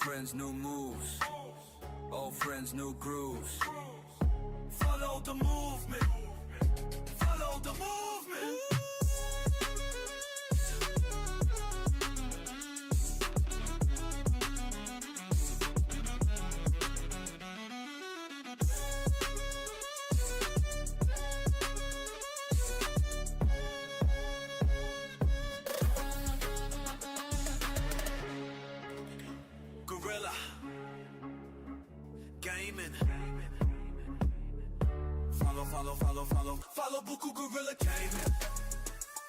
friends, new moves. Old friends, new grooves. Follow the movement. Follow the movement. Gorilla Gaming. Follow Buku Gorilla Gaming.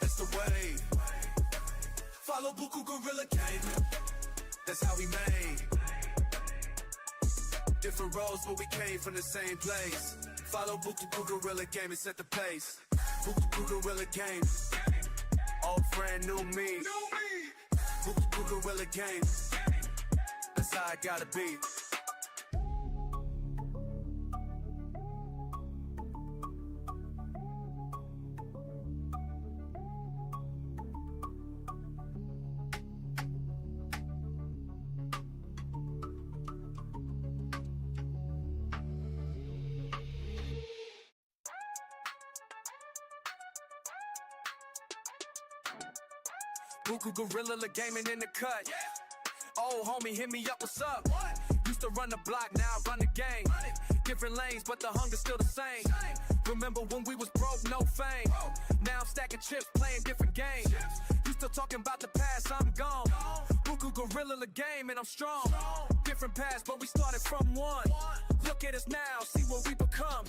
That's the way. Follow Buku Gorilla Gaming. That's how we made. Different roads, but we came from the same place. Follow Buku Gorilla Gaming, set the pace. Buku Gorilla Gaming. Old friend, new me. Buku Gorilla Gaming. That's how I gotta be. Buku Gorilla Gaming in the cut. Old homie, hit me up, what's up? Used to run the block, now I run the game. Different lanes, but the hunger's still the same. Remember when we was broke, no fame. Now I'm stacking chips, playing different games. You still talking about the past, I'm gone. Buku Gorilla Game and I'm strong. Different past, but we started from one. Look at us now, see what we become.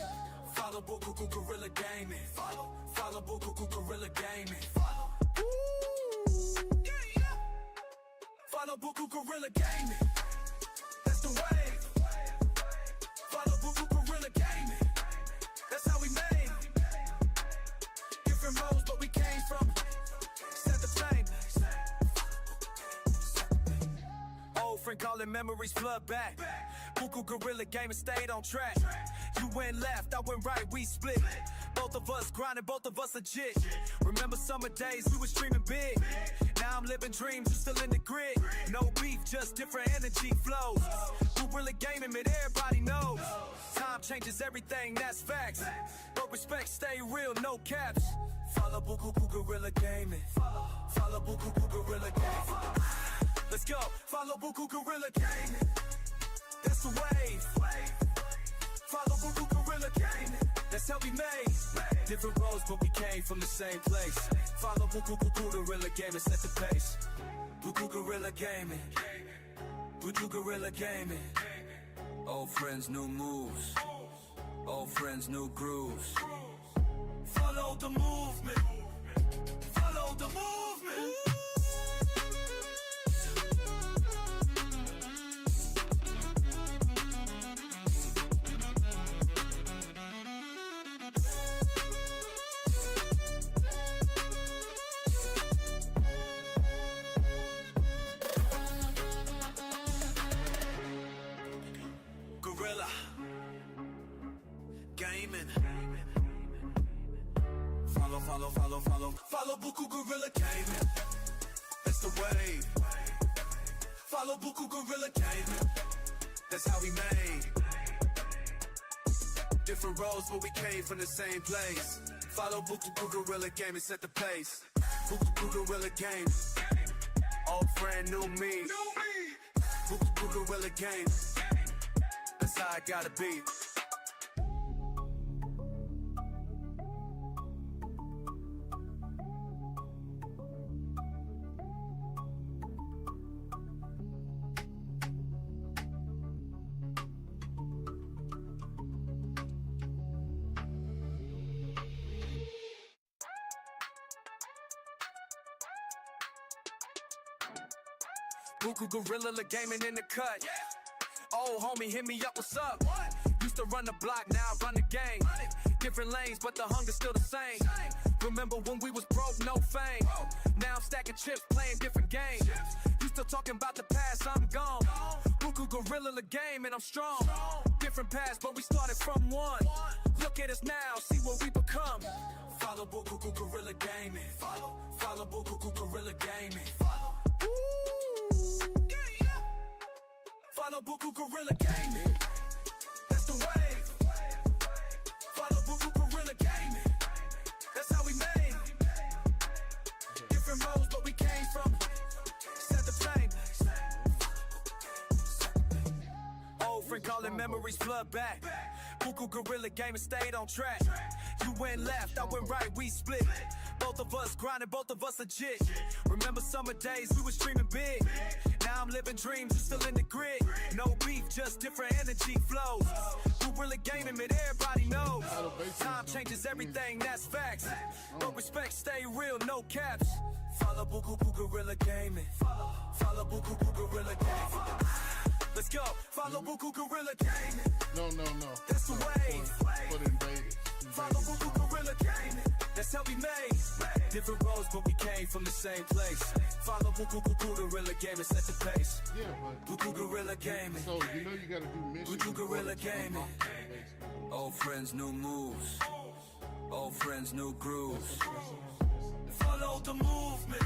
Follow Buku Gorilla Gaming. Follow Buku Gorilla Gaming. Follow Buku Gorilla Gaming. That's the way. Follow Buku Gorilla Gaming. That's how we made. Different roads, but we came from said the same. Old friend calling memories flood back. Buku Gorilla Gaming stayed on track. You went left, I went right, we split. Both of us grinding, both of us legit. Remember summer days, we was dreaming big. Now I'm living dreams, you still in the grid. No beef, just different energy flows. Gorilla Gaming, man, everybody knows. Time changes everything, that's facts. But respect, stay real, no caps. Follow Buku Gorilla Gaming. Follow Buku Gorilla Gaming. Let's go, follow Buku Gorilla Gaming. That's the wave. Follow Buku Gorilla Gaming. That's how we made. Different roads, but we came from the same place. Follow Buku Gorilla Gaming, set the pace. Buku Gorilla Gaming. Buku Gorilla Gaming. Old friends, new moves. Old friends, new grooves. Follow the movement. Follow the movement. Gorilla Gaming. Follow Buku Gorilla Gaming. That's the way. Follow Buku Gorilla Gaming. That's how we made. Different roads, but we came from the same place. Follow Buku Gorilla Gaming, set the pace. Buku Gorilla Gaming. Old friend, new me. Buku Gorilla Gaming. That's how I gotta be. Buku Gorilla Gaming in the cut. Old homie, hit me up, what's up? Used to run the block, now I run the game. Different lanes, but the hunger's still the same. Remember when we was broke, no fame. Now I'm stacking chips, playing different games. You still talking about the past, I'm gone. Buku Gorilla Game and I'm strong. Different past, but we started from one. Look at us now, see what we become. Follow Buku Gorilla Gaming. Follow Buku Gorilla Gaming. Follow Buku Gorilla Gaming. That's the wave. Follow Buku Gorilla Gaming. That's how we made. Different roads, but we came from. Set the flame. Old friend calling memories flood back. Buku Gorilla Gaming stayed on track. You went left, I went right, we split. Both of us grinding, both of us legit. Remember summer days, we was dreaming big. Now I'm living dreams, and still in the grid. No beef, just different energy flows. Gorilla Gaming, man, everybody knows. Time changes everything, that's facts. But respect, stay real, no caps. Follow Buku Gorilla Gaming. Follow Buku Gorilla Gaming. Let's go. Follow Buku Gorilla Gaming. No. That's the wave. For the invaders. Follow Buku Gorilla Gaming. That's how we made. Different roads, but we came from the same place. Follow Buku Gorilla Gaming, set the pace. Yeah, but Buku Gorilla Gaming. so you know you gotta do missions. Buku Gorilla Gaming. Old friends, new moves. Old friends, new grooves. Follow the movement.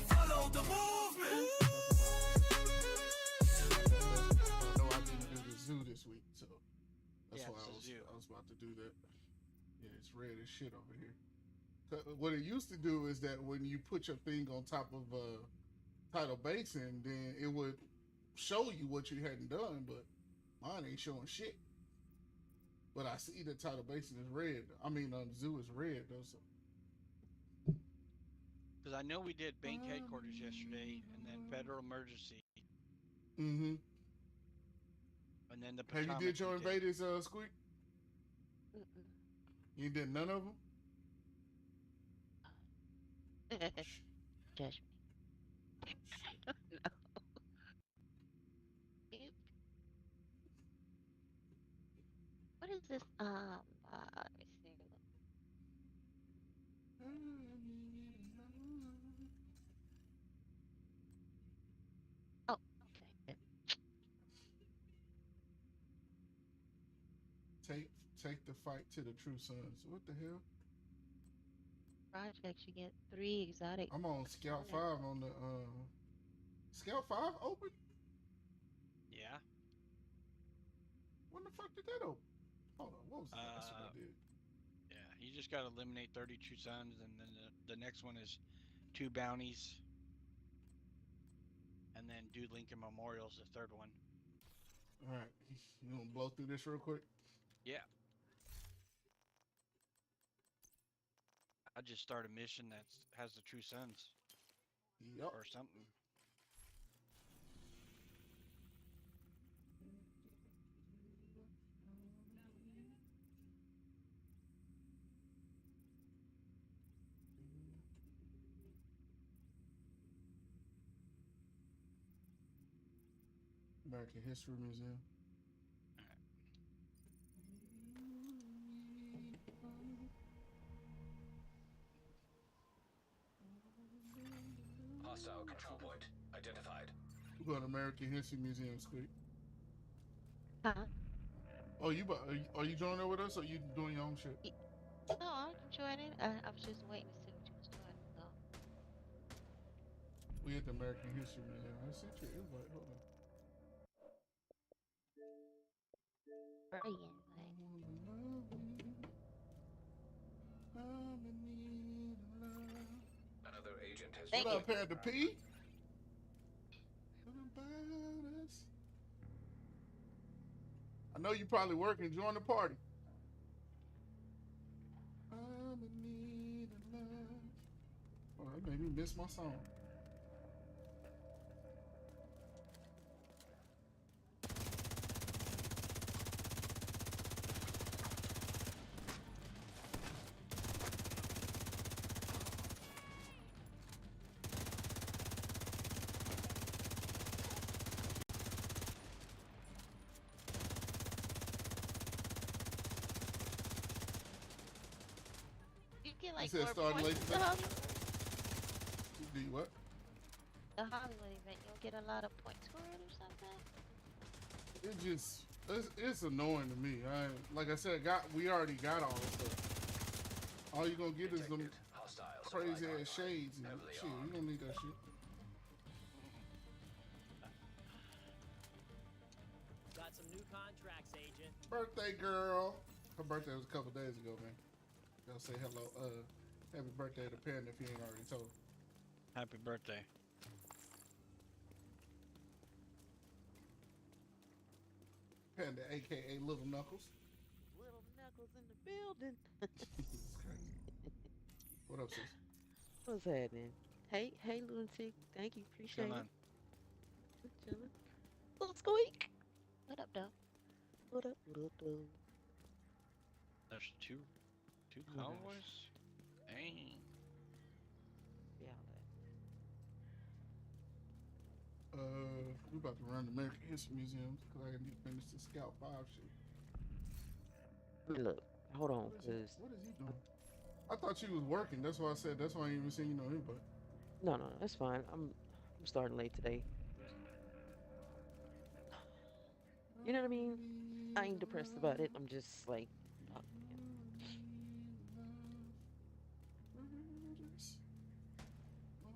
Follow the movement. I know I didn't do the zoo this week, so that's Yeah, why it's a zoo. I was about to do that. Yeah, it's red as shit over here. What it used to do is that when you put your thing on top of Tidal Basin, then it would show you what you hadn't done, but mine ain't showing shit. But I see that Tidal Basin is red. I mean, the zoo is red though. So Because I know we did bank headquarters yesterday, and then federal emergency, mm-hmm. and then the Have you Potomac did your we invaders, Squeak? Mm-mm. You did none of them? Judge me. No. Ew. What is this? Let me see. Oh, okay. Take the fight to the true sons. What the hell? Projects, you get 3 exotic. I'm on Scout 5 on the Scout 5 open? Yeah. When the fuck did that open? Hold on, what was that? That's what I did. Yeah, you just got to eliminate 32 suns, and then the next one is 2 bounties, and then do Lincoln Memorial's the third one. Alright. You wanna blow through this real quick? Yeah. I just started a mission that has the true suns Yup. or something. American History Museum. Hostile control point identified. We're going to American History Museum, Squeak. Huh? Oh, are you joining with us or you doing your own shit? No, I'm joining. I was just waiting to see what you was doing. So. We at the American History Museum. I sent you an invite. Hold on. Brian, Another agent has Thank What you. up, Panda P? What about us? I know you probably working. Join the party. I'm in need of love. Oh, that made me miss my song. You get like said more starting points late with the today? Hollywood, Do you what? the Hollywood event. You'll get a lot of points for it or something. It just it's annoying to me. Like I said, we already got all this stuff. All you gonna get is them detected. Hostile crazy supply ass shades and Heavily shit. You armed. don't need that shit. some new contracts, Agent. Birthday girl. Her birthday was a couple days ago, man. Gotta say hello. Happy birthday to Panda if you ain't already told. Happy birthday. Panda, aka Little Knuckles. Little Knuckles in the building. It's crazy. What up, sis? What's happening? Hey, Lunatic. Thank you. Appreciate Chillin'. it. Chilling. Little Squeak. What up, though? What up? What up, though? There's two Oh my gosh. cowboys? Dang. Yeah, We about to run the American History Museum because I need to finish the Scout 5 shit. that. Look, hold on, What is cause he doing? I thought she was working. That's why I said. That's why I ain't even seen you no invite. no, that's fine. I'm starting late today. You know what I mean? I ain't depressed about it. I'm just like, fuck,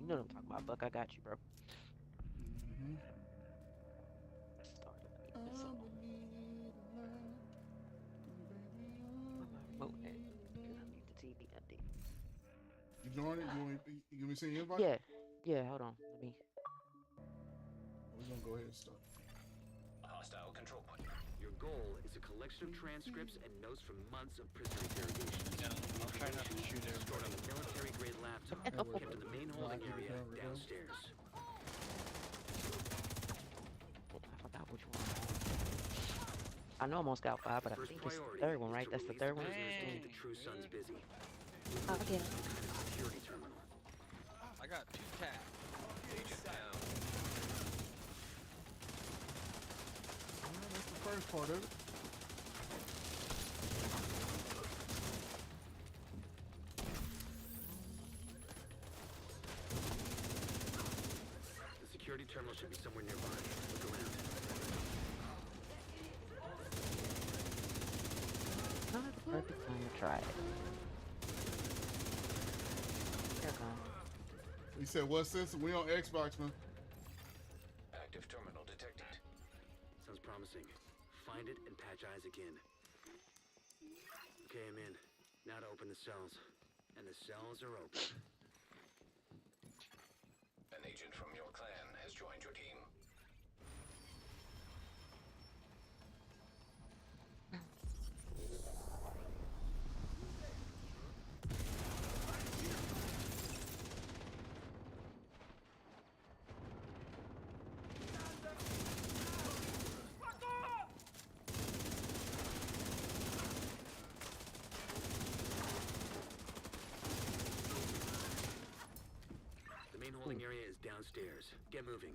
you know what I'm talking about, Buck. I got you, bro. Mm-hmm. Started late. That's all. Where my remote at? 'Cause I need the TV update. You join it? You want me to send you an invite? Yeah. Hold on. Let me. We're gonna go ahead and start. Hostile control point. Your goal is a collection of transcripts and notes from months of prisoner interrogation. Yeah, I'll try not to shoot Stored on everybody. a military-grade laptop, kept in the main holding area downstairs. I forgot which one. I know I'm on Scout 5, but I First think it's the priority third one, is right? to That's the release third one? prisoners to Dang. keep the true sons busy. Okay. Security terminal. I got 2 tags. Agent down. Yeah, that's the first part of it. The security terminal should be somewhere nearby. Look around. Not the perfect time to try it. Here it comes. He said, "What system? We on Xbox, man." Active terminal detected. Sounds promising. Find it and patch eyes again. Okay, I'm in. Now to open the cells. And the cells are open. An agent from your clan has joined your team. The main holding area is downstairs. Get moving.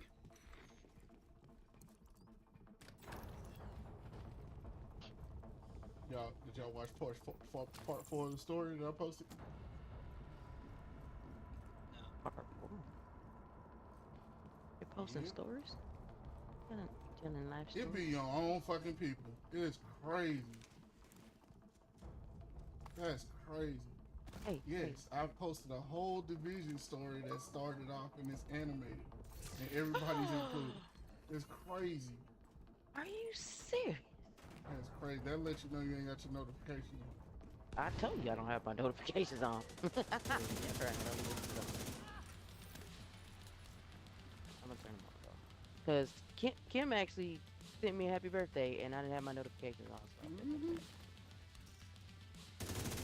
Did y'all watch part 4 of the story that I posted? Part 4. You're posting Yeah. stories? Telling live It stories? be your own fucking people. It is crazy. That's crazy. Hey, Yes, I posted a whole division story that started off and it's animated, and everybody's included. It's crazy. Are you serious? That's crazy. That lets you know you ain't got your notification on. I told you I don't have my notifications on. I'm gonna turn them off though. Because Kim actually sent me a happy birthday and I didn't have my notifications on. So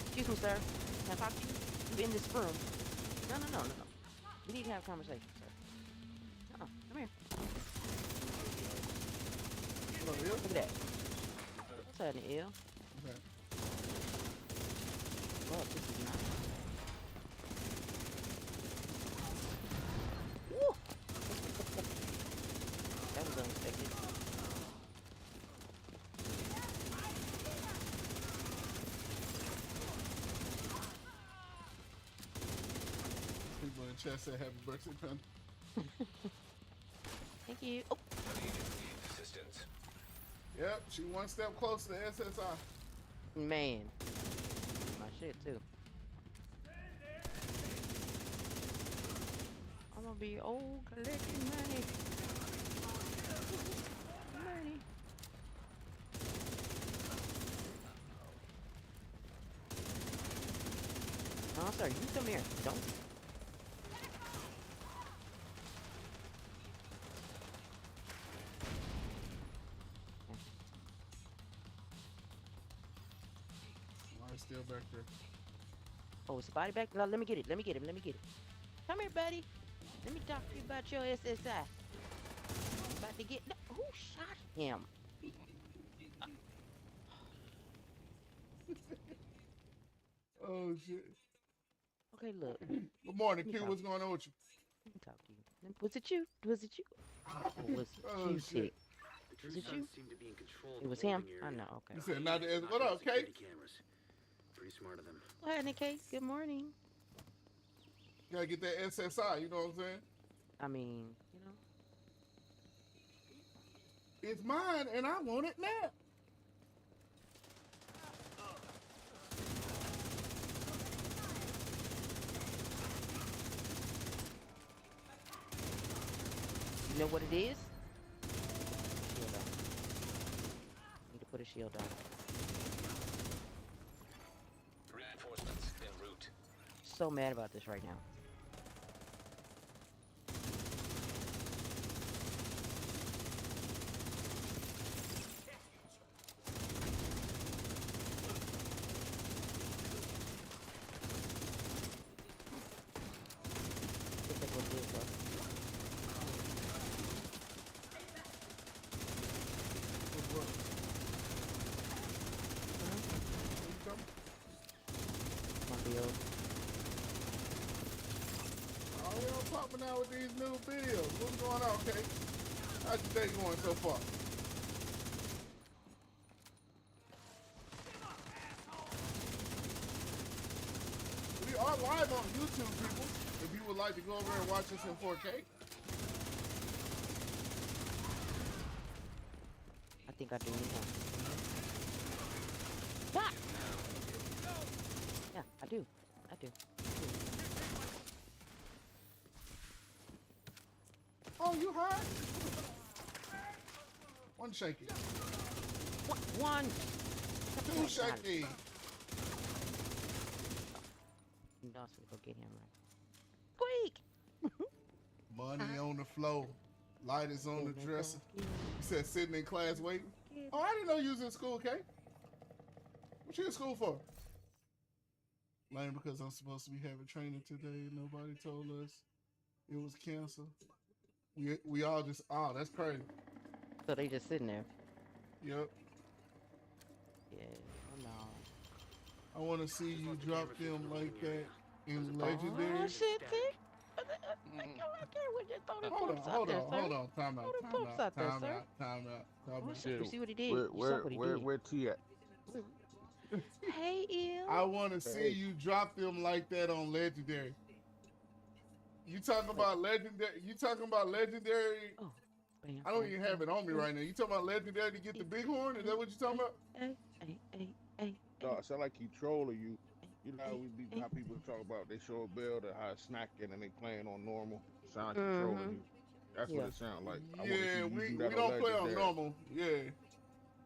Excuse me, sir. Can I talk to you? You in this room? No. We need to have a conversation, sir. Come here. What up, Ill? Look at that. What's happening, Ill? Okay. Oh, this is nice. Woo! That was unexpected. People in the chat said happy birthday, Panda. Thank you. Oh, An agent needs assistance. Yep, she one step closer to SSI. man. My shit, too. I'm gonna be old collecting money. Money. sir, you come here. Don't. Why is still back there? Oh, is the body back? No, let me get it. Let me get him. Let me get it. Come here, buddy. Let me talk to you about your SSI. I'm about to get. Who shot him? Oh shit. Okay, look. Good morning, Let me Q. talk. What's going on with you? Let me talk to you. Was it you? Was it you? Or was it Oh, you, shit. Tick? The Was two it you? sons seem to be in control of It the was him? holding I area. know, okay. You said not the. Not What no up, Kate? security cameras. Pretty smart of them. What happened, Kate? Good morning. Gotta get that SSI. You know what I'm saying? I mean, you know. It's mine, and I want it now. You know what it is? Shield on. Need to put a shield on. Reinforcements en route. So mad about this right now. Think that's what it is, though. My build. Oh, y'all popping out with these new videos. What's going on, Kate? How's your day going so far? We are live on YouTube, people. If you would like to go over and watch us in 4K. I think I do need one. Ah! Yeah, I do. I do. Oh, you hot? One shaky. One. Two shaky. You know I was gonna go get him, right? Squeak! Money on the floor. Light is on the dresser. You said sitting in class waiting? Oh, I didn't know you was in school, Kate. What you in school for? Lame, because I'm supposed to be having training today. Nobody told us it was canceled. We all just, oh, that's crazy. So they just sitting there. Yep. Yeah, oh no. I want to see you drop them like that in Legendary. Oh shit, Tick! I can't with you throw them Hold on, pumps out hold there, on, sir. hold on. Time out, Throw them time pumps out, out there, time sir. out, time out, time Oh out. shit, you see what he did? Where You saw what he did. where T at? Hey, Ew. I want to see Hey. you drop them like that on Legendary. You talking about Legendary? You talking about Legendary? Oh, bam, I don't bam, even have it bam. on me right now. You talking about Legendary to get the bighorn? Is that what you talking about? Hey. No, it sound like he trolling you. You know how how people talk about they show a build and how it's snacking and they playing on normal. Sound like he trolling you. That's what Yeah. it sound like. I want to see Yeah, you we do that on don't play on Legendary. normal. Yeah.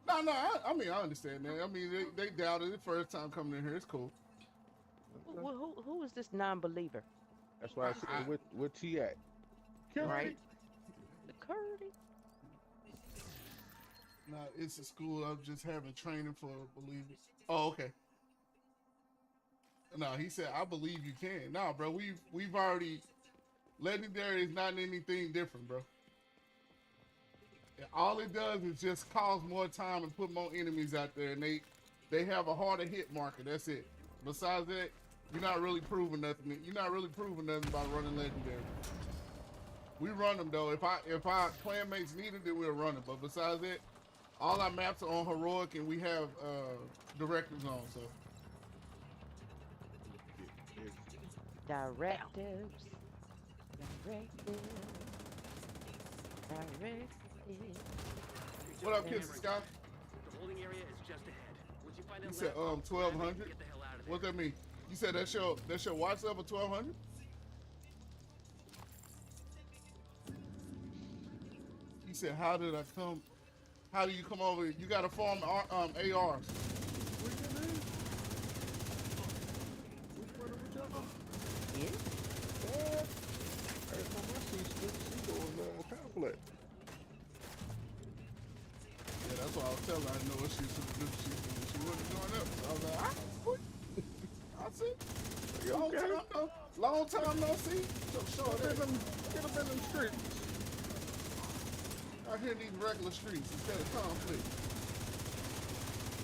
No, I mean, I understand that. I mean, they doubted it first time coming in here. It's cool. Who is this non-believer? That's why I said where T at? Right? The Curdy. Nah, it's a school. I'm just having training for believers. Oh, okay. No, he said, I believe you can. Nah, bro, we've already, Legendary is not anything different, bro. All it does is just cause more time and put more enemies out there, and they have a harder hit marker. That's it. Besides that, you're not really proving nothing. You're not really proving nothing by running Legendary. We run them though. If our clanmates need it, then we'll run it. But besides that, all our maps are on heroic, and we have directors on. So Directives. what up, Kids Scott? The holding area is just ahead. Once you find You that said laptop, 1200. get the hell out of there. What that mean? You said that's your watch level 1200? You said how did I come? How do you come over? You got to farm ARs. Which one are we talking about? what I was telling her. I know what she was going to do. She wasn't doing that. So I was like, sweet. I see. Long time no see. So show Get them. them in them streets. Out here in these regular streets instead of conflict.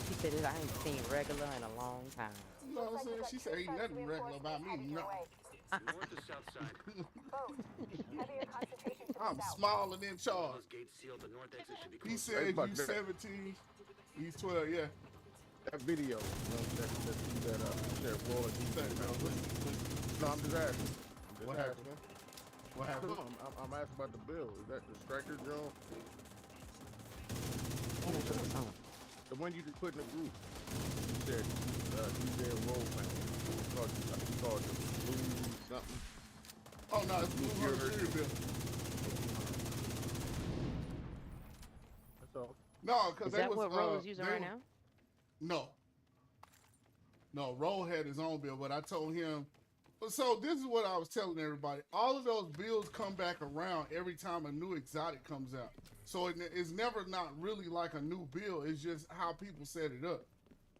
She said that I ain't seen regular in a long time. You know what I'm saying? She said, ain't nothing regular about me. No. North to south side. I'm smaller than Charles. Those gates sealed. The north exit should be He closed. said Hey, you 17, he's 12, yeah. That video, that Sheriff Waller, no, I'm just asking. What happened? What happened? No, I'm asking about the bill. Is that the striker drill? The one you just put in the group. You said you said role playing. You called it blue something. Oh no, it's Blue Hunter Fury bill. That's all. No, because Is they that was what Ro is using right now? No. No, Ro had his own bill, but I told him. So this is what I was telling everybody. All of those bills come back around every time a new exotic comes out. So it's never not really like a new bill. It's just how people set it up.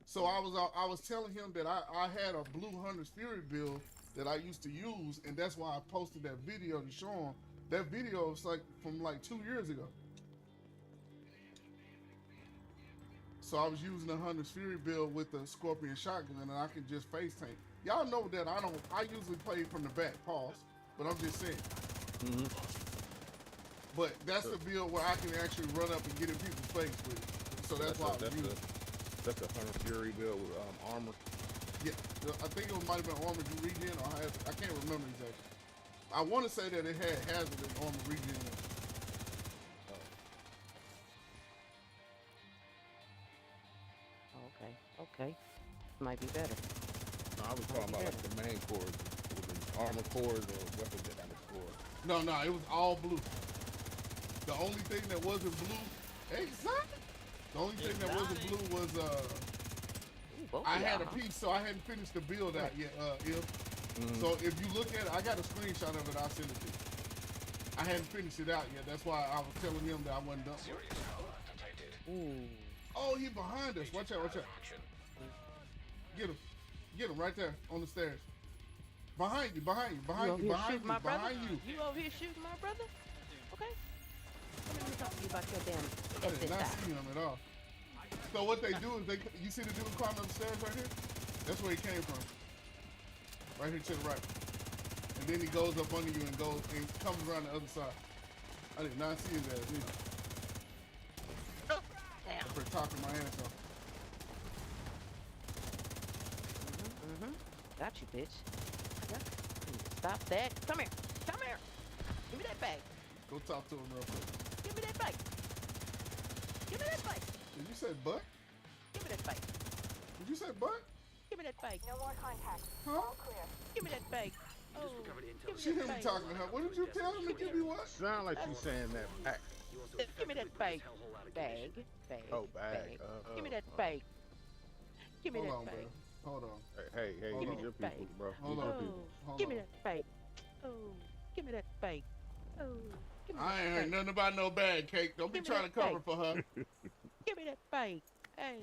So I was telling him that I had a Blue Hunter's Fury bill that I used to use, and that's why I posted that video to show him. That video was like from like 2 years ago. So I was using the Hunter's Fury build with the Scorpion shotgun, and I can just face tank. Y'all know that I usually play from the back, pause, but I'm just saying. Mm-hmm. But that's the build where I can actually run up and get in people's face with it. So that's why I was using it. That's the Hunter Fury build with armor. Yeah, I think it might have been armor regen, or I can't remember exactly. I want to say that it had hazard and armor regen. Okay. Might be better. No, I was talking about like the main cores, the armor cores or weapon dynamic cores. No, it was all blue. The only thing that wasn't blue, exactly. The only thing that wasn't blue was I had a piece, so I hadn't finished the build out yet. So if you look at it, I got a screenshot of it. I'll send it to you. I hadn't finished it out yet. That's why I was telling him that I wasn't done. Ooh. Oh, he behind us. Watch out. Get him right there on the stairs. Behind you. You over here shooting my brother? Behind you. You over here shooting my brother? Okay. Let me talk to you about your damn I did not see him at all. So what they do is you see the dude climbing up the stairs right here? That's where he came from. Right here to the right. And then he goes up under you and comes around the other side. I did not see his ass either. Oh, damn. I'm for talking my ass off. Got you, bitch. Yeah. Stop that. Come here. Give me that bag. Go talk to him real quick. Give me that bag. Give me that bag. Did you say butt? Give me that bag. Did you say butt? Give me that bag. No more contact. Huh? All clear. Give me that bag. Oh. Just recovered intel. She hear me talking to her. What did you tell him to give me what? Sound like she's saying that back. You also Give me that bag. effectively put this hellhole out of Bag. commission. Bag. Oh, bag. Give me that bag. Give me Hold that on, bag. bro. Hold on. Hey, Hold these on. your people, bro. Hold These on. your people. Hold Give on. me that bag. Oh. Give me that bag. Oh. Give me I that ain't heard bag. nothing about no bag, Cake. Don't be Give me trying to that cover bag. for her. Give me that bag. Hey.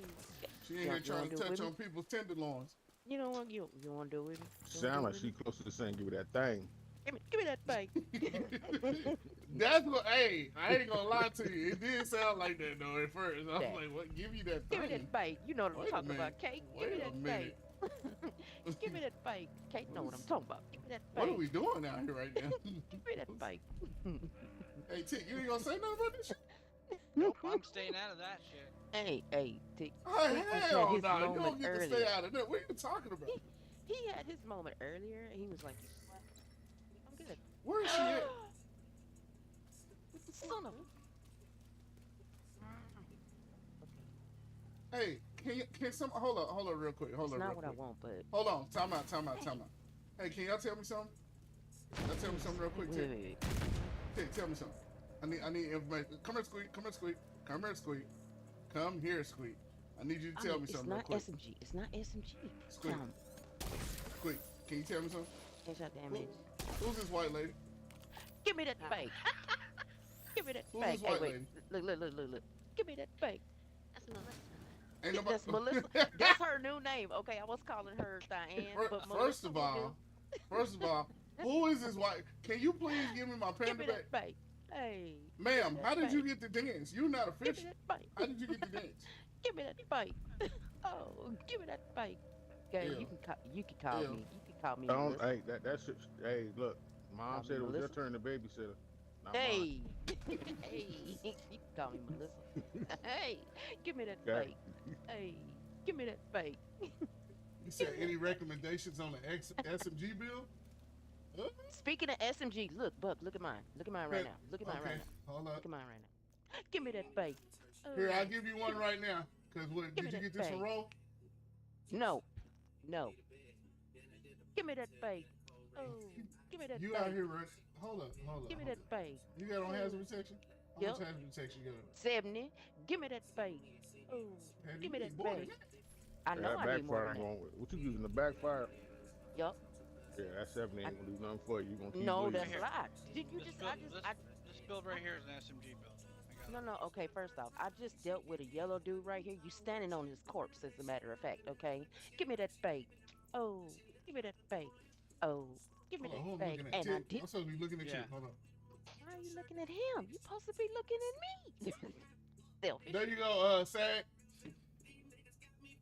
She ain't here trying to touch on people's tenderloins. You know what? You want to do with me? Sound like she close to saying, give me that thing. Give me that bag. That's what, hey, I ain't gonna lie to you. It did sound like that though at first. I was That. like, what? Give you that Give me thing. that bag. You know what I'm Wait a talking minute. about, Kate. Give Wait me a that minute. bag. Give me that bag. Kate know what I'm talking about. Give me that bag. What are we doing out here right now? Give me that bag. Hey, Tick, you ain't gonna say nothing about this shit? Nope, I'm staying out of that shit. Hey, Tick. Oh, Tick just hell had his no. You don't moment get to earlier. stay out of that. What are you talking about? He had his moment earlier, and he was like, I'm good. Where is she at? Son of a... Hey, can some hold on real quick. Hold It's on not real what quick. I want, but... Hold on. Time out. Hey, can y'all tell me something? Y'all tell me something real quick, Tick. Wait. Tick, tell me something. I need information. Come here, Squeak. Come here, Squeak. I need you to tell me something real quick. It's not SMG. Squeak. Squeak, can you tell me something? Headshot damage. Who's this white lady? Give me that bag. Give me that Who's bag. this white Hey, lady? wait. Look. Give me that bag. Ain't nobody. That's Melissa. That's her new name. Okay, I was calling her Diane, but First Melissa of will all, first of all, who is this white? Can you please give me my do. Give panda me back? that bait. Hey. Ma'am, Give me how that did you bait. get the dance? You're not a Give fish. me that bait. How did you get the dance? Give me that bait. Oh, give me that bait. Okay, Ew. you can call Ew. me. You can call me Don't, Melissa. hey, that's it. Hey, look, Call mom me said it was your Melissa. turn to babysitter, not mine. Hey. Hey. You can call me Melissa. Hey. Give me that Okay. bait. Hey. Give me that bait. You said any recommendations on the SMG bill? Huh? Speaking of SMG, look, Buck, look at mine. Look at mine right Okay, now. Look at mine right now. hold up. Look at mine right now. Give me that bait. Here, I'll Oh, give you one right now. Cause what? give me Did you that get this from bait. Roll? No. No. Give me that bait. Oh, give me that You bait. out here, right? Hold up, hold up. Give me hold that up. bait. You got on hazard protection? How Yep. much hazard protection you got on? 70. Give me that bait. Oh, Hey, give you me need that more than bait. that. I Yeah, know that I need more backfire than that. going. What you using the backfire? Yup. Yeah, that 70 ain't gonna do nothing for you. You gonna keep No, bleeding. that's Here. a lie. Did you This just? build, this build right here is an SMG build. I got No, it. no. Okay, first off, I just dealt with a yellow dude right here. You standing on his corpse, as a matter of fact. Okay, give me that bait. Oh, give me that bait. Oh, give me Hold on, that who I'm bait. looking at? And I Tick. did. I'm supposed to be looking at you. Yeah. Hold on. Why are you looking at him? You supposed to be looking at me. Selfish. There you go, Sag.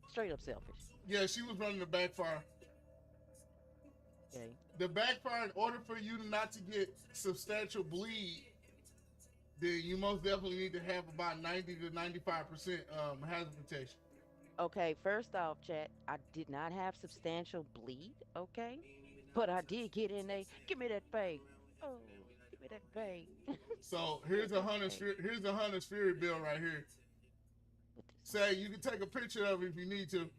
Straight up selfish. Yeah, she was running the backfire. Okay. The backfire, in order for you not to get substantial bleed, then you most definitely need to have about 90 to 95% hazard protection. Okay. First off, chat. I did not have substantial bleed. Okay, but I did get in there. Give me that bait. Oh, give me that bait. So Give here's me a that Hunter's bait. here's a Hunter's Fury bill right here. Put this on. Say you can take a picture of it if you need to.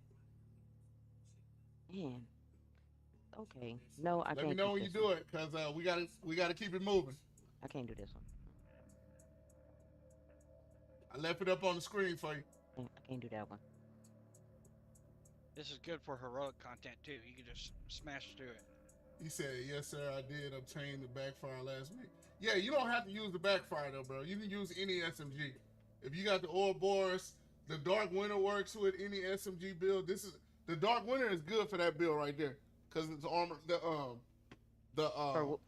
Man. Okay. No, I Let me can't know keep when you this do one. it, cause we gotta keep it moving. I can't do this one. I left it up on the screen for you. I can't do that one. This is good for heroic content too. You can just smash through it. He said, "Yes, sir, I did obtain the backfire last week." Yeah, you don't have to use the backfire though, bro. You can use any SMG. If you got the Ouroboros, the Dark Winter works with any SMG build. The Dark Winter is good for that build right there, cause it's armor.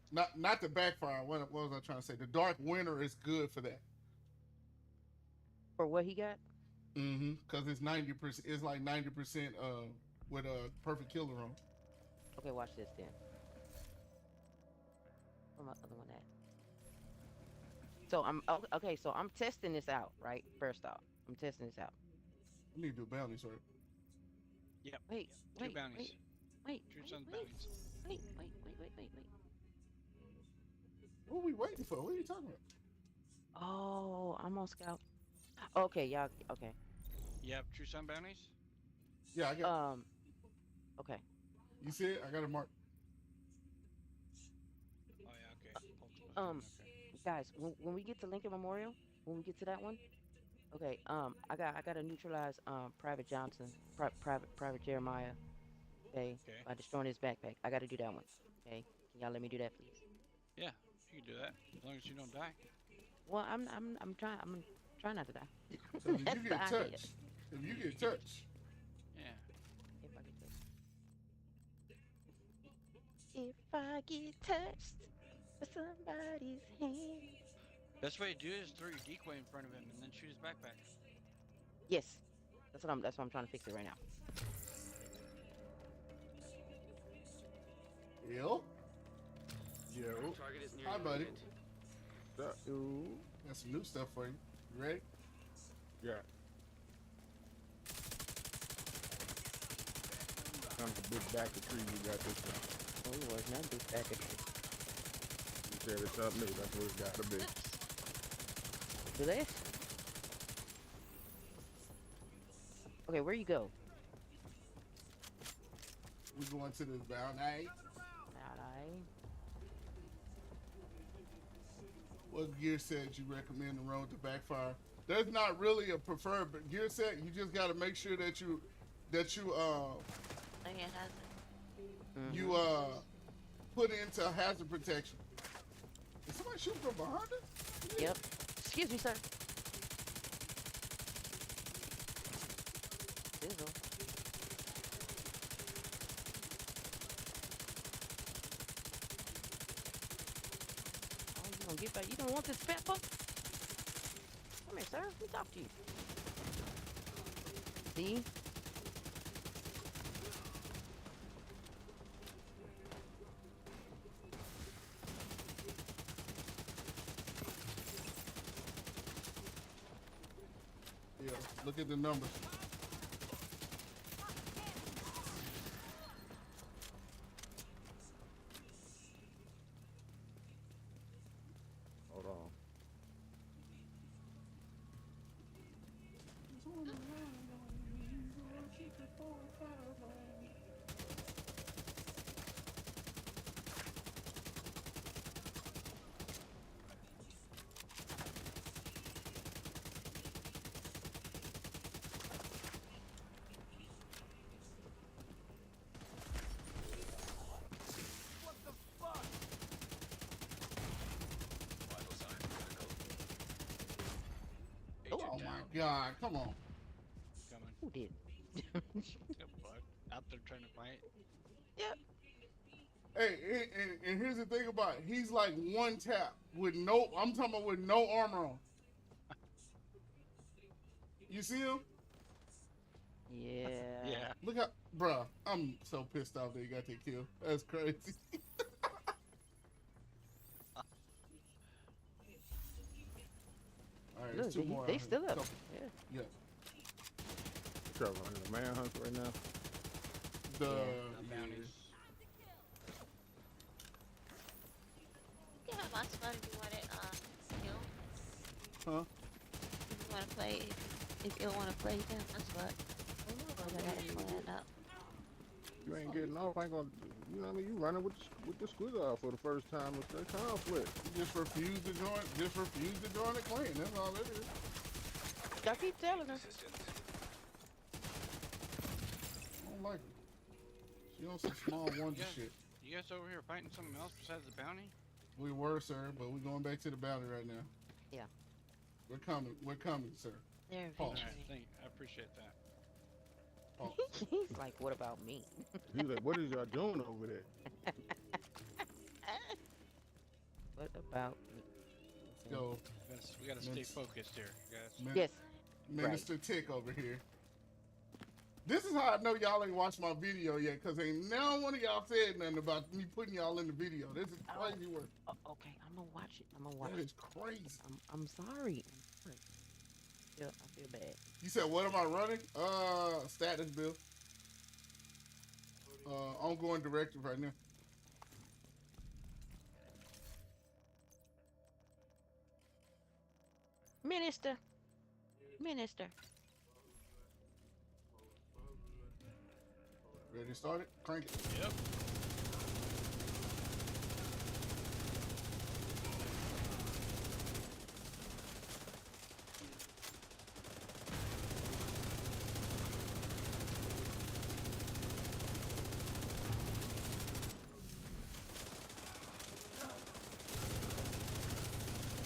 Not the backfire. What was I trying to say? The Dark Winter is good for that. For what he got? Mm-hmm. Cause it's 90%. It's like 90% with a perfect killer on. Okay, watch this then. Where my other one at? So okay. So I'm testing this out, right? First off, I'm testing this out. You need to do bounties, right? Yep. Wait, Two wait, bounties. wait, True wait, Sons wait, bounties. wait. What are we waiting for? What are you talking about? Oh, I'm on scout. Okay, y'all. Okay. Yep. True Sun bounties. Yeah, I got. Okay. You see it? I got it marked. Oh yeah. Okay. Okay. Guys, when we get to Lincoln Memorial, when we get to that one, okay. I gotta neutralize Private Johnson, Private Jeremiah. Okay. Okay. By destroying his backpack, I gotta do that one. Okay. Can y'all let me do that, please? Yeah. You can do that as long as you don't die. Well, I'm trying not to die. So if That's you the get idea. touched, if you get touched, Yeah. If I get touched by somebody's hand. Best way to do it is throw your decoy in front of him and then shoot his backpack. Yes. That's what I'm trying to fix it right now. yo, Target is near hi, your buddy. unit. Ooh. Got some new stuff for you. You ready? Yeah. Kind of a big back of tree you got this time. Oh, it was not big back at You said it's something new. That's what it's got to be. Do this? Okay, where you go? We going to this bounty. Alright. What gear set you recommend to road to backfire? There's not really a preferred gear set. You just got to make sure that you Like it hasn't. you put into hazard protection. Is somebody shooting from behind us? Yep. Excuse me, sir. sizzle. Oh, you gonna get back? You don't want this pepper? Come here, sir. Let me talk to you. See? Yeah, look at the numbers. Hold on. Vital signs critical. Oh Agent my down. God, come on. Coming. Who did? The fuck? Out there trying to fight. Yep. Hey, and here's the thing about it. He's like one tap with no, I'm talking about with no armor on. You see him? Yeah. Yeah. Look how, bruh, I'm so pissed off that he got that kill. That's crazy. All right, Look, there's two more. they out still here. up. Couple. Yeah. Yeah. Trevor running the manhunt right now. The The bounties. You can have my spot if you want it, you know, Huh? if you want to play, if you don't want to play, you can have my spot. I gotta plan up. You ain't getting off. I ain't gonna. You know what I mean? You running with the squid off for the first time in the conflict. Just refuse to join. Just refuse to join the clan. That's all it is. I keep telling her. Assistance. I don't like it. She on some small wonder Yeah. shit. You guys over here fighting something else besides the bounty? We were, sir, but we're going back to the bounty right now. Yeah. We're coming. We're coming, sir. There Oh. Alright, eventually. I appreciate that. Oh, He's like, what about me? He's like, what is y'all doing over there? What about me? let's go. We gotta stay Mince. focused here, guys. Min- Yes. Minister Tick over here. This is how I know y'all ain't watched my video yet, because ain't no one of y'all said nothing about me putting y'all in the video. This is crazy work. Oh, okay, I'm gonna watch it. I'm gonna watch That it. is crazy. I'm sorry. I'm sorry. I feel bad. You said, what am I running? Status bill. Ongoing directive right now. Minister. Minister. Ready to start it? Crank it. Yep.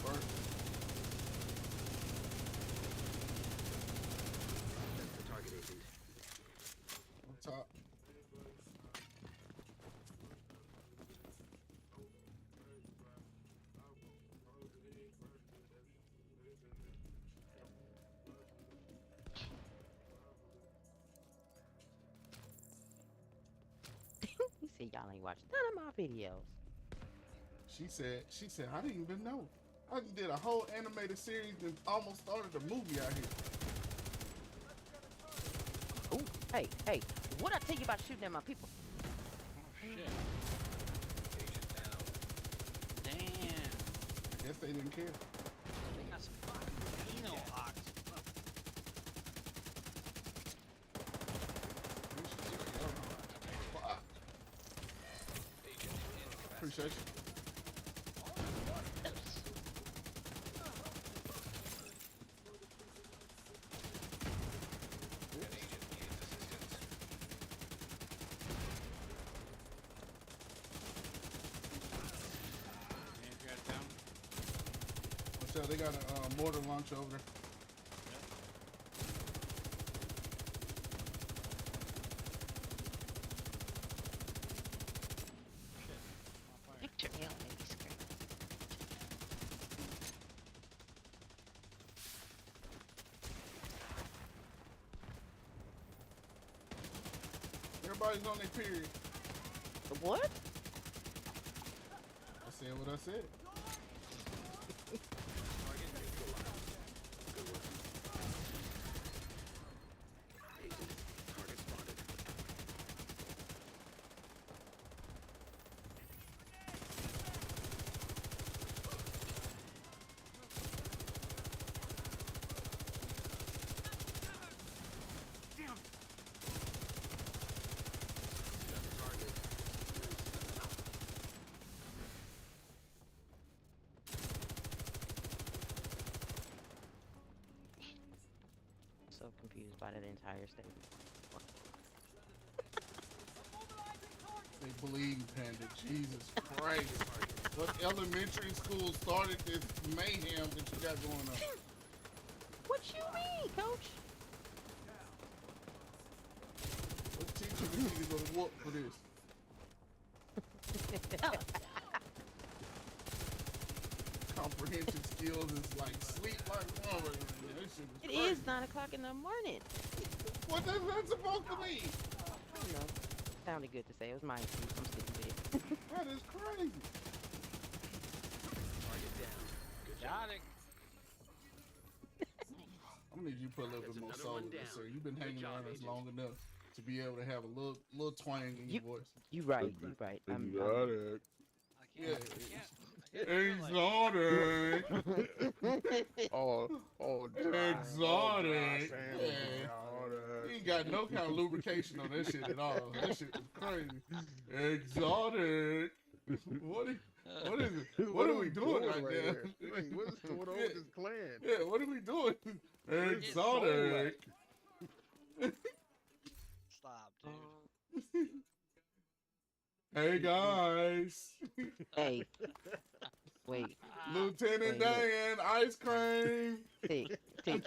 First. That's the target agent. On top. He said y'all ain't watched none of my videos. She said, I didn't even know. I done did a whole animated series and almost started a movie out here. Ooh, hey, what I tell you about shooting at my people? Oh shit. Agent down. Damn. I guess they didn't care. They got some fucking Eno ox. Fuck. Agent incapacitated. Appreciate you. An agent needs assistance. Man, you got down. What's up? They got a mortar launcher over there. everybody's on their period. What? I said what I said. Target neutralized. Good work. Agent, target spotted. Got the target. So confused by that entire statement. They bleeding panda. Jesus Christ. What elementary school started this mayhem that you got going on? What you mean, coach? What teacher we need to go to whoop for this? Comprehension skills is like sleep like one. That shit It crazy. is 9 o'clock in the morning. What is that supposed to mean? I don't know. Sounded good to say. It was my excuse. I'm sticking with it. That is crazy. Target down. Good job. Got it. I'm gonna need you to put a little That's bit more another soul one in this, down. sir. You've been Good hanging job, around us Agent. long enough to be able to have a little twang in your voice. You right. You right. I'm Exotic. I can't. Yeah. I can't Exotic. Oh, Exotic. Yeah. He ain't got no kind of lubrication on that shit at all. That shit is crazy. Exotic. What is it? What are we doing right now? here? Wait, what is going on with this clan? Yeah, what are we doing? Exotic. Stop, dude. Hey guys. Hey. Wait. Lieutenant Wait, look. Dan, ice cream. Tick.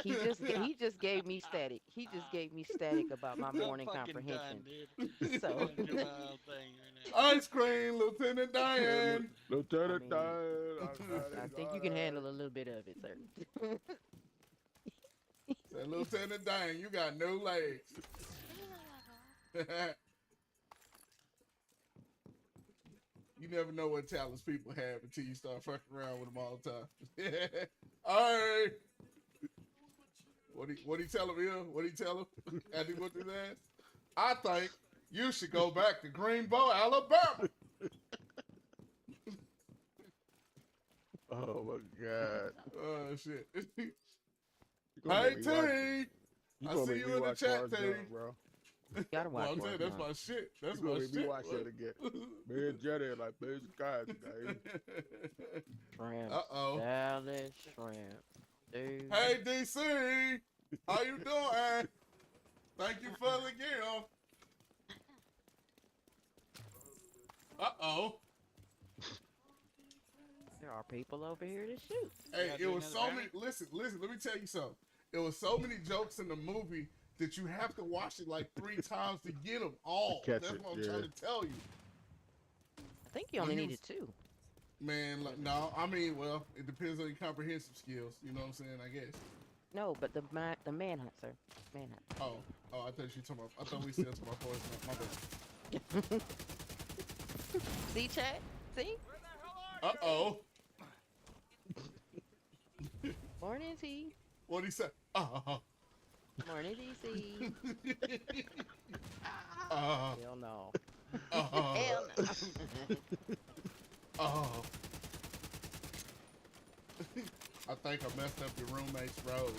He just gave me static. He just gave me static about my I'm morning fucking comprehension. done, dude. So I'm doing my own thing right now. Ice cream, Lieutenant Dan. Lieutenant I Dan. I think you can handle a little bit of it, sir. Say, Lieutenant Dan, you got no legs. You never know what talents people have until you start fucking around with them all the time. All right. What he tell him here? What he tell him? As he went through that? I think you should go back to Greenbow, Alabama. Oh my God. Oh shit. You gonna Hey make me watch- T. you I gonna see make you me in the watch chat, Forrest T. Gump, bro. Gotta watch Well, I'm saying Forrest that's Gump. my shit. That's You my gonna make me shit. watch that again. Me and Jetty like big skies today. Shrimp. Uh-oh. Salad, shrimp. Dude. Hey DC, how you doing? Thank you for the gift. Uh-oh. There are people over here to shoot. Hey, gotta it do was another so round? many. Listen. Let me tell you something. It was so many jokes in the movie that you have to watch it like 3 times to get them all. Catch That's it, what I'm yeah. trying to tell you, I think you only When he needed 2. man. Like, no, I mean, well, it depends on your comprehensive skills. You know what I'm saying? I guess. No, but the manhunt, sir. Manhunt. Oh, I thought you talking about. I thought we still talking about Forrest Gump. My bad. See, chat? See? Uh-oh. Morning, T. What'd he say? Morning, DC. Uh, Hell no. uh, Hell no. Oh. I think I messed up your roommate's road.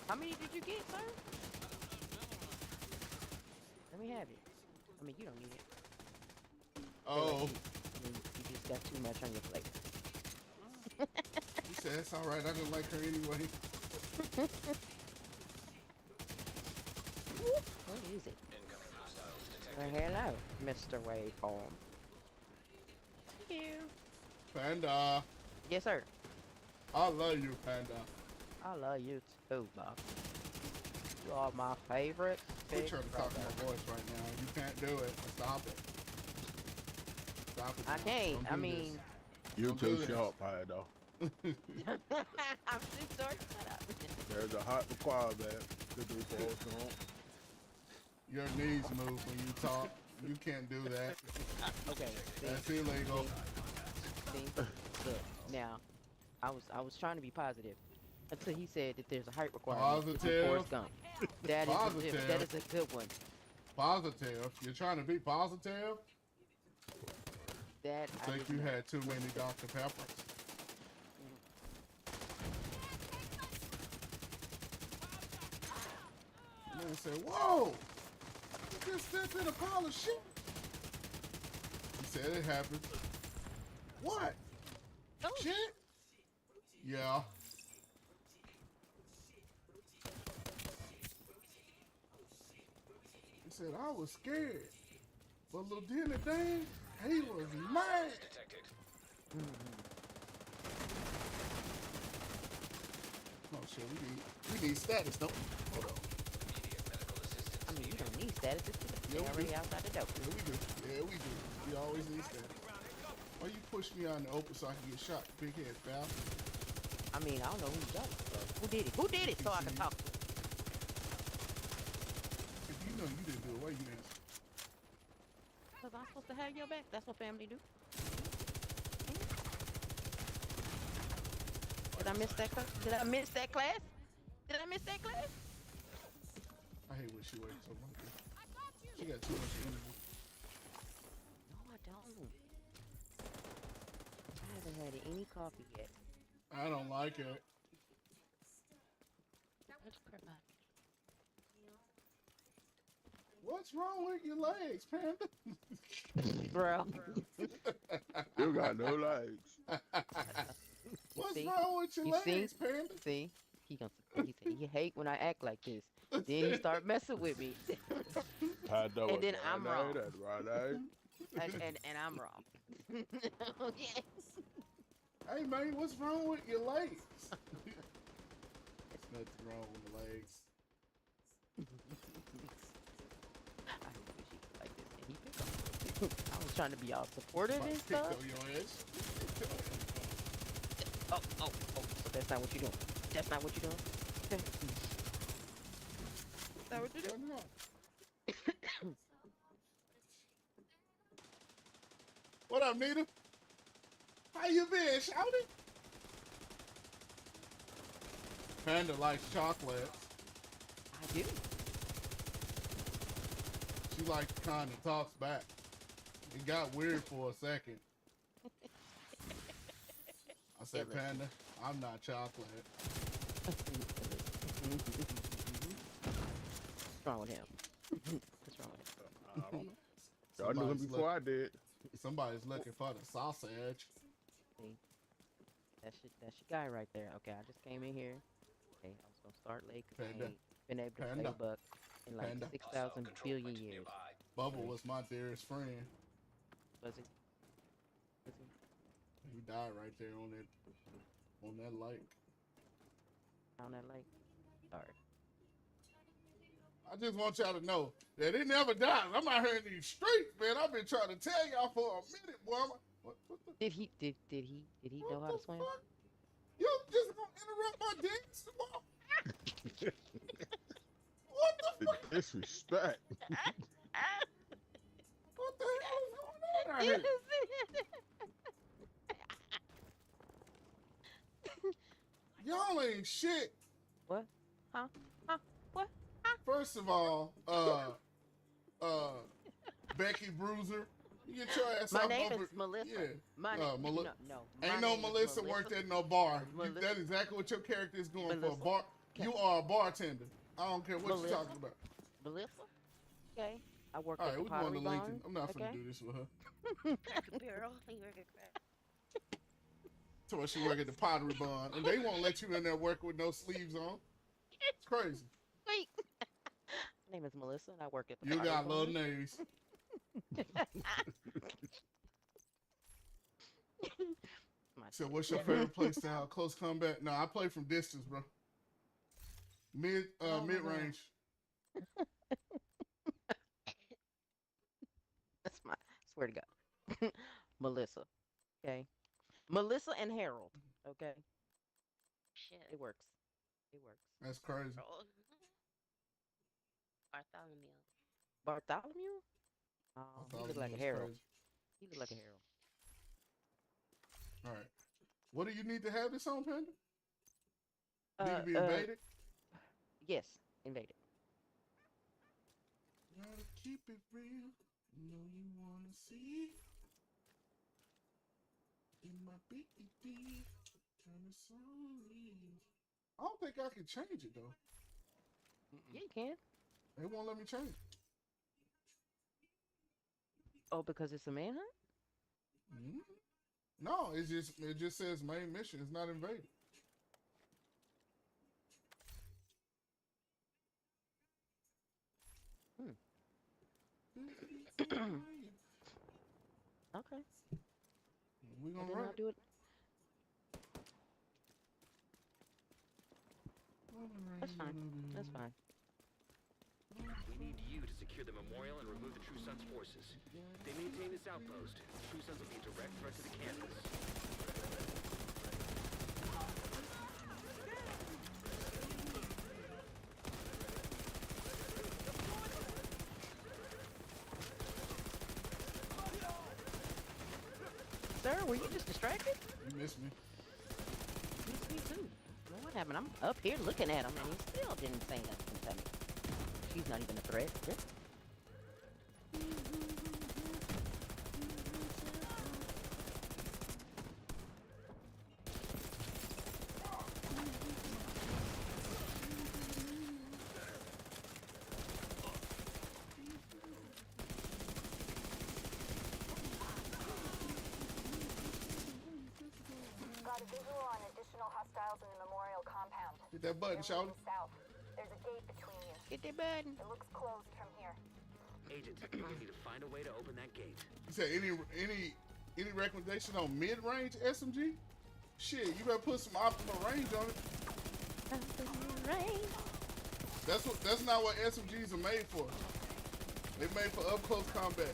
How many did you get, sir? Let me have it. I mean, you don't need it. Oh. You just got too much on your plate. He said, it's all right. I didn't like her anyway. What is it? Incoming hostiles detected. Hello, Mr. Waveform. Thank you. Panda. Yes, sir. I love you, Panda. I love you too, Bob. You are my favorite. Quit big trying to talk brother. my voice right now. You can't do it. Stop it. Stop it. I now. can't. Don't I do mean, this. You Don't do too this. sharp, Pie, though. I'm too sorry. Shut up. There's a hot requirement to do for Ultron. Your knees move when you talk. You can't do that. Okay. That's illegal. See? Look, now, I was trying to be positive until he said that there's a height requirement for Positive. Forrest Gump. That is Positive. a good one. Positive. You're trying to be positive? That I think you had too many Dr. Peppers. Man said, whoa! You just stepped in a pile of shit. He said it happened. What? Oh. Shit? Yeah. He said, I was scared. But Lieutenant Dan, he was mad. Oh shit, we need status, don't we? Hold on. I mean, you don't need status. It's Yeah, we already do. outside the door. Yeah, we do. Yeah, we do. We always need status. Why you push me out in the open so I can get shot, big head bastard? I mean, I don't know who done it. So who did it? Who did it? So I can talk to him. If you know you didn't do it, why you didn't? Because I'm supposed to have your back. That's what family do. Did I miss that class? Did I miss that class? Did I miss that class? I hate when she waits so long. She got too much energy. No, I don't. I haven't had any coffee yet. I don't like it. Let's crap out. What's wrong with your legs, Panda? Bro. You got no legs. What's See? wrong with your You legs, see? Panda? See? He said he hate when I act like this. Then he start messing with me. And then I'm wrong. And I'm wrong. Okay. Hey man, what's wrong with your legs? There's nothing wrong with the legs. I wish he was like this. And he pick on me. I was trying to be all supportive and Picked stuff. on your ass. Oh. So that's not what you're doing. That's not what you're doing. Okay. Is that what you're doing? What up, Nita? How you been, shouty? Panda likes chocolates. I do. She like the kind that talks back. It got weird for a second. I said, Panda, I'm not chocolate. What's wrong with him? What's wrong with him? I don't know. Y'all knew him before I did. Somebody's looking for the sausage. See? That's your guy right there. Okay, I just came in here. Okay, I was gonna start late because I ain't been able to play Panda. Buck in like 6,000 billion years. Bubba was my dearest friend. Was he? Was he? He died right there on that lake. On that lake? Sorry. I just want y'all to know that it never dies. I'm out here in these streets, man. I've been trying to tell y'all for a minute, boy. What the, Did he know how to swim? fuck? You just gonna interrupt my dance? What the fuck? The disrespect. What the hell is going on out here? Y'all ain't shit. What? Huh? What? First of all, Becky Bruiser, you get your ass My off name over. is Melissa. Yeah. My No, name. Meli- No. Ain't My no name is Melissa worked at no bar. Melissa. That's exactly what your character is going for. Melissa. Bar. Okay. You are a bartender. I don't care what Melissa. you're talking about. Melissa? Okay. I work All at right, the we going Pottery to Barn. LinkedIn. I'm not okay? finna do this with her. Barrel. You work at crap. So she work at the Pottery Barn, and they won't let you in there work with no sleeves on. It's crazy. Wait. My name is Melissa, and I work at the You Pottery got Barn. little names. So what's your favorite place to have close combat? No, I play from distance, bro. Mid range. That's my swear to God. Melissa. Okay. Melissa and Harold. Okay, Shit. it works. It works. That's crazy. Bro. Bartholomew. Bartholomew? I He thought looked like a was Harold. crazy. He looked like a Harold. All right. What do you need to have this on, Panda? Need Uh, to be uh, invaded? yes, invaded. Gotta keep it real. You know you wanna see. In my BD. Kinda sorry. I don't think I can change it though. Yeah, you can. They won't let me change it. Oh, because it's a manhunt? Mm-hmm. No, it just says main mission. It's not invaded. Okay. We Well, gonna then run I'll it. do it. That's fine. That's fine. We need you to secure the memorial and remove the True Sons' forces. If they maintain this outpost, the True Sons will be a direct threat to the campus. Sir, were you just distracted? You missed me. Me too. Well, what happened? I'm up here looking at him, and he still didn't say nothing to me. She's not even a threat. Really? Got a visual on additional hostiles in the memorial compound. Hit that button, They're shout. moving south. There's a gate between you. Get that button. It looks closed from here. Agent, you need to find a way to open that gate. You said any recommendation on mid-range SMG? Shit, you better put some optimal range on it. That's not what SMGs are made for. They're made for up close combat.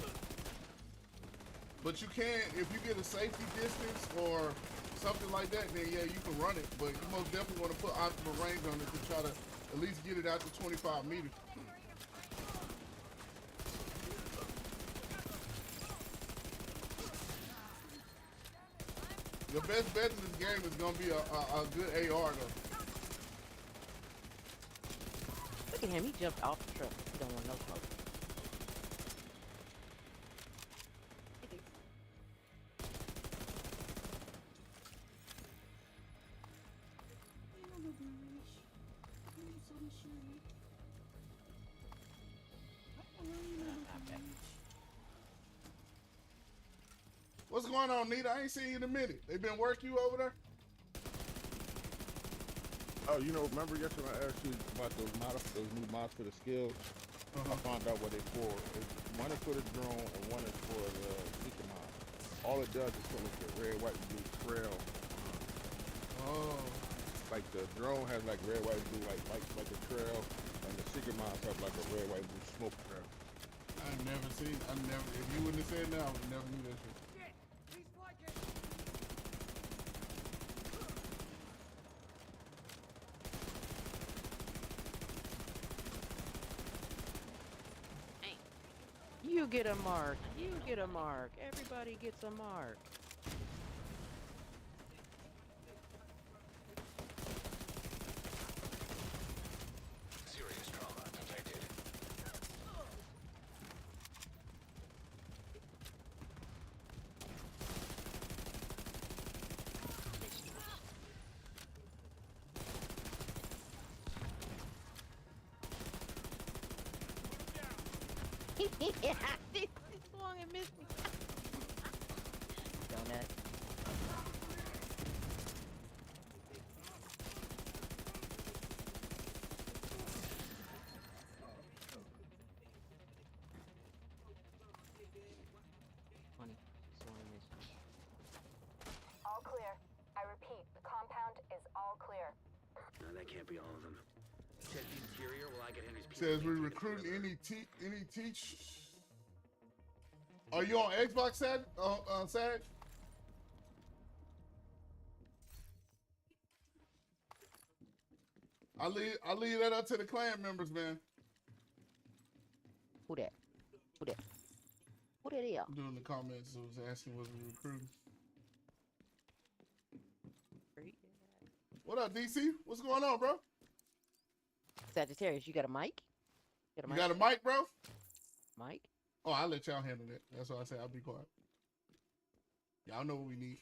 But you can, if you get a safety distance or something like that, then yeah, you can run it. But you most definitely want to put optimal range on it to try to at least get it out to 25 meters. Your best bet in this game is gonna be a good AR though. Look at him. He jumped off the truck. He don't want no smoke. What's going on, Nita? I ain't seen you in a minute. They been working you over there? Oh, you know, remember yesterday I asked you about those new mods for the skills? I found out what they for. One is for the drone and one is for the seeker mod. All it does is put like the red, white, and blue trail. Oh. Like the drone has like red, white, and blue, like a trail, and the seeker mods have like a red, white, and blue smoke trail. If you wouldn't have said that, I would never knew that shit. You get a mark. You get a mark. Everybody gets a mark. Serious trauma detected. Yeah, he swung and missed me. Donut. Funny. Swung and missed me. All clear. I repeat, the compound is all clear. No, that can't be all of them. Check the interior while I get Henry's people. Says we recruiting any teach. Are you on Xbox, Sad? Sad? I leave that up to the clan members, man. Who that? Who that? Who that is? Doing the comments, I was asking was we recruiting. What up, DC? What's going on, bro? Sagittarius, you got a mic? You got a mic, bro? Mic? Oh, I'll let y'all handle that. That's why I say I'll be quiet. Y'all know what we need.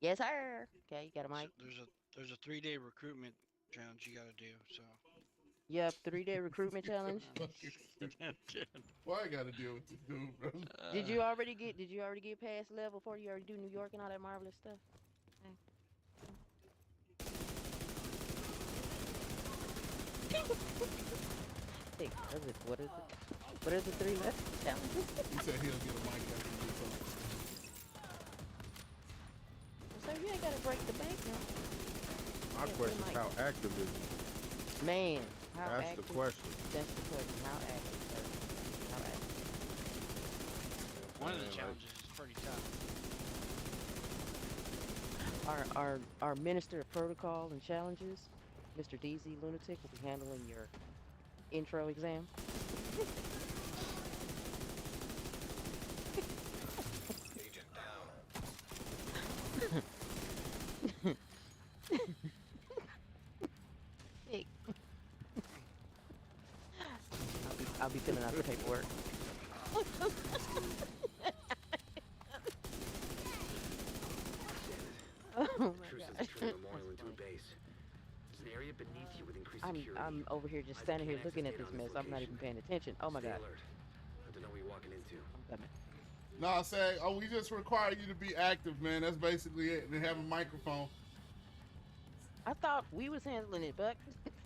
Yes, sir. Okay, you got a mic? So there's a 3-day recruitment challenge you gotta do. So. Yep, 3-day recruitment challenge. Why I gotta deal with this dude, bro? Did you already get past level 4? You already do New York and all that marvelous stuff? Hey, what is it? What is the 3 left challenges? He said he'll get a mic after he gets over. So you ain't gotta break the bank now. My question is how active is it? Man, how That's active? the question. That's the question. How active, sir? How active? One of the challenges is pretty tough. Our Minister of Protocol and Challenges, Mr. DZ Lunatic, will be handling your intro exam. Agent down. Hey. I'll be filling out the paperwork. Oh my Intrusive God. entering Memorial into a base. There's an area beneath you with increased security. I'm over here just standing here looking at this mess. I'm not even paying attention. Oh my Stay God. alert. I don't know what you're walking into. I'm coming. No, I say, we just require you to be active, man. That's basically it. And have a microphone. I thought we was handling it, Buck.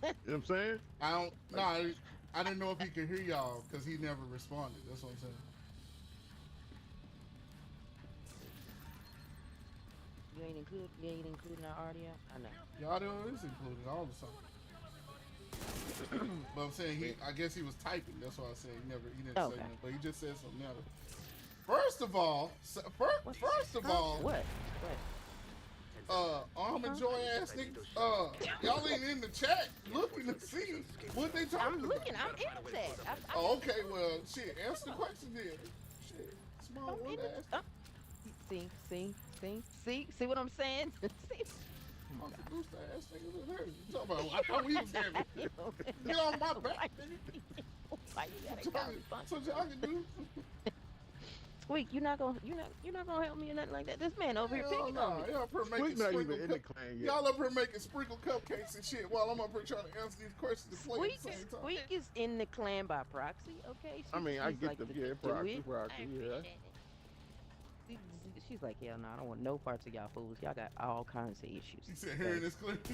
You know what I'm saying? I didn't know if he could hear y'all because he never responded. That's what I'm saying. You ain't including our audio? I know. The audio is included all the time. But I'm saying I guess he was typing. That's why I said he didn't say nothing. But he just said something else. First of all, what? Arm and Joy ass niggas, y'all ain't in the chat looking to see what they talking about. I'm looking. I'm in the chat. Oh, okay, well, shit, answer the question then. Shit, small one ass. See what I'm saying? See? Uncle Booster ass niggas in here. You talking about? I thought we was having. Get on my back, nigga. Why you gotta call me That's what y'all can do. Squeak, you're not gonna help me or nothing like that. This man over here picking on me. Y'all up here making not even in the clan yet. Y'all up here making sprinkle cupcakes and shit while I'm up here trying to answer these questions and play at the same time. Squeak is in the clan by proxy, okay? I mean, I get like the to proxy, yeah. She's like, hell no, I don't want no parts of y'all fools. Y'all got all kinds of issues. She said, hearing this clip.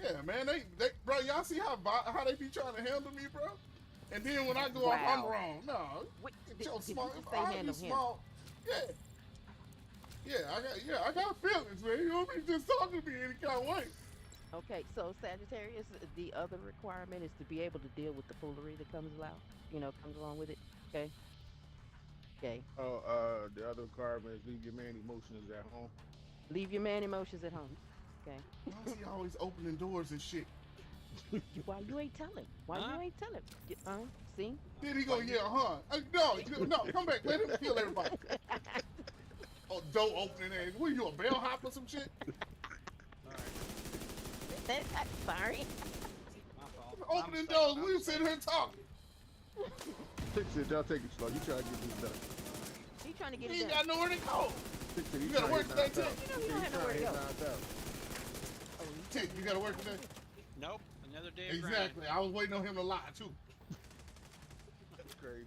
Yeah, man, they bro, y'all see how they be trying to handle me, bro? And then when I go off, I'm wrong. No, Did your small, you just I say be handle him? small. I got feelings, man. You don't be just talking to me any kind of way. Okay, so Sagittarius, the other requirement is to be able to deal with the foolery that comes along with it. Okay. Okay. Oh, the other requirement is leave your man emotions at home. Leave your man emotions at home. Okay. Why is he always opening doors and shit? Why you ain't telling? You ain't telling? See? Then he gonna yell, huh? No, come back. Let him kill everybody. Oh, door opening ass. What are you, a bellhop or some shit? Sorry. My fault. Opening doors. We sitting here talking. Y'all take it slow. You try to get this done. He trying to get He it ain't done. got nowhere to go. You gotta work today, too. You don't have nowhere to go. Tick, you gotta work today. Nope. Another day of Exactly. I was waiting on him to lie, too. That's crazy.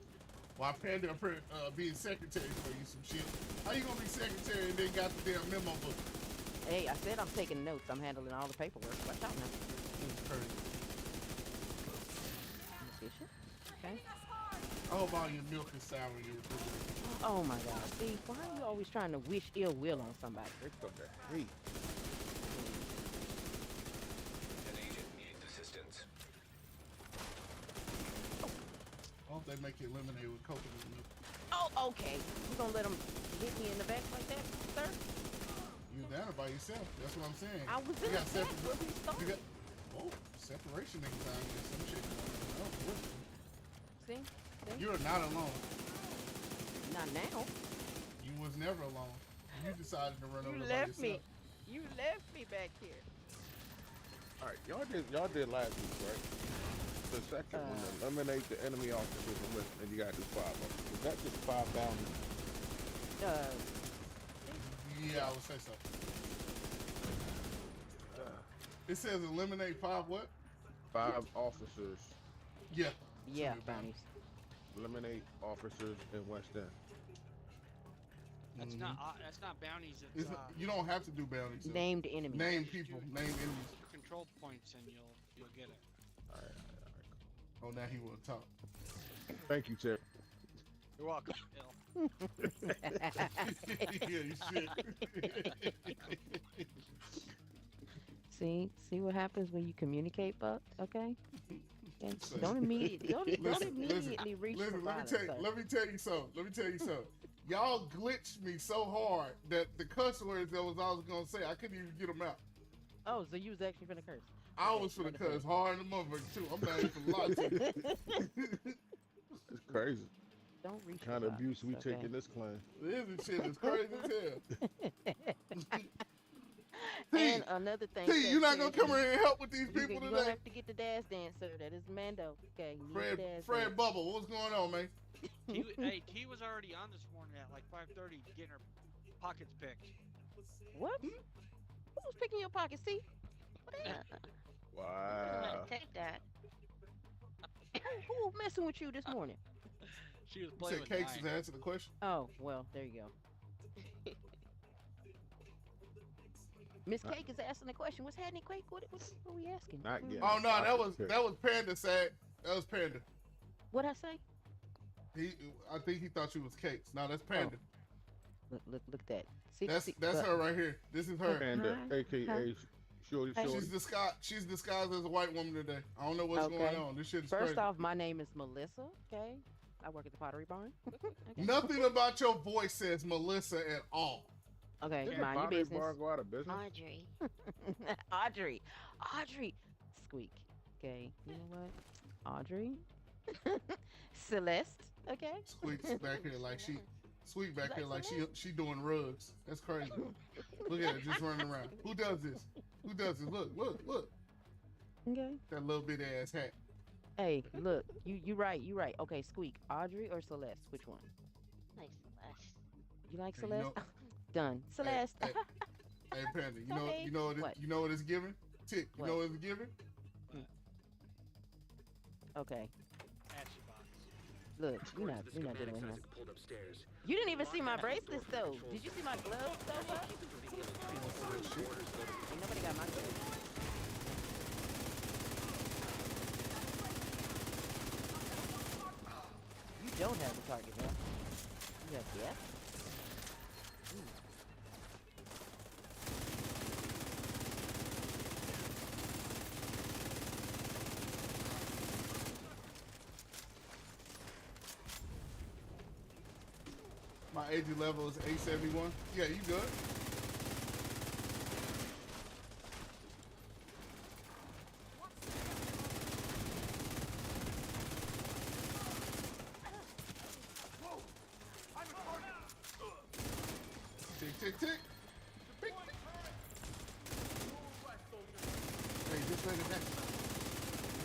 Well, I planned up here being secretary for you some shit. How you gonna be secretary and then got the damn memo book? Hey, I said I'm taking notes. I'm handling all the paperwork. Watch out now. It's crazy. Efficient. Okay. I hope all your milk is sour in your refrigerator. Oh my God. See, why are you always trying to wish ill will on somebody? Hey. An agent needs assistance. I hope they make it lemonade with coconut milk. Oh, okay. You gonna let him hit me in the back like that, sir? You're down by yourself. That's what I'm saying. I was You in got the back where we started. Separation next time. There's some shit going on. See? You're not alone. Not now. You was never alone. You decided to run over You by left yourself. me. You left me back here. All right, y'all did last week, right? The second one, eliminate the enemy officers and you gotta do 5 of them. Is that just 5 bounties? Yeah, I would say so. It says eliminate 5 what? 5 officers. Yeah. Yeah, bounties. Eliminate officers in West End. That's not bounties. It's You don't have to do bounties. So. Named enemies. Name people. Name enemies. Control points, and you'll get it. All right. Oh, now he want to talk. Thank you, Terry. You're welcome, Bill. Yeah, you should. See what happens when you communicate, Buck? Okay. Don't immediately reach for violence. Let me tell you something. Y'all glitched me so hard that the cuss words I was gonna say, I couldn't even get them out. Oh, so you was actually finna curse? I was finna cuss hard in the motherfucker too. I'm not even lying to you. It's crazy. Don't reach. Kind of abuse we take in this clan. This shit is crazy as hell. And another thing. You're not gonna come here and help with these people You're today. gonna have to get the dash dancer. That is Mando. Okay. Fred Bubble, what's going on, man? T was already on this morning at like 5:30 getting her pockets picked. What? Who was picking your pockets, T? Wow. Take that. Who was messing with you this morning? She was playing with Cakes mine. to answer the question. Oh, well, there you go. Miss Cake is asking the question. What's happening, Quake? What are we asking? Not yet. Oh no, that was Panda said. That was Panda. What'd I say? I think he thought she was Cakes. No, that's Panda. Oh. Look at that. See, that's her right here. This is her. Panda, aka Shorty. She's disguised as a white woman today. I don't know what's going on. This shit is crazy. First off, my name is Melissa. Okay, I work at the Pottery Barn. Okay. Nothing about your voice says Melissa at all. Okay, Didn't mind your business. Bar go out of business? Audrey, Squeak. Okay, you know what? Audrey, Celeste. Okay. Squeak's back here like she. Sweet back here like she doing rugs. That's crazy. Look at her just running around. Who does this? Look. Okay. That little bitty ass hat. Hey, look, you right. Okay, Squeak, Audrey or Celeste? Which one? Like Celeste. You like Celeste? Done. Celeste. Hey, Panda, you know what it's giving? Tick, you know what it's giving? Okay. Ashy box. Look, we're not dealing with him. You didn't even see my bracelets though. Did you see my gloves though? Ain't nobody got my gloves. You don't have the target, man. You have the F? My AG level is 871. Yeah, you good. Tick. Hey, just let it happen.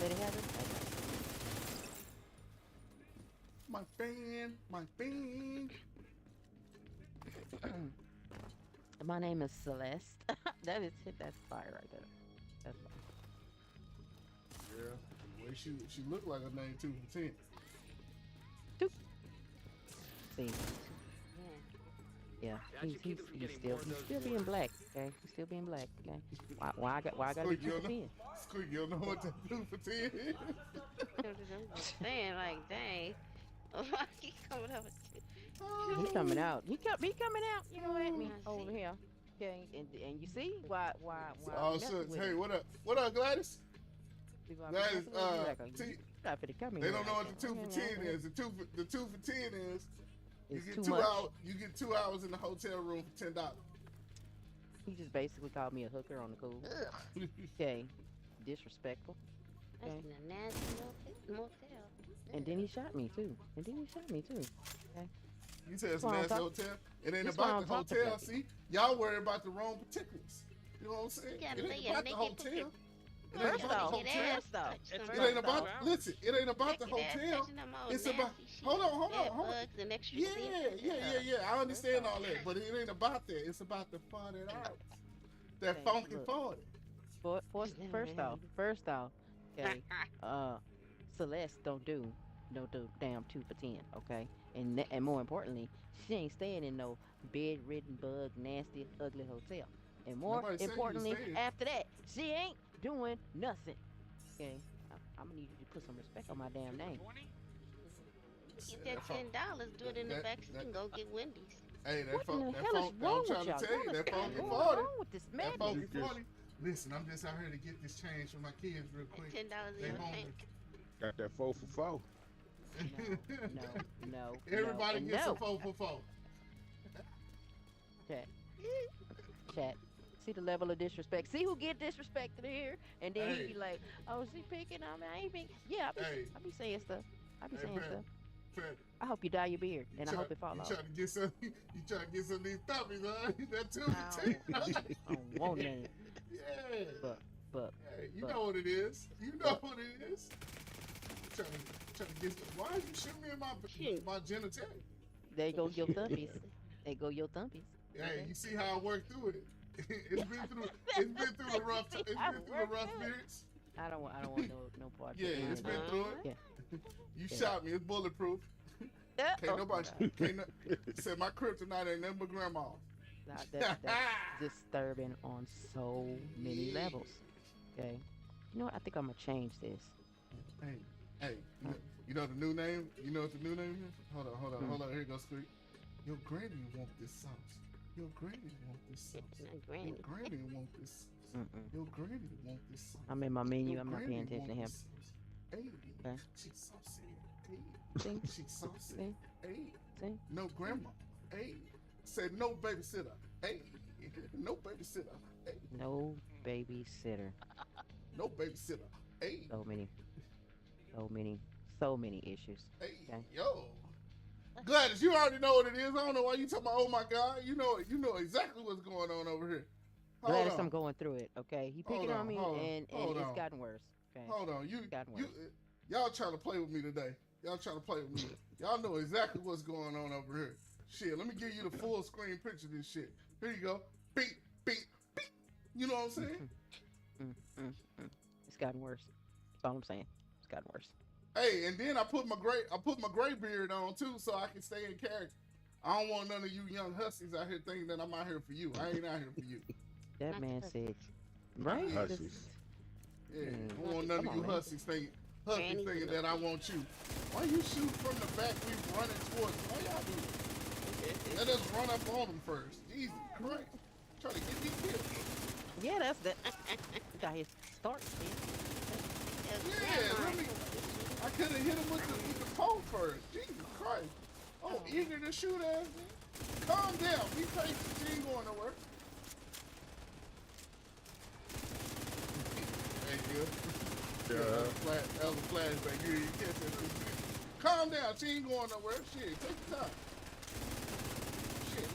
Let it happen? Okay. My fan. My name is Celeste. That's fire right there. That's fire. Yeah, the way she looked like a name 2 from 10. See. Yeah, he's still being black. Okay, he's still being black. Okay, why I got to be 2 for 10? Squeak, you don't know what to do for 10. I'm just saying, like, dang. Why he coming up with He's coming out. He coming out. You know at me over here. Okay, and you see why? Oh, so, hey, what up? What up, Gladys? Gladys, they don't know what the 2 for 10 is. The 2 for 10 is you get 2 hours. You get 2 hours in the hotel room for $10. He just basically called me a hooker on the cool. Ugh. Okay. Disrespectful. That's Okay. in a nasty motel. And then he shot me too. Okay. You said it's That's a why I don't nasty talk. hotel. It ain't That's why I about don't the talk to hotel. Fluffy. See, y'all worry about the wrong particulars. You know what I'm saying? You gotta It lay ain't your about the naked hotel. It ain't First about off, the hotel. first off, It's It about ain't about. 2 hours. Listen, it ain't about the Naked ass hotel. touching them old It's about. nasty shit. Hold on. Bugs and extra Yeah, scent. I understand all that, but it ain't about that. It's about the fun it out. That Okay, funky look. fun. First off, okay. Celeste don't do no damn 2 for 10, okay? And more importantly, she ain't staying in no bedridden, bug, nasty, ugly hotel. And more Nobody said you importantly, staying. after that, she ain't doing nothing. Okay, I'm gonna need you to put some respect on my damn name. 20? Get that $10, do it in the That- back seat and go get Wendy's. Hey, What in the hell is I'm wrong trying with to y'all? tell you, Y'all that is funky what's 40. wrong with this That madness? funky 40. Listen, I'm just out here to get this change for my kids real quick. $10 They in your hungry. tank. Got that 4 for 4. No. Everybody and gets no. a 4 for 4. Chat. See the level of disrespect. See who get disrespected here, and then he be like, "Oh, she picking on me. I ain't picking." Yeah, I be saying stuff. Fat. I hope you dye your beard, and I hope it fall you off. trying to get some? You trying to get some of these thumbies, huh? That too. I don't want none. Yeah. But Hey, you know what it is. You know what it is. Trying to get some. Why you shoot me in my genitalia? there go your thumbies. There go your thumbies. Hey, you see how I work through it? It's been through the rough periods. I don't want no part. Yeah, it's been through it. Yeah. You shot me. It's bulletproof. Can't nobody. Said my kryptonite ain't nothing but grandma. That's disturbing on so many levels. Okay. You know what? I think I'm gonna change this. Hey. You know the new name? You know what the new name is? Hold on. Here you go, Squeak. Your granny want this sauce. Your granny want this sauce. My granny. Your granny want this sauce. Your granny want this sauce. I'm in my menu. Your I'm not granny paying attention to want him. this sauce. Hey, Okay. she's saucy. Hey, See? she's saucy. See? Hey, See? no grandma. Hey, said no babysitter. Hey, no babysitter. Hey, No babysitter. no babysitter. Hey, So many issues. hey, Okay. yo. Gladys, you already know what it is. I don't know why you talking about, oh my God. You know exactly what's going on over here. Gladys, I'm going through it. Okay, he picking on me, and hold it's on. gotten worse. Okay. Hold on. It's gotten worse. Y'all trying to play with me today. Y'all trying to play with me. Y'all know exactly what's going on over here. Shit, let me give you the full screen picture of this shit. Here you go. Beep, beep, beep. You know what I'm saying? It's gotten worse. That's all I'm saying. It's gotten worse. Hey, and then I put my gray beard on too, so I can stay in character. I don't want none of you young hussies out here thinking that I'm out here for you. I ain't out here for you. That man said, right? Hussies. Yeah, I don't want none of you hussies thinking that I want you. Why you shoot from the back? We running towards. Why y'all do that? Let us run up on them first. Jesus Christ! Trying to get me killed. Yeah, that's that. Got his start. Yeah, let me. I could have hit him with the pole first. Jesus Christ! Oh, eager to shoot ass. Calm down. Be patient. She ain't going nowhere. Thank you. That was a flashback. You catch that. Calm down. She ain't going nowhere. Shit, take your time. Shit.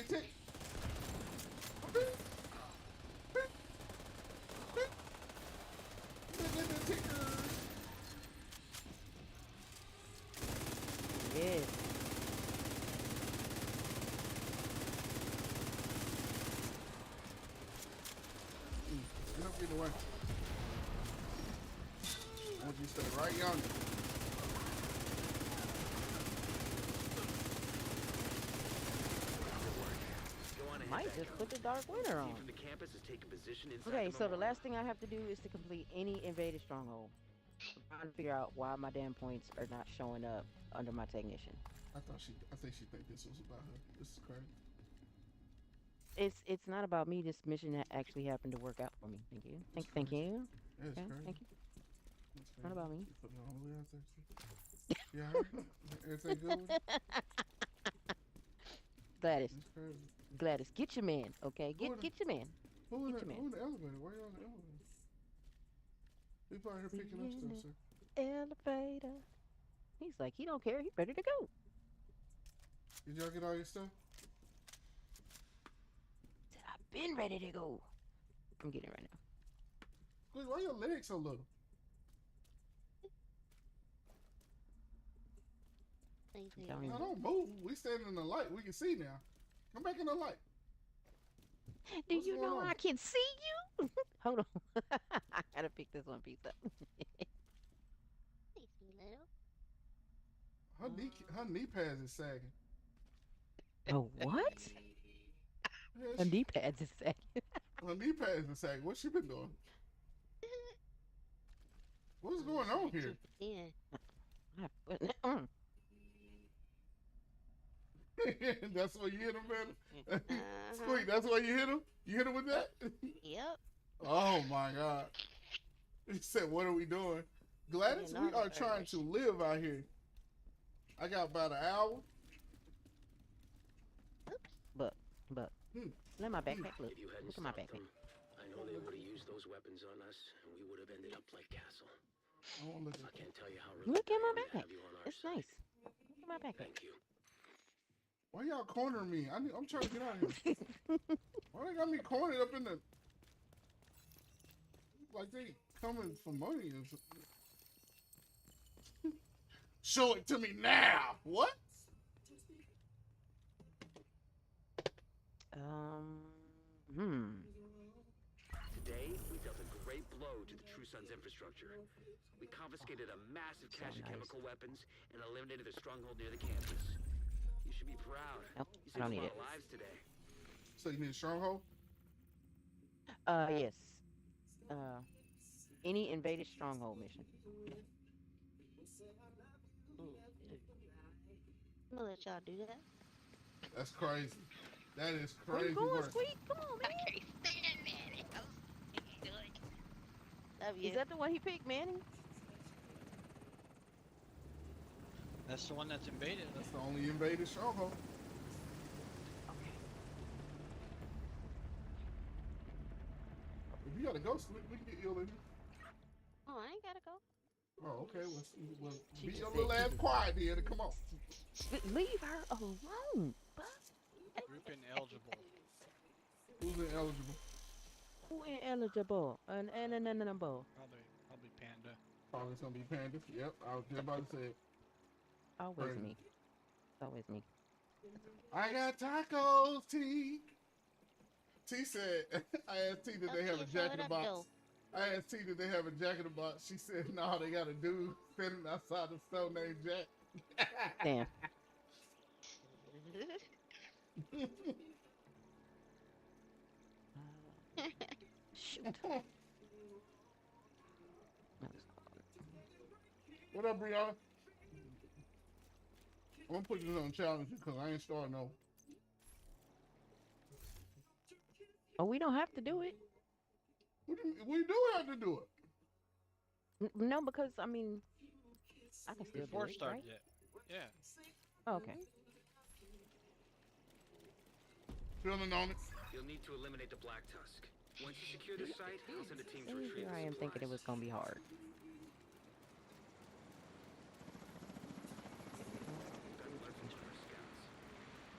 Tick. Yeah. Don't get away. I want you to stay right yonder. Might just put the Dark Winter on. The campus is taking position inside Okay, the so the memorial. last thing I have to do is to complete any invaded stronghold. I'm trying to figure out why my damn points are not showing up under my technician. I think she think this was about her. This is crazy. It's not about me. This mission actually happened to work out for me. Thank you. Thank you. That's Okay, crazy. thank you. What about me? You put it all the way out there, too. Yeah, everything good with it? Gladys, That's crazy. Gladys, get your man, okay? Who Get your man. Who in Get the, your man. who in the elevator? Why you on the elevator? People out here See picking up you stuff, in sir. Elevator. He's like, he don't care. He's ready to go. Did y'all get all your stuff? Said, I've been ready to go. I'm getting it right now. Wait, why your legs so little? Anything. telling you. Now don't move. We standing in the light. We can see now. Come back in the light. Do What's you going know on? I can see you? Hold on. I gotta pick this one piece up. Thanks, me little. Her knee pads is sagging. Oh, what? Yeah, Her knee pads is sagging. her knee pads is sagging. What's she been doing? What's going on here? Yeah. That's why you hit him, man. Uh-huh. Squeak, that's why you hit him? You hit him with that? Yep. Oh my God. He said, what are we doing? Gladys, Yeah, we not are trying Irish. to live out here. I got about an hour. But, let my backpack look. If you hadn't Look at my stopped backpack. them, I know they would have used those weapons on us, and we would have ended up like Castle. I don't look I at can't tell you how Look at my relieved I am to backpack. have you on our It's side. nice. Look at my backpack. Thank you. Why y'all cornering me? I'm trying to get out of here. Why they got me cornered up in the... Like they coming for money or something. Show it to me now. What? Today, we dealt a great blow to the True Sons infrastructure. We confiscated a massive cache of chemical weapons and eliminated their stronghold near the campus. You should be proud. Nope, You I don't saved a need lot it. of lives today. So you need a stronghold? Yes. Any invaded stronghold mission. I'm gonna let y'all do that. That's crazy. That is Where crazy you going, work. Squeak? Come on, man. I can't stand Manny. I can't do it. Love you. Is that the one he picked, Manny? That's the one that's invaded. That's the only invaded stronghold. Okay. If you gotta go, Squeak, we can get you in here. Oh, I ain't gotta go. Oh, okay. Well She be just your said little she ass was- quiet here to come on. Leave her alone. Group ineligible. Who's ineligible? Who ineligible? Ineligible. Probably Panda. Probably it's gonna be Panda. Yep, I was just about to say it. Always Right. me. Always me. I got tacos, T. T said, I asked T, did they have a jack in the box? I asked T, did they have a jack in the box? She said, no, they got a dude standing outside the store named Jack. Damn. Shoot. What up, Brianna? I'm gonna put this on challenge because I ain't starting no. Oh, we don't have to do it. We do have to do it. No, because I mean, I can still Before do it it, started right? yet. Yeah. Oh, okay. Feeling on it. You'll need to eliminate the Black Tusk. Once you secure the site, I'll send a team to See, retrieve here the I am thinking it was supplies. gonna be hard. We've got alerts from our scouts.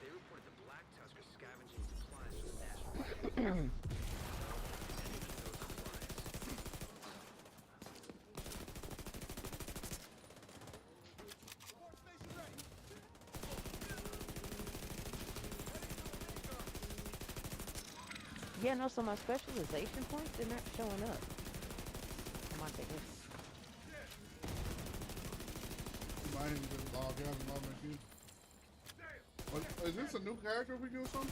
They reported the Black Tusk are scavenging supplies from the national those supplies. Yeah, no, so my specialization points, they're not showing up. Come on, take this. You might even just log out and log back in. Is this a new character we do or something?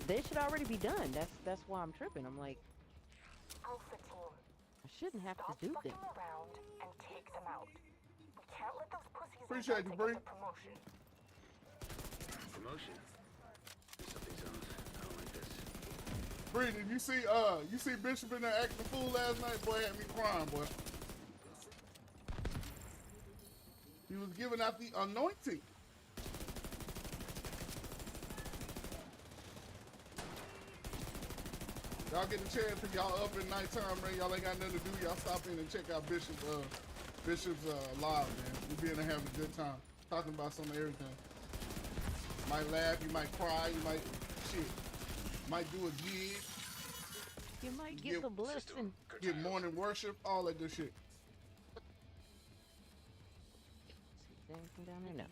They should already be done. That's why I'm tripping. I'm like, Alpha team, I shouldn't have stop to do fucking them. around and take them out. We can't let those pussies Appreciate you, Bree. get the promotion. Promotion? Something's off. I don't like this. Brandon, you see Bishop in there acting a fool last night? Boy, had me crying, boy. He was giving out the anointing. Y'all get a chance if y'all up at nighttime, man. Y'all ain't got nothing to do. Y'all stop in and check out Bishop's live, man. We be in there having a good time, talking about some of everything. Might laugh, you might cry, you might might do a gig. You might get the blessing. Get morning worship, all that good shit. See anything down there?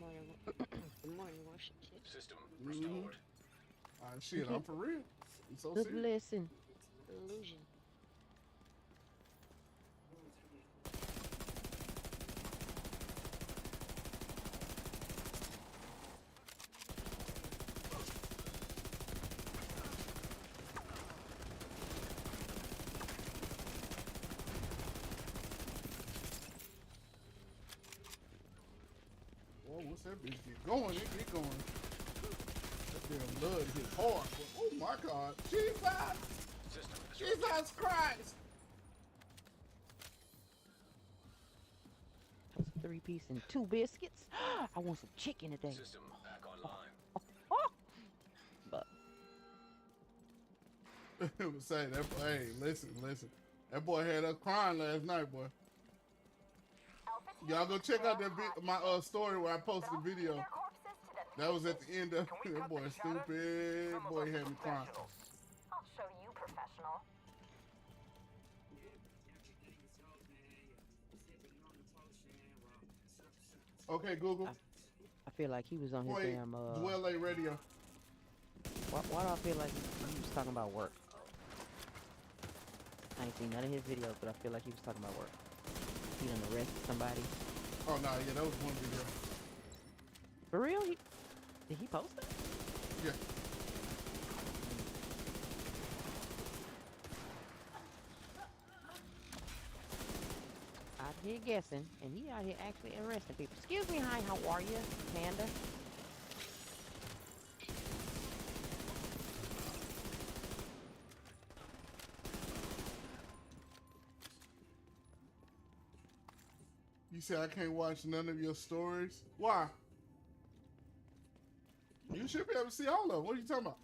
No. Morning worship shit. System restored. Shit, I'm for real. I'm so The serious. blessing. Illusion. Whoa, what's that bitch get going? It get going. That damn blood hit hard. Oh my God. Jesus! Jesus Christ! That's a 3-piece and 2 biscuits. I want some chicken today. System back online. But It was saying that. Hey, listen. That boy had us crying last night, boy. Y'all go check out that my story where I posted the video. That was at the end of that boy stupid. Boy, he had me crying. I'll show you professional. Okay, Google. I feel like he was on his Play damn Dwell A Radio. Why do I feel like he was talking about work? I ain't seen none of his videos, but I feel like he was talking about work. He done arrested somebody. Oh no, yeah, that was one video. For real? Did he post it? Yeah. Out here guessing, and he out here actually arresting people. Excuse me, hi, how are you, Panda? You say I can't watch none of your stories? Why? You should be able to see all of them. What are you talking about?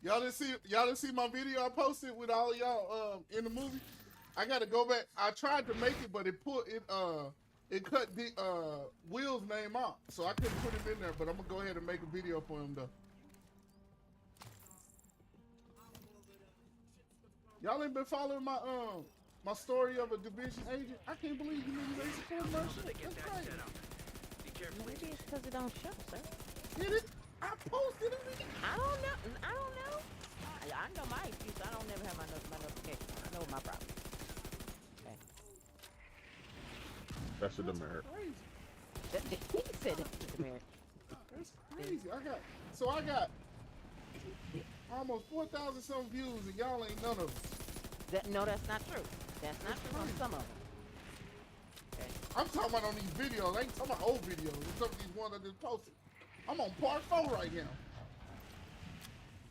Y'all didn't see my video I posted with all of y'all in the movie? I gotta go back. I tried to make it, but it cut the Will's name out. So I couldn't put him in there, but I'm gonna go ahead and make a video for him though. Y'all ain't been following my story of a division agent? I can't believe you niggas ain't supporting my shit. That's crazy. Maybe it's because it don't show, sir. Did it? I posted it. I don't know. I know my excuse. I don't never have my notification. I know my problem. Okay. That's a demerit. He said it's a demerit. That's crazy. I got almost 4,000 some views and y'all ain't none of them. No, that's not true. That's not true on some of them. Okay. I'm talking about on these videos. I ain't talking about old videos. I'm talking about these ones I just posted. I'm on part 4 right now.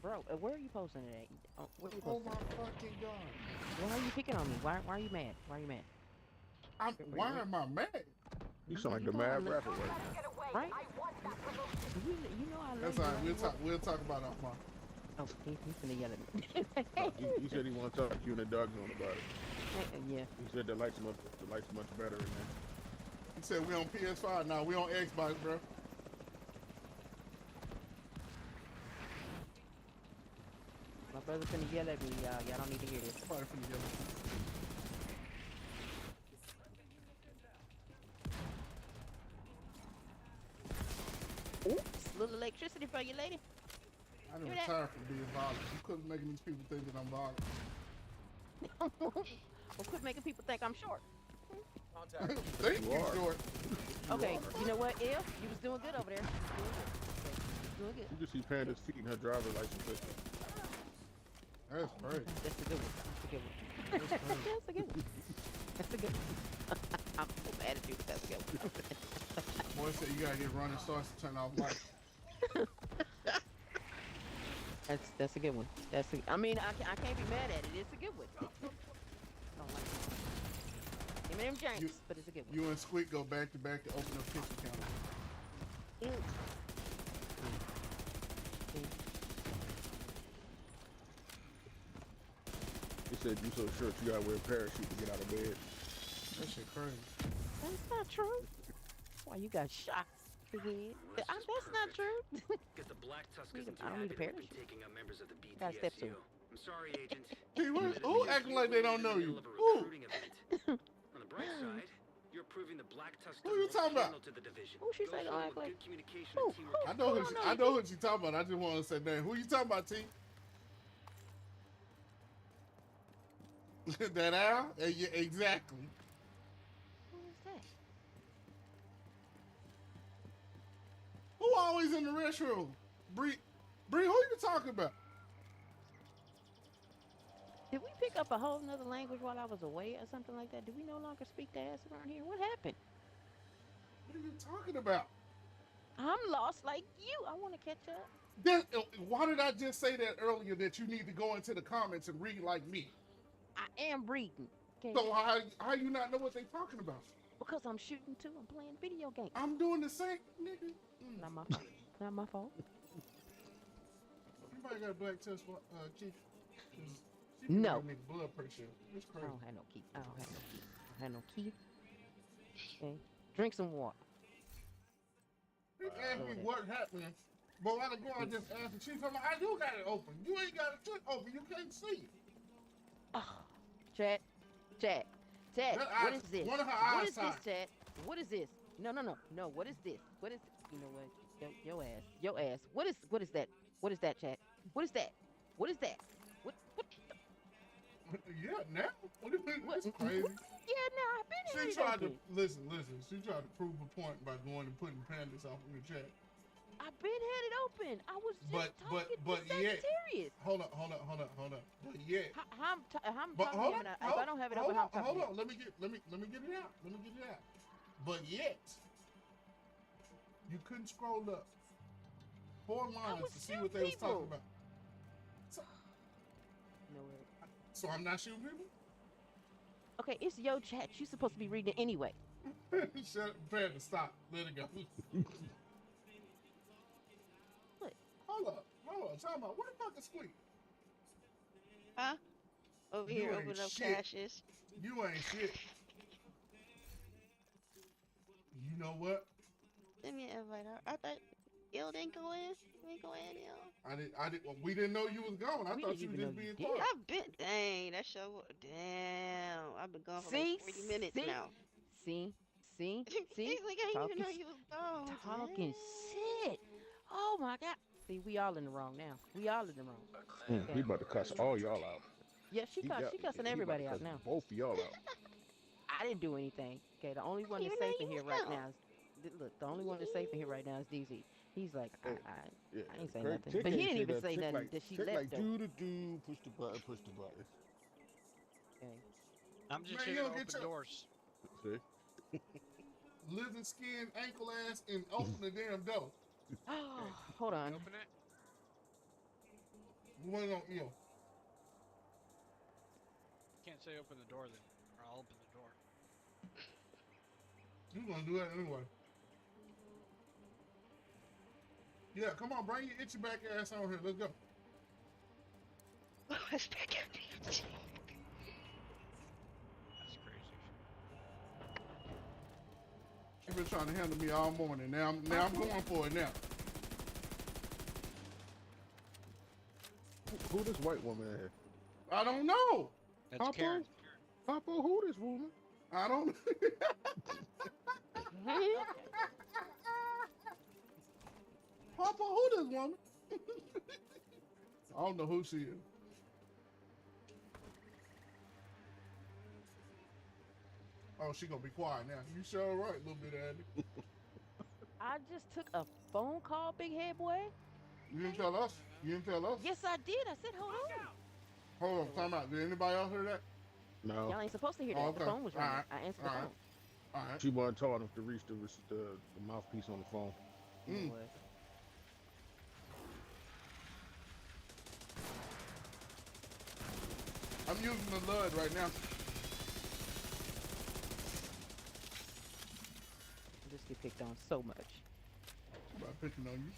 Bro, where are you posting it at? Where are you Oh posting my it? fucking God. Why are you picking on me? Why are you mad? Why are you mad? Why am I mad? You sound like the mad rapper Right? You know I love That's you. all right. We'll talk about it offline. Oh, he's finna yell at me. He said he want to talk to you and the dog known about it. Yeah. He said the lights much better in there. He said we on PS5 now. We on Xbox, bro. My brother's finna yell at me, y'all. Y'all don't need to hear this. Somebody finna yell at me. Oops, little electricity for you, lady. I done retired from being violent. You couldn't make these people think that I'm violent. Well, quit making people think I'm short. Think you short. Okay, you know what, If? You was doing good over there. Doing good. You can see Panda's feet in her driver's license picture. That's great. That's a good one. That's a good one. That's a good one. That's a good one. I'm so mad at you, but that's a good one. Boy said you gotta get running starts to turn off lights. That's a good one. I mean, I can't be mad at it. It's a good one. Don't like it. Give me them janks, but it's a good one. You and Squeak go back to back to open up kitchen counter. Ew. He said you so short you gotta wear a parachute to get out of bed. That shit crazy. That's not true. Why you got shot? That's not true. Get the Black Tuskers into I don't need a habit of parachute. taking out members of the Gotta step BTSU. to it. I'm sorry, Agent. Hey, who acting like they don't know you? Who? Who? On the bright side, you're proving the Black Tuskers Who you talking about? to the division. Who she say Goes don't along act with like? good communication Who? and teamwork. I know who she talking about. I just want to say that. Who you talking about, T? That owl? Yeah, exactly. Who is that? Who always in the restroom? Bree, who you talking about? Did we pick up a whole nother language while I was away or something like that? Do we no longer speak the ass around here? What happened? What are you talking about? I'm lost like you. I want to catch up. Why did I just say that earlier that you need to go into the comments and read like me? I am reading. Okay? So how you not know what they talking about? Because I'm shooting too. I'm playing video games. I'm doing the same, nigga. Not my fault. Not my fault. Anybody got a black test, Chief? No. Blood pressure. It's I crazy. don't have no key. I don't have no key. Okay. Drink some water. He asked me what happened. But while ago I just asked the Chief, I'm like, I do got it open. You ain't got it open. You can't see it. Oh, Chad. What is this? One of her What eyes is this, Chad? What is this? No. What is this? What is? You know what? Your ass. What is that? What is that, Chad? What is that? What is that? What? Yeah, now? What do you mean? It's crazy. Yeah, no, I've been here. She tried to listen. She tried to prove a point by going and putting pandas off in the chat. I've been had it open. I was just talking but to Sagittarius. Hold up. But yet, I'm talking about if I don't have it open, I'm talking. Hold on. Let me get it out. But yet, you couldn't scroll up 4 lines to see what they was talking about. So I'm not shooting people? Okay, it's your chat. You're supposed to be reading it anyway. Shut up, Panda, stop. Let it go. What? Hold up. Talk about where the fuck is Squeak? Huh? Over You here, ain't open up shit. caches. You ain't shit. You know what? Let me invite her. I thought Il didn't go in. You ain't go in, Il. I did. Well, we didn't know you was gone. I We thought didn't you was even just know you being did. quiet. I've been. Dang, that show. Damn. I've been gone for like 40 minutes now. See? He's like, I didn't even know you was gone. Talking shit. Oh my God. See, we all in the wrong now. We all in the wrong. He about to cuss all y'all out. Yeah, she cussing everybody out now. Both of y'all out. I didn't do anything. Okay, the only one that's safe in here right now is the only one that's safe in here right now is DZ. He's like, I ain't saying nothing. But he didn't even say nothing that she left though. Do, push the button. Okay. I'm just Man, here you to don't open get your- doors. See? Lizard skin, ankle ass, and open the damn door. Oh, hold on. Open it. You went on ill. Can't say open the door then, or I'll open the door. You gonna do that anyway. Yeah, come on, bring your itchy back ass on here. Let's go. It's back at me. That's crazy. She been trying to handle me all morning. Now I'm going for it now. Who this white woman is? I don't know. That's Papa? Karen. Papa, who this woman? I don't. Papa, who this woman? I don't know who she is. Oh, she gonna be quiet now. You sure right, little bit, Andy. I just took a phone call, big head boy. You didn't tell us. Yes, I did. I said, hold on. Hold on, time out. Did anybody else hear that? No. Y'all ain't supposed to hear that. Oh, okay. The phone was ringing. Alright. I answered the phone. All right. She wasn't tall enough to reach the mouthpiece on the phone. You know what? I'm using the LUD right now. I just get picked on so much. About picking on you.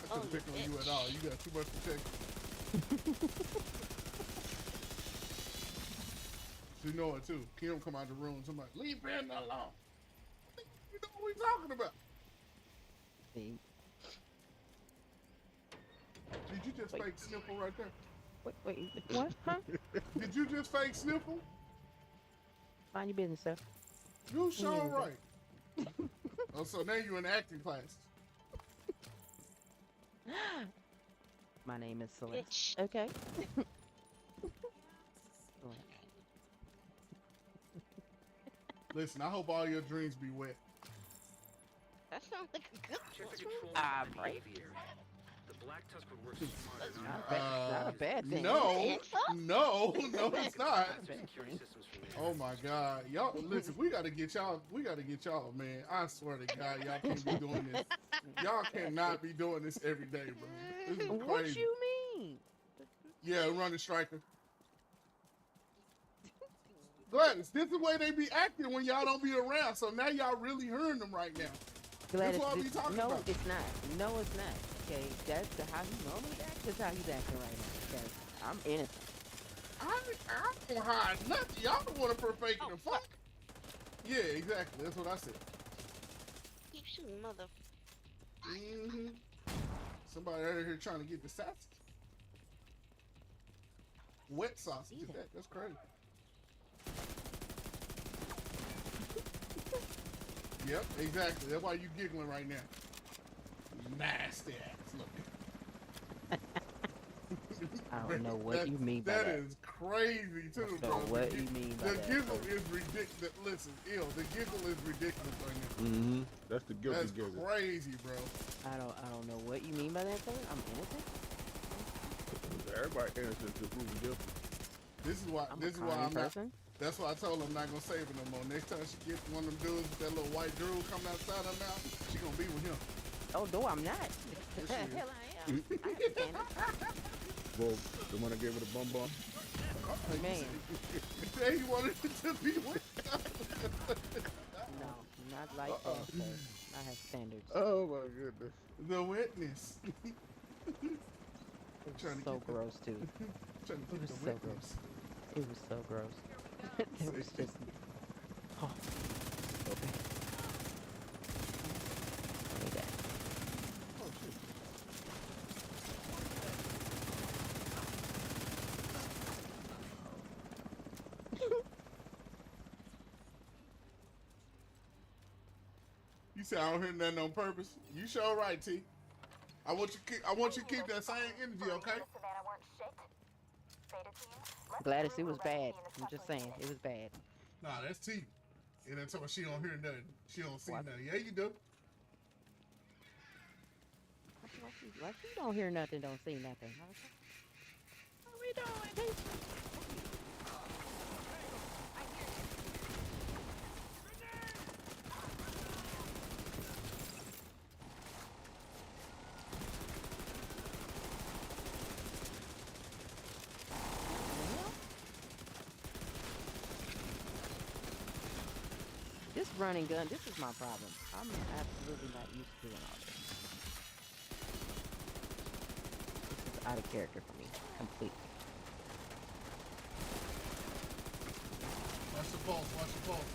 I couldn't pick on you at all. You got too much protection. You know it too. Kim come out the room. Somebody leave Ben alone. You know what we talking about? See. Did you just fake sniffle right there? Wait, what? Huh? Did you just fake sniffle? Mind your business, sir. You sure right. Oh, so now you're in acting class. My name is Celeste. Okay. Listen, I hope all your dreams be wet. That sounds like a good Check the one. controls on the behavior. The black tusk would work smarter. Not a bad thing. No, it's not. Security systems from there. Oh my God, y'all! Listen, we gotta get y'all, man. I swear to God, y'all can't be doing this. Y'all cannot be doing this every day, bro. This is crazy. What you mean? Yeah, running striker. Gladys, this is the way they be acting when y'all don't be around. So now y'all really hearing them right now. Gladys, That's what I be talking no, about. it's not. No, it's not. Okay, that's how he normally acts. That's how he's acting right now. Okay, I'm innocent. I don't hide nothing. Y'all don't want to fake the fuck. Yeah, exactly. That's what I said. Keep shooting, mother. Mm-hmm. Somebody out here trying to get the sausage. Wet sausage. That's crazy. Yep, exactly. That's why you giggling right now. Nasty ass. Look. I don't know what you mean by that. That is crazy too, So bro. what you mean by the that? The giggle is ridiculous. Listen, the giggle is ridiculous right now. Mm-hmm. That's the guilty giggle. That's crazy, bro. I don't know what you mean by that, sir. I'm innocent. Everybody innocent to prove guilty. This is why. I'm not. That's why I told her I'm not gonna save her no more. Next time she gets one of them dudes with that little white drool coming outside her mouth, she gonna be with him. Oh no, I'm not. Yes, Hell, I am. I understand. Well, the one that gave her the bum bum. Man. You say he wanted to be with her. No, not like that, sir. I have standards. Oh my goodness. The witness. It was so gross too. It was so gross. It was so gross. It was just. Oh. Okay. You say I don't hear nothing on purpose. You sure right, T. I want you to keep that same energy, okay? Gladys, it was bad. I'm just saying, it was bad. Nah, that's T. And that's why she don't hear nothing. She don't see nothing. Yeah, you do. Like you don't hear nothing, don't see nothing. What are we doing? This running gun, this is my problem. I'm absolutely not used to doing all this. This is out of character for me, completely. Watch the pulse, watch the pulse.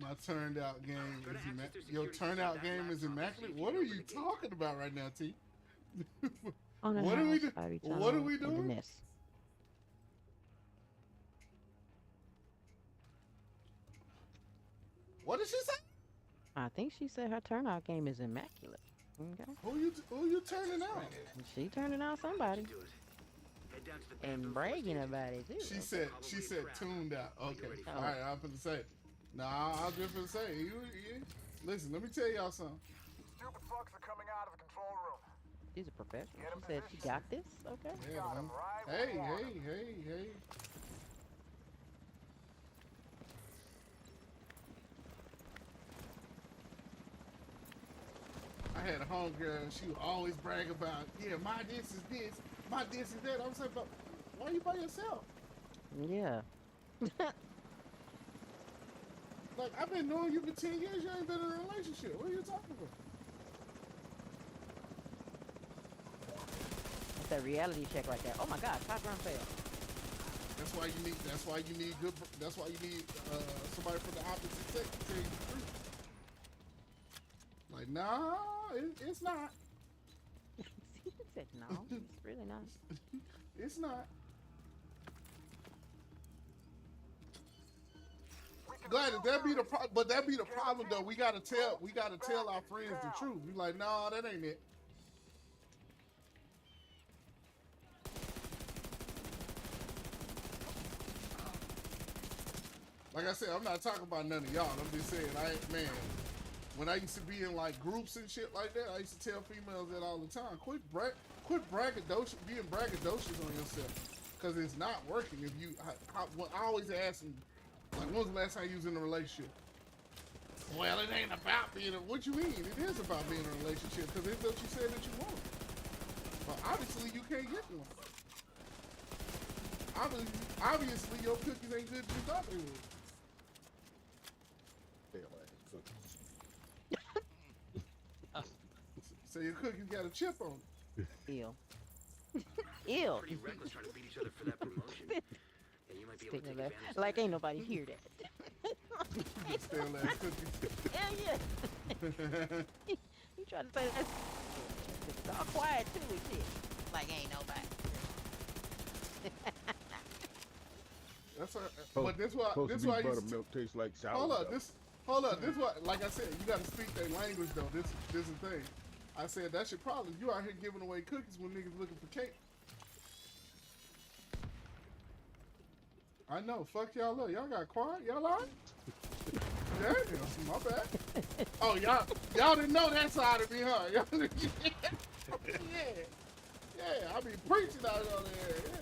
My turned out game is your turnout game is immaculate. What are you talking about right now, T? What are we doing? What are we doing? What did she say? I think she said her turnout game is immaculate. Okay. Who you turning out? She turning out somebody. And bragging about it too. She said tuned out. Okay. All right, I'm gonna say. Nah, I was just gonna say. Listen, let me tell y'all something. Stupid fucks are coming out of the control room. She's a professional. She said she got this. Okay. Yeah, man. Hey. I had a homegirl, she would always brag about, yeah, my this is this, my this is that. I was like, but why are you by yourself? Yeah. Like, I've been knowing you for 10 years, you ain't been in a relationship. What are you talking about? That's that reality check right there. Oh my God, top run fail. That's why you need somebody from the opposite sex to tell you the truth. Like, nah, it's not. He said no, it's really not. It's not. Glad that be the problem, but that be the problem though. We gotta tell our friends the truth. We like, nah, that ain't it. Like I said, I'm not talking about none of y'all. I'm just saying, when I used to be in like groups and shit like that, I used to tell females that all the time. Quit braggadocious, being braggadocious on yourself, because it's not working. If you, I always ask them, like, when was the last time you was in a relationship? Well, it ain't about being what you mean? It is about being in a relationship, because it's what you said that you want. But obviously, you can't get one. Obviously, your cookies ain't good as you thought they were. So your cookies got a chip on it. Ew. Ew. Pretty reckless trying to beat each other for that promotion. Yeah, you might be able to take advantage. Like ain't nobody hear that. Stale ass cookies. Hell yeah. You trying to say that? It's all quiet too and shit. Like ain't nobody. That's but this why buttermilk tastes like sour. Hold up, this why, like I said, you gotta speak their language though. This is the thing. I said that's your problem. You out here giving away cookies when niggas looking for cake. I know. Fuck y'all up. Y'all got quiet. Y'all all right? Damn, my bad. Oh, y'all didn't know that side of me, huh? Y'all, yeah. I be preaching out on there. Yeah.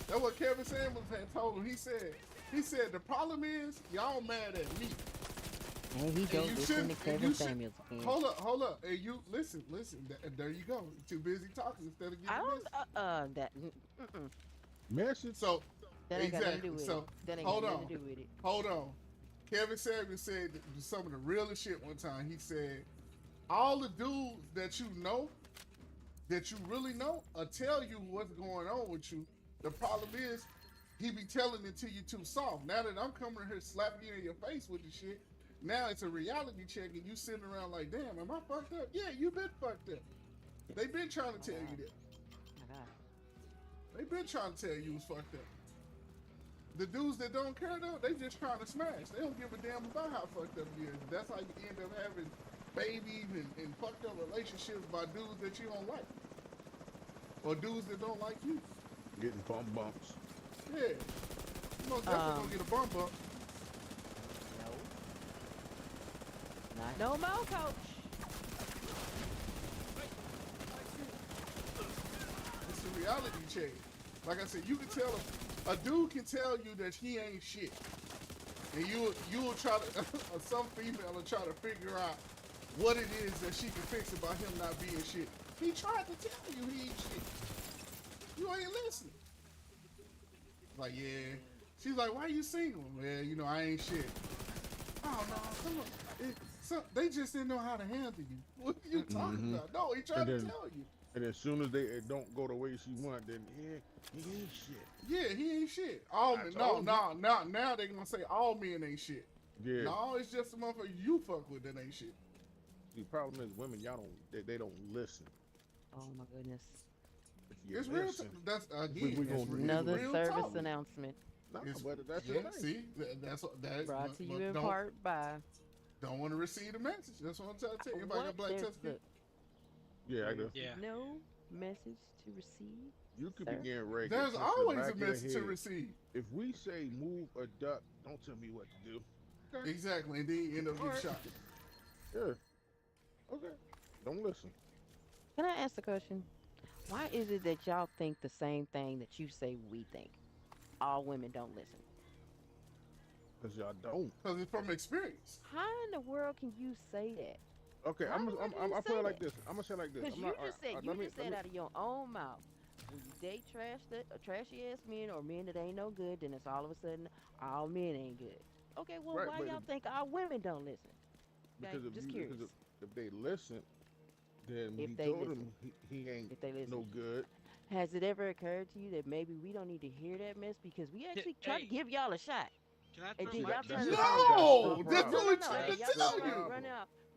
That's what Kevin Samuels had told him. He said the problem is y'all mad at me. And he don't listen to Kevin Samuels again. Hold up. And you listen. There you go. Too busy talking instead of getting message. So that ain't got nothing to do with it. That ain't got nothing to do with it. Hold on. Kevin Samuels said some of the realest shit one time. He said, all the dudes that you know, that you really know, will tell you what's going on with you. The problem is, he be telling it to you too soft. Now that I'm coming here slapping you in your face with the shit, now it's a reality check and you sitting around like, damn, am I fucked up? Yeah, you been fucked up. They been trying to tell you that. They been trying to tell you was fucked up. The dudes that don't care though, they just trying to smash. They don't give a damn about how fucked up you is. That's how you end up having babies and fucked up relationships by dudes that you don't like. Or dudes that don't like you. Getting bumps. Yeah. You most definitely gonna get a bump. No. Not no more, coach. It's a reality check. Like I said, you can tell a dude can tell you that he ain't shit. And you will try to, some female will try to figure out what it is that she can fix about him not being shit. He tried to tell you he ain't shit. You ain't listening. Like, yeah. She's like, why you single? Well, you know, I ain't shit. Oh, no, come on. They just didn't know how to handle you. What are you talking about? No, he tried to tell you. And as soon as it don't go the way she want, then yeah, he ain't shit. Yeah, he ain't shit. All men, now they gonna say all men ain't shit. Yeah. No, it's just the motherfucker you fuck with that ain't shit. The problem is women, y'all they don't listen. Oh my goodness. It's real. That's again. Another real service talk. announcement. No, but that's yeah. your See, that's that. Brought to you in part by. Don't want to receive the message. That's what I'm trying to tell you. Anybody got black test? Yeah, I do. Yeah. No message to receive. You could be getting ready. There's always a message to receive. If we say move or duck, don't tell me what to do. Okay. Exactly, and then you end up getting shot. Yeah. Okay. Don't listen. Can I ask a question? Why is it that y'all think the same thing that you say we think? All women don't listen. Because y'all don't. Because it's from experience. How in the world can you say that? Okay, I'm put it like this. I'm gonna say it like this. Because you just said out of your own mouth, when you date trashy ass men or men that ain't no good, then it's all of a sudden all men ain't good. Okay, well, right, why y'all think our women don't listen? Because just curious. If they listen, then when if he they told listen. them he ain't no good. Has it ever occurred to you that maybe we don't need to hear that mess because we actually try to give y'all a shot? Can I and throw then my y'all turn No! That's what we're trying to tell you.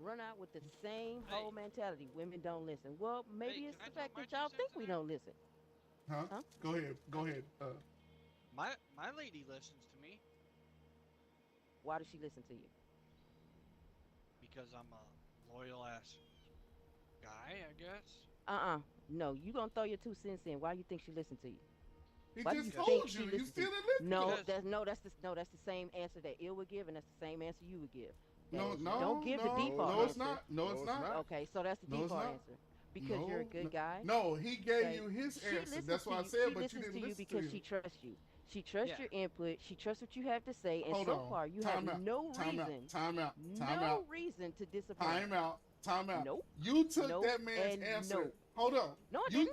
Run out with the same whole mentality. Women don't listen. Well, maybe it's the fact that y'all think we don't listen. Huh? Go ahead. My lady listens to me. Why does she listen to you? Because I'm a loyal ass guy, I guess. No, you gonna throw your 2 cents in. Why you think she listened to you? He Why just do you told think you. She You still didn't listen. That's the same answer that it would give, and that's the same answer you would give. No, don't give the default answer. answer. It's not. No, it's not. Okay, so that's the default answer. Because you're a good guy. No, he gave you his answer. That's what I said, but you didn't listen to because she trusts you. She trusts your input. She trusts what you have to say, and far you have no reason to disappoint. Time out. Nope. You took that man's answer. Nope. Hold on. No, I didn't.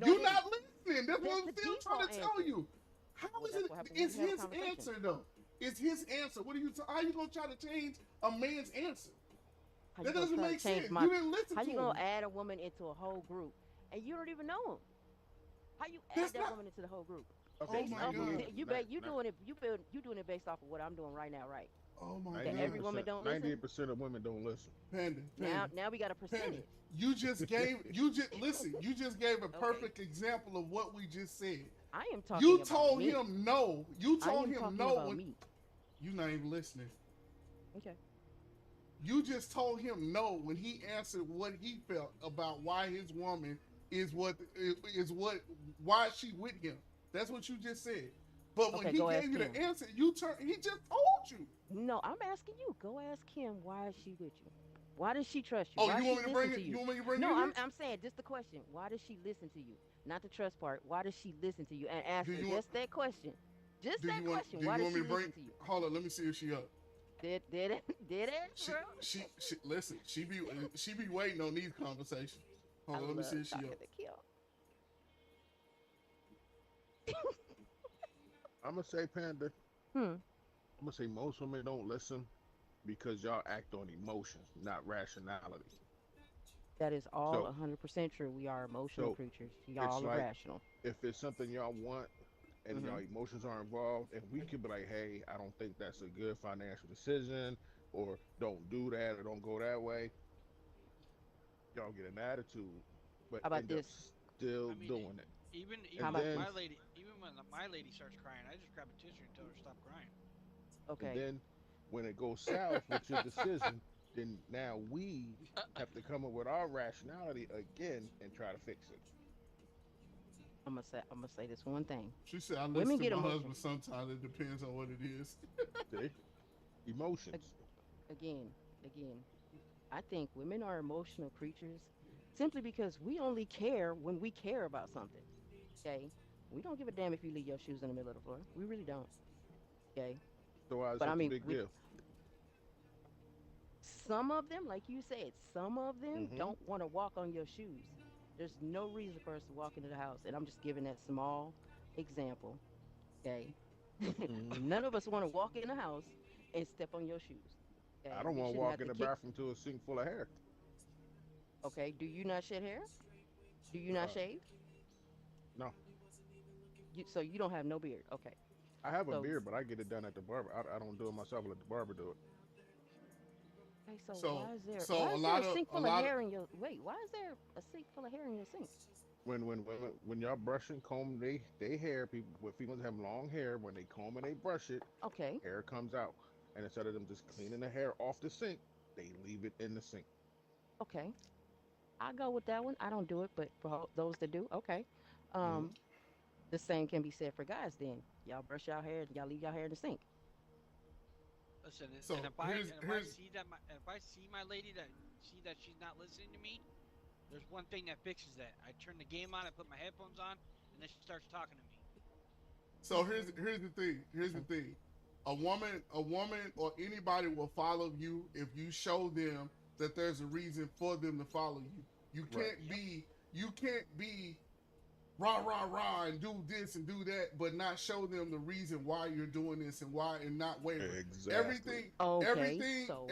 You're not listening. That's what I'm still trying to tell you. How is it? It's his answer though. It's his answer. How you gonna try to change a man's answer? That doesn't make sense. You didn't listen to him. How you gonna add a woman into a whole group and you don't even know him? How you add that woman into the whole group? Okay, my God. You doing it based off of what I'm doing right now, right? Oh my God. Every woman don't listen. 98% of women don't listen. Panda. Now we got a percentage. Panda. You just gave a perfect example of what we just said. I am talking You about told me. him no. You told him no when me. You're not even listening. Okay. You just told him no when he answered what he felt about why his woman why she with him. That's what you just said. But when he gave you the answer, he just told you. No, I'm asking you. Go ask him why is she with you? Why does she trust you? Oh, why you want me to bring it? You want me to bring it? No, I'm saying just the question. Why does she listen to you? Not the trust part. Why does she listen to you? And ask her just that question. Just that question. Why does she listen to you? Hold on, let me see if she up. Did it, bro? She listen. She be waiting on these conversations. Hold on, let me see if she up. I'm gonna say, Panda. I'm gonna say most women don't listen because y'all act on emotions, not rationality. That is all 100% true. We are emotional creatures. Y'all are rational. If it's something y'all want and y'all emotions are involved, and we could be like, hey, I don't think that's a good financial decision, or don't do that, or don't go that way. Y'all get an attitude, but how about end this? up still doing it. Even when my lady starts crying, I just grab a tissue and tell her to stop crying. Okay. And then when it goes south with your decision, then now we have to come up with our rationality again and try to fix it. I'm gonna say this one thing. She said, "I listen to my husband. Sometimes it depends on what it is." See? Emotions. Again, I think women are emotional creatures simply because we only care when we care about something. Okay, we don't give a damn if you leave your shoes in the middle of the floor. We really don't. Okay. So why is that a big deal? Some of them, like you said, some of them don't want to walk on your shoes. There's no reason for us to walk into the house, and I'm just giving that small example. Okay. None of us want to walk in the house and step on your shoes. Okay? I don't want to walk in the bathroom to a sink full of hair. Okay, do you not shed hair? Do you not shave? No, So you don't have no beard. Okay. I have a So beard, but I get it done at the barber. I don't do it myself. I let the barber do it. okay. So So why a is there lot a of sink a full of lot of hair in your wait? Why is there a sink full of hair in your sink? When y'all brushing, comb they hair, people with females have long hair. When they comb and they brush it, Okay. hair comes out. And instead of them just cleaning the hair off the sink, they leave it in the sink. Okay. I go with that one. I don't do it, but for those that do, okay. Hmm. Um, the same can be said for guys. Then y'all brush y'all hair, y'all leave y'all hair in the sink. Listen, and so if I here's see that if I see my lady that see that she's not listening to me, there's one thing that fixes that. I turn the game on, I put my headphones on, and then she starts talking to me. so here's the thing. Here's the Okay. thing. A woman or anybody will follow you if you show them that there's a reason for them to follow you. You Right. can't be you can't be rah rah rah and do this and do that, but not show them the reason why you're doing this and why and not waver. Exactly. Everything, Okay. everything, So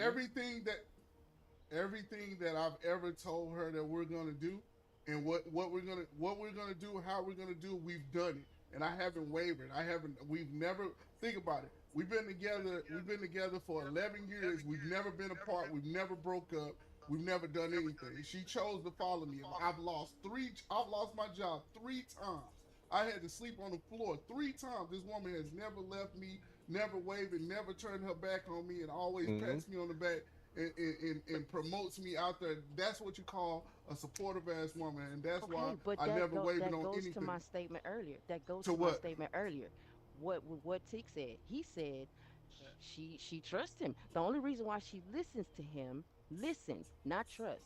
everything that I've ever told her that we're gonna do, and what we're gonna do, how we're gonna do, we've done it, and I haven't wavered. I haven't. We've never think about it. We've been together. We've been together for 11 years. We've never been apart. We've never broke up. We've never done anything. She chose to follow me. I've lost three. I've lost my job 3 times. I had to sleep on the floor 3 times. This woman has never left me, never wavered, never turned her back on me, and always Hmm. pats me on the back and promotes me out there. That's what you call a supportive ass woman, and that's why okay, but I never wavered that on goes to anything. my statement earlier. That goes To to my what? statement earlier. What Tick said. He said Uh, she trusts him. The only reason why she listens to him, listens, not trust,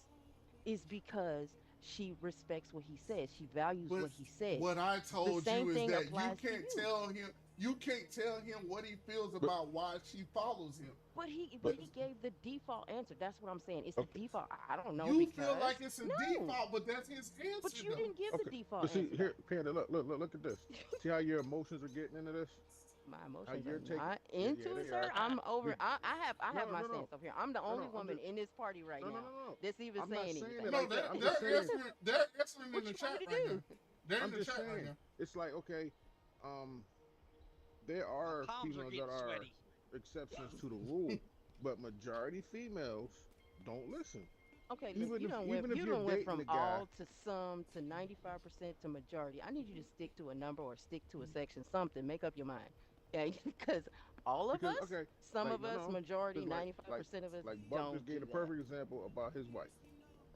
is because she respects what he says. She values But what he says. what I The told same you is thing that you applies to can't you. tell him. You can't tell him what he feels But about why she follows him. But but he gave the default answer. That's what I'm saying. It's the okay. default. I don't know You feel because like it's a no. default, but that's his But answer you though. didn't give the Okay. default But see answer though. here, Panda, look at this. See how your emotions are getting into this? My How emotions are you're taking not yeah, into it, they sir. are. I'm over. Be- I no, have no, my no, no, stance up here. I'm the no, only no. woman in this party right No, no, now no, no. that's even I'm not saying saying it anything. No, like So that. they're I'm just they're saying. answering. They're answering in what the you want chat me to right now. do? They're in I'm the just chat right saying. now. It's like okay, um, there my are palms are females that getting are sweaty. exceptions to the rule, but majority females don't listen. Okay, look, Even if even if you you're done went dating from a guy, all to some to 95% to majority. I need you to stick to a number or stick to a section, something. Make up your mind. Okay, because all of because us, okay, some like of no us, no, majority, because 95% of us like Buck don't just gave do a that. perfect example about his wife,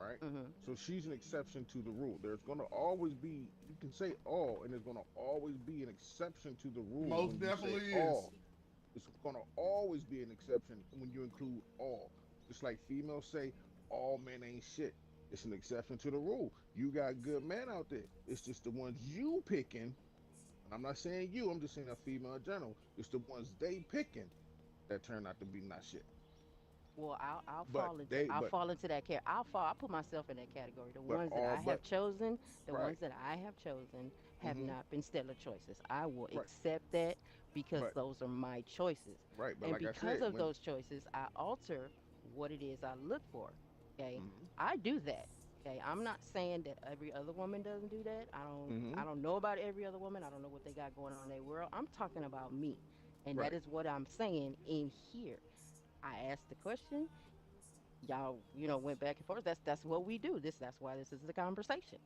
right? Hmm. So she's an exception to the rule. There's gonna always be you can say all, and there's gonna always be an exception to the rule Most when you say definitely is. all. It's gonna always be an exception when you include all. Just like females say, all men ain't shit. It's an exception to the rule. You got good men out there. It's just the ones you picking. And I'm not saying you. I'm just saying a female in general. It's the ones they picking that turn out to be not shit. Well, But they, I'll fall into that cat. I'll put myself in that category. The but ones that all, I but have chosen, the right, ones that I have chosen have mm-hmm, not been stellar choices. I will right, accept that because but those are my choices. right. But And like I because said, of when those choices, I alter what it is I look for. Okay? mm-hmm, I do that. Okay? I'm not saying that every other woman doesn't do that. mm-hmm, I don't know about every other woman. I don't know what they got going on in their world. I'm talking about me. And that right, is what I'm saying in here. I asked the question, y'all, went back and forth. That's what we do. That's why this is a conversation.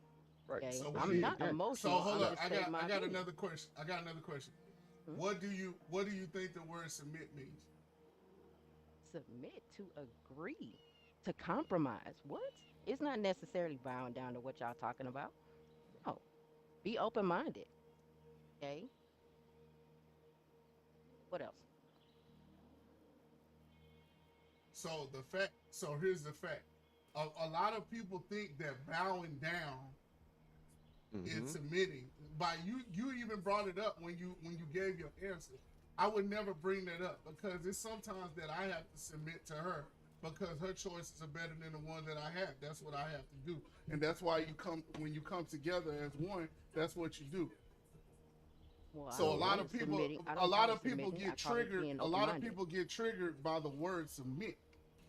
right. Okay, So But what do I'm see you? not again, So emotional. hold I'm up. just I stating got my I got opinion. another question. I got another question. Hmm? What do you think the word submit means? Submit to agree to compromise. What? It's not necessarily bowing down to what y'all talking about. No, be open minded. Okay. What else? So here's the fact. A lot of people think that bowing down is mm-hmm, submitting. By you even brought it up when you gave your answer. I would never bring that up because it's sometimes that I have to submit to her because her choices are better than the one that I have. That's what I have to do, and that's why when you come together as one. That's what you do. Well, I So don't mm-hmm. call it submitting. I a don't lot call it of people submitting. I get call it triggered. being A open lot of minded. people get triggered by the word submit,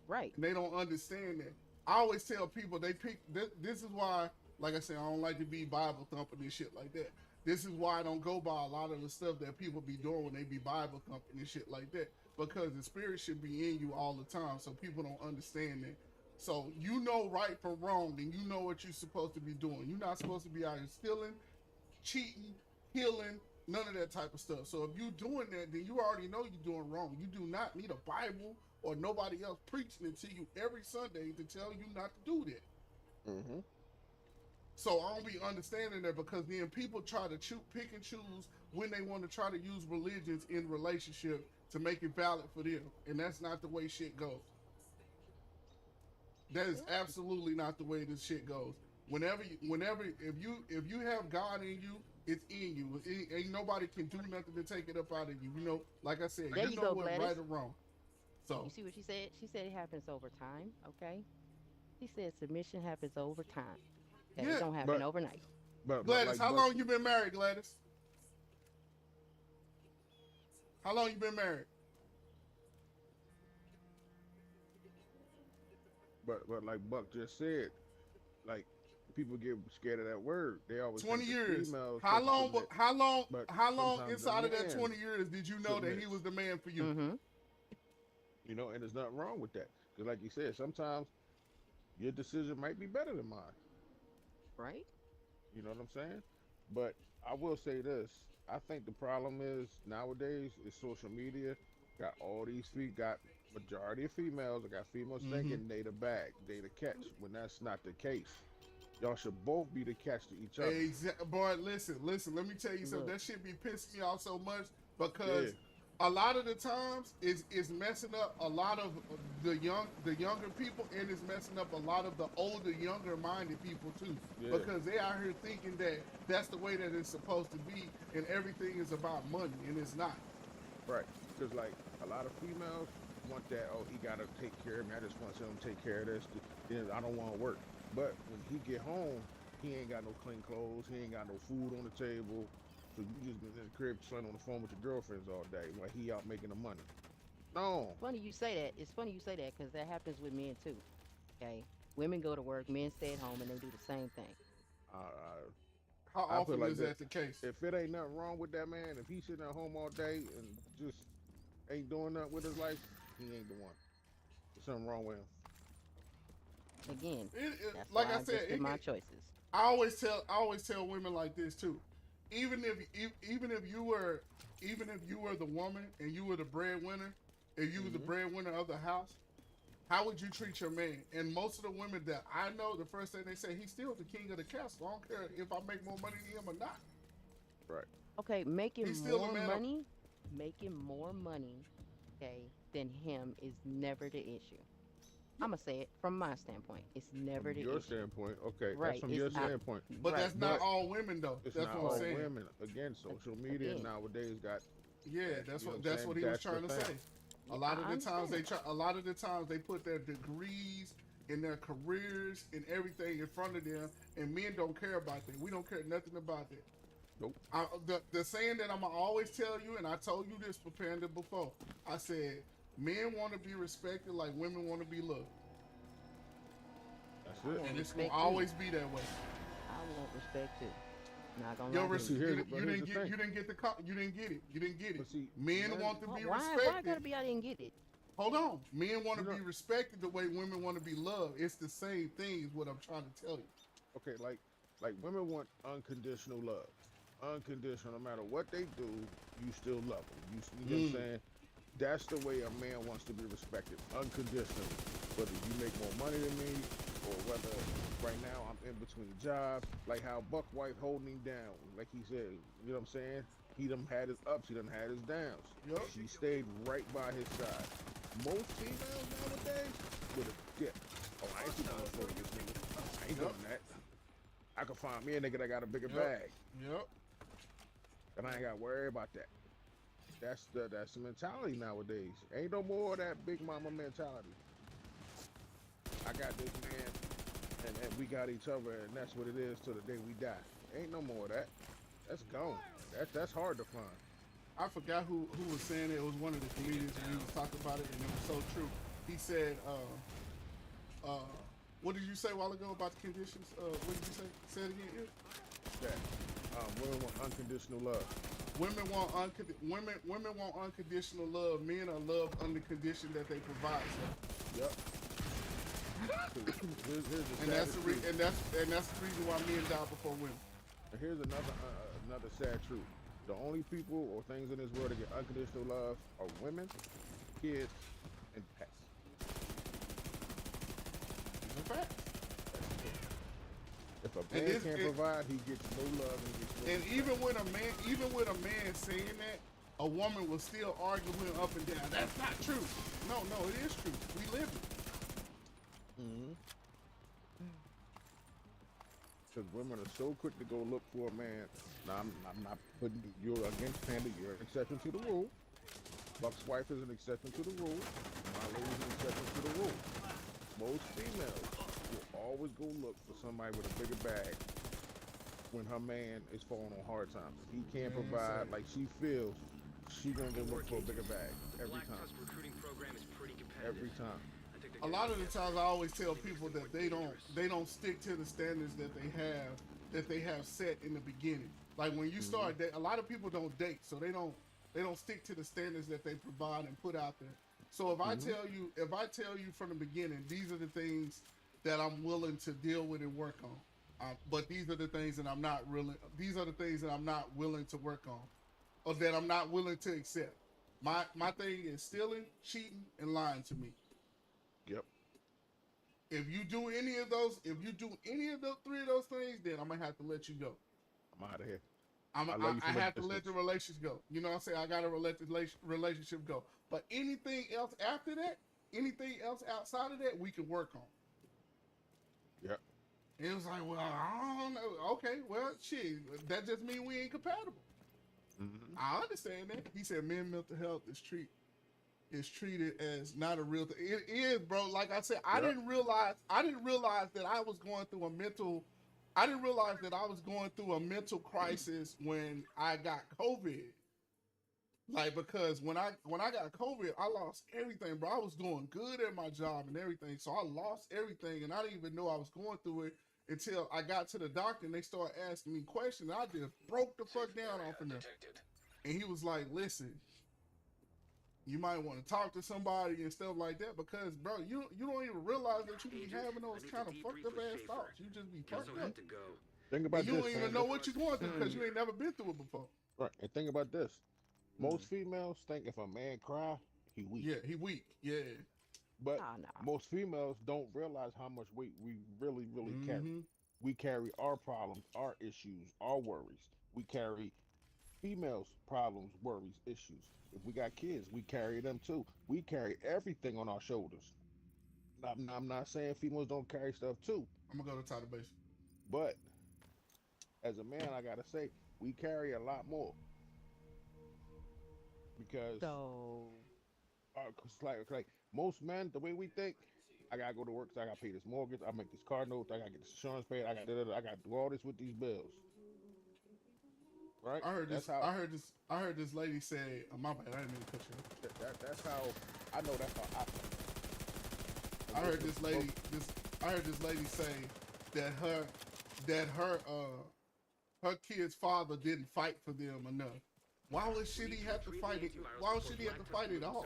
Right. and they don't understand that. I always tell people they pick. This is why Like I said, I don't like to be Bible thumping and shit like that. This is why I don't go by a lot of the stuff that people be doing when they be Bible thumping and shit like that. Because the spirit should be in you all the time, so people don't understand that. So you know right from wrong, and you know what you're supposed to be doing. You're not supposed to be out here stealing, cheating, killing, none of that type of stuff. So if you're doing that, then you already know you're doing wrong. You do not need a Bible or nobody else preaching it to you every Sunday to tell you not to do that. Mm-hmm. So I don't be understanding that, because then people try to pick and choose when they want to try to use religions in relationship to make it valid for them, and that's not the way shit goes. That is absolutely not the way this shit goes. If you have God in you, it's in you. Ain't nobody can do nothing to take it up out of you. You know, like I said, there you know go, what's Gladys. right or wrong. So you see what she said? She said it happens over time. Okay. She said submission happens over time. Okay? Yeah, it don't happen overnight. Gladys, how long you been married, Gladys? How long you been married? But like Buck just said, like people get scared of that word. They always 20 think years. Females How long? but How long sometimes inside the of that man 20 years did you know that he submits. was the man for you? Mm-hmm. You know, and there's nothing wrong with that. Because like you said, sometimes your decision might be better than mine. Right. You know what I'm saying? But I will say this. I think the problem is nowadays is social media got all these got majority of females. I got females thinking they the bag, they the catch, when that's not the case. Y'all should both be the catch to each other. Exactly. Boy, listen. Let me tell you something. That shit be pissing me off so much, because a lot of the times is messing up a lot of the younger people, and it's messing up a lot of the older, younger minded people too. Yeah. Because they out here thinking that that's the way that it's supposed to be, and everything is about money, and it's not. Right. Because like a lot of females want that. Oh, he gotta take care of me. I just want him to take care of this. Then I don't want to work. But when he get home, he ain't got no clean clothes. He ain't got no food on the table. So you just been in the crib playing on the phone with your girlfriends all day while he out making the money. No. Funny you say that. It's funny you say that, because that happens with men too. Okay. Women go to work, men stay at home, and they do the same thing. How often is that the case? If it ain't nothing wrong with that man, if he's sitting at home all day and just ain't doing nothing with his life, he ain't the one. There's something wrong with him. Again, that's like why I said, my choices. I always tell women like this too. Even if you were the woman and you were the breadwinner, if you were the breadwinner of the house, how would you treat your man? And most of the women that I know, the first thing they say, he's still the king of the castle. I don't care if I make more money than him or not. Right. Okay, making more money, okay, than him is never the issue. I'm gonna say it from my standpoint. It's never the issue. Your standpoint, okay. Right. That's from your standpoint. But that's not all women though. It's that's not what all I'm saying. women. Again, social media nowadays got. Yeah, that's what he was trying to say. A lot of the times they put their degrees and their careers and everything in front of them, and men don't care about that. We don't care nothing about that. Nope. The saying that I'm gonna always tell you, and I told you this for Panda before. I said, men want to be respected like women want to be loved. That's it. And it's gonna always be that way. I want respect too. Not gonna lie. You didn't get it. See, men want to be why respected. Why gotta be I didn't get it? Hold on. Men want to be respected the way women want to be loved. It's the same thing is what I'm trying to tell you. Okay, like women want unconditional love. Unconditional, no matter what they do, you still love them. You know what I'm saying? That's the way a man wants to be respected, unconditionally. Whether you make more money than me, or whether right now I'm in between jobs, like how Buck White holding him down, like he said, you know what I'm saying? He done had his ups, he done had his downs. Yep. She stayed right by his side. Most females nowadays with a dip. Oh, I ain't too much for this nigga. I ain't doing that. I can find me a nigga that got a bigger bag. Yep. And I ain't got to worry about that. That's the mentality nowadays. Ain't no more of that big mama mentality. I got this man, and we got each other, and that's what it is till the day we die. Ain't no more of that. That's gone. That's hard to find. I forgot who was saying it. It was one of the comedians, and he was talking about it, and it was so true. He said, What did you say a while ago about the conditions? What did you say? Say it again. That women want unconditional love. Women want unconditional love. Men are loved under condition that they provide. So. Yep. And that's the reason why men die before women. And here's another sad truth. The only people or things in this world that get unconditional love are women, kids, and pets. These are facts. If a man can't provide, he gets no love and he gets no And even with a man saying that, a woman will still argue him up and down. That's not true. No, it is true. We live it. Because women are so quick to go look for a man. Now, I'm not putting you're against Panda. You're an exception to the rule. Buck's wife is an exception to the rule. My lady is an exception to the rule. Most females will always go look for somebody with a bigger bag when her man is falling on hard times. If he can't provide like she feels, she gonna go look for a bigger bag every time. Every time. A lot of the times, I always tell people that they don't stick to the standards that they have set in the beginning. Like when you start dating, a lot of people don't date, so they don't stick to the standards that they provide and put out there. So if I tell you from the beginning, these are the things that I'm willing to deal with and work on, but these are the things that I'm not willing. These are the things that I'm not willing to work on, or that I'm not willing to accept. My thing is stealing, cheating, and lying to me. Yep. If you do any of those three of those things, then I'm gonna have to let you go. I'm out of here. I have to let the relationship go. You know what I'm saying? I gotta let the relationship go. But anything else after that, anything else outside of that, we can work on. Yep. It was like, well, I don't know. Okay, well, shit, that just means we ain't compatible. I understand that. He said men's mental health is treated as not a real thing. It is, bro. Like I said, I didn't realize that I was going through a mental. I didn't realize that I was going through a mental crisis when I got COVID. Like, because when I got COVID, I lost everything, bro. I was doing good at my job and everything, so I lost everything, and I didn't even know I was going through it until I got to the doctor and they started asking me questions. I just broke the fuck down off of them, and he was like, "Listen, you might want to talk to somebody and stuff like that because, bro, you don't even realize that you be having those kind of fucked up ass thoughts. You just be fucked up. Think about you this. don't even know what you're going through because you ain't never been through it before. Right. And think about this. Most females think if a man cry, he weak. Yeah, he weak. Yeah. But most females don't realize how much weight we really carry. We carry our problems, our issues, our worries. We carry females' problems, worries, issues. If we got kids, we carry them too. We carry everything on our shoulders. I'm not saying females don't carry stuff too. I'm gonna go to title base. But as a man, I gotta say, we carry a lot more. Because like most men, the way we think, I gotta go to work, so I gotta pay this mortgage, I make this car note, I gotta get this insurance paid, I gotta do all this with these bills. Right? I heard this lady say, oh, my bad, I didn't mean to cut you. That's how I know that's how I feel. I heard this lady say that her kid's father didn't fight for them enough. Why should he have to fight it? Why should he have to fight it all?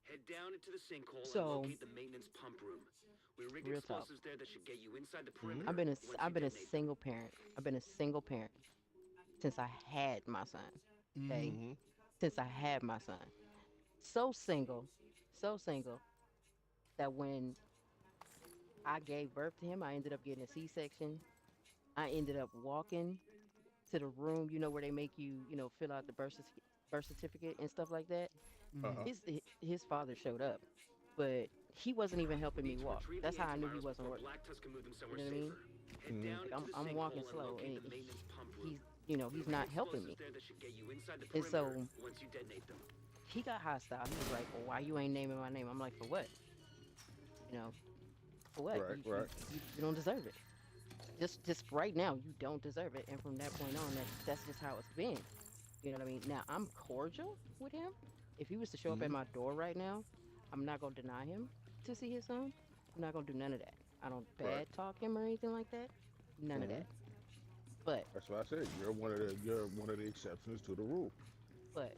Head down into the sinkhole and So, locate the maintenance pump room. We rigged real talk. explosives there that should get you inside the perimeter. I've been a once you single parent. I've been a single parent since I had my son. Okay, since I had my son. So single that when I gave birth to him, I ended up getting a C-section. I ended up walking to the room, you know, where they make you, you know, fill out the birth certificate and stuff like that. His father showed up, but he wasn't even helping me walk. That's how I knew he wasn't working. You know what I mean? Like I'm walking slow, and he's, you know, he's not helping me. And so he got hostile. He was like, "Well, why you ain't naming my name?" I'm like, "For what? You know, for what? You don't deserve it. Just right now, you don't deserve it." And from that point on, that's just how it's been. You know what I mean? Now, I'm cordial with him. If he was to show up at my door right now, I'm not going to deny him to see his son. I'm not going to do none of that. I don't bad talk him or anything like that. None of that. But that's why I said you're one of the exceptions to the rule. but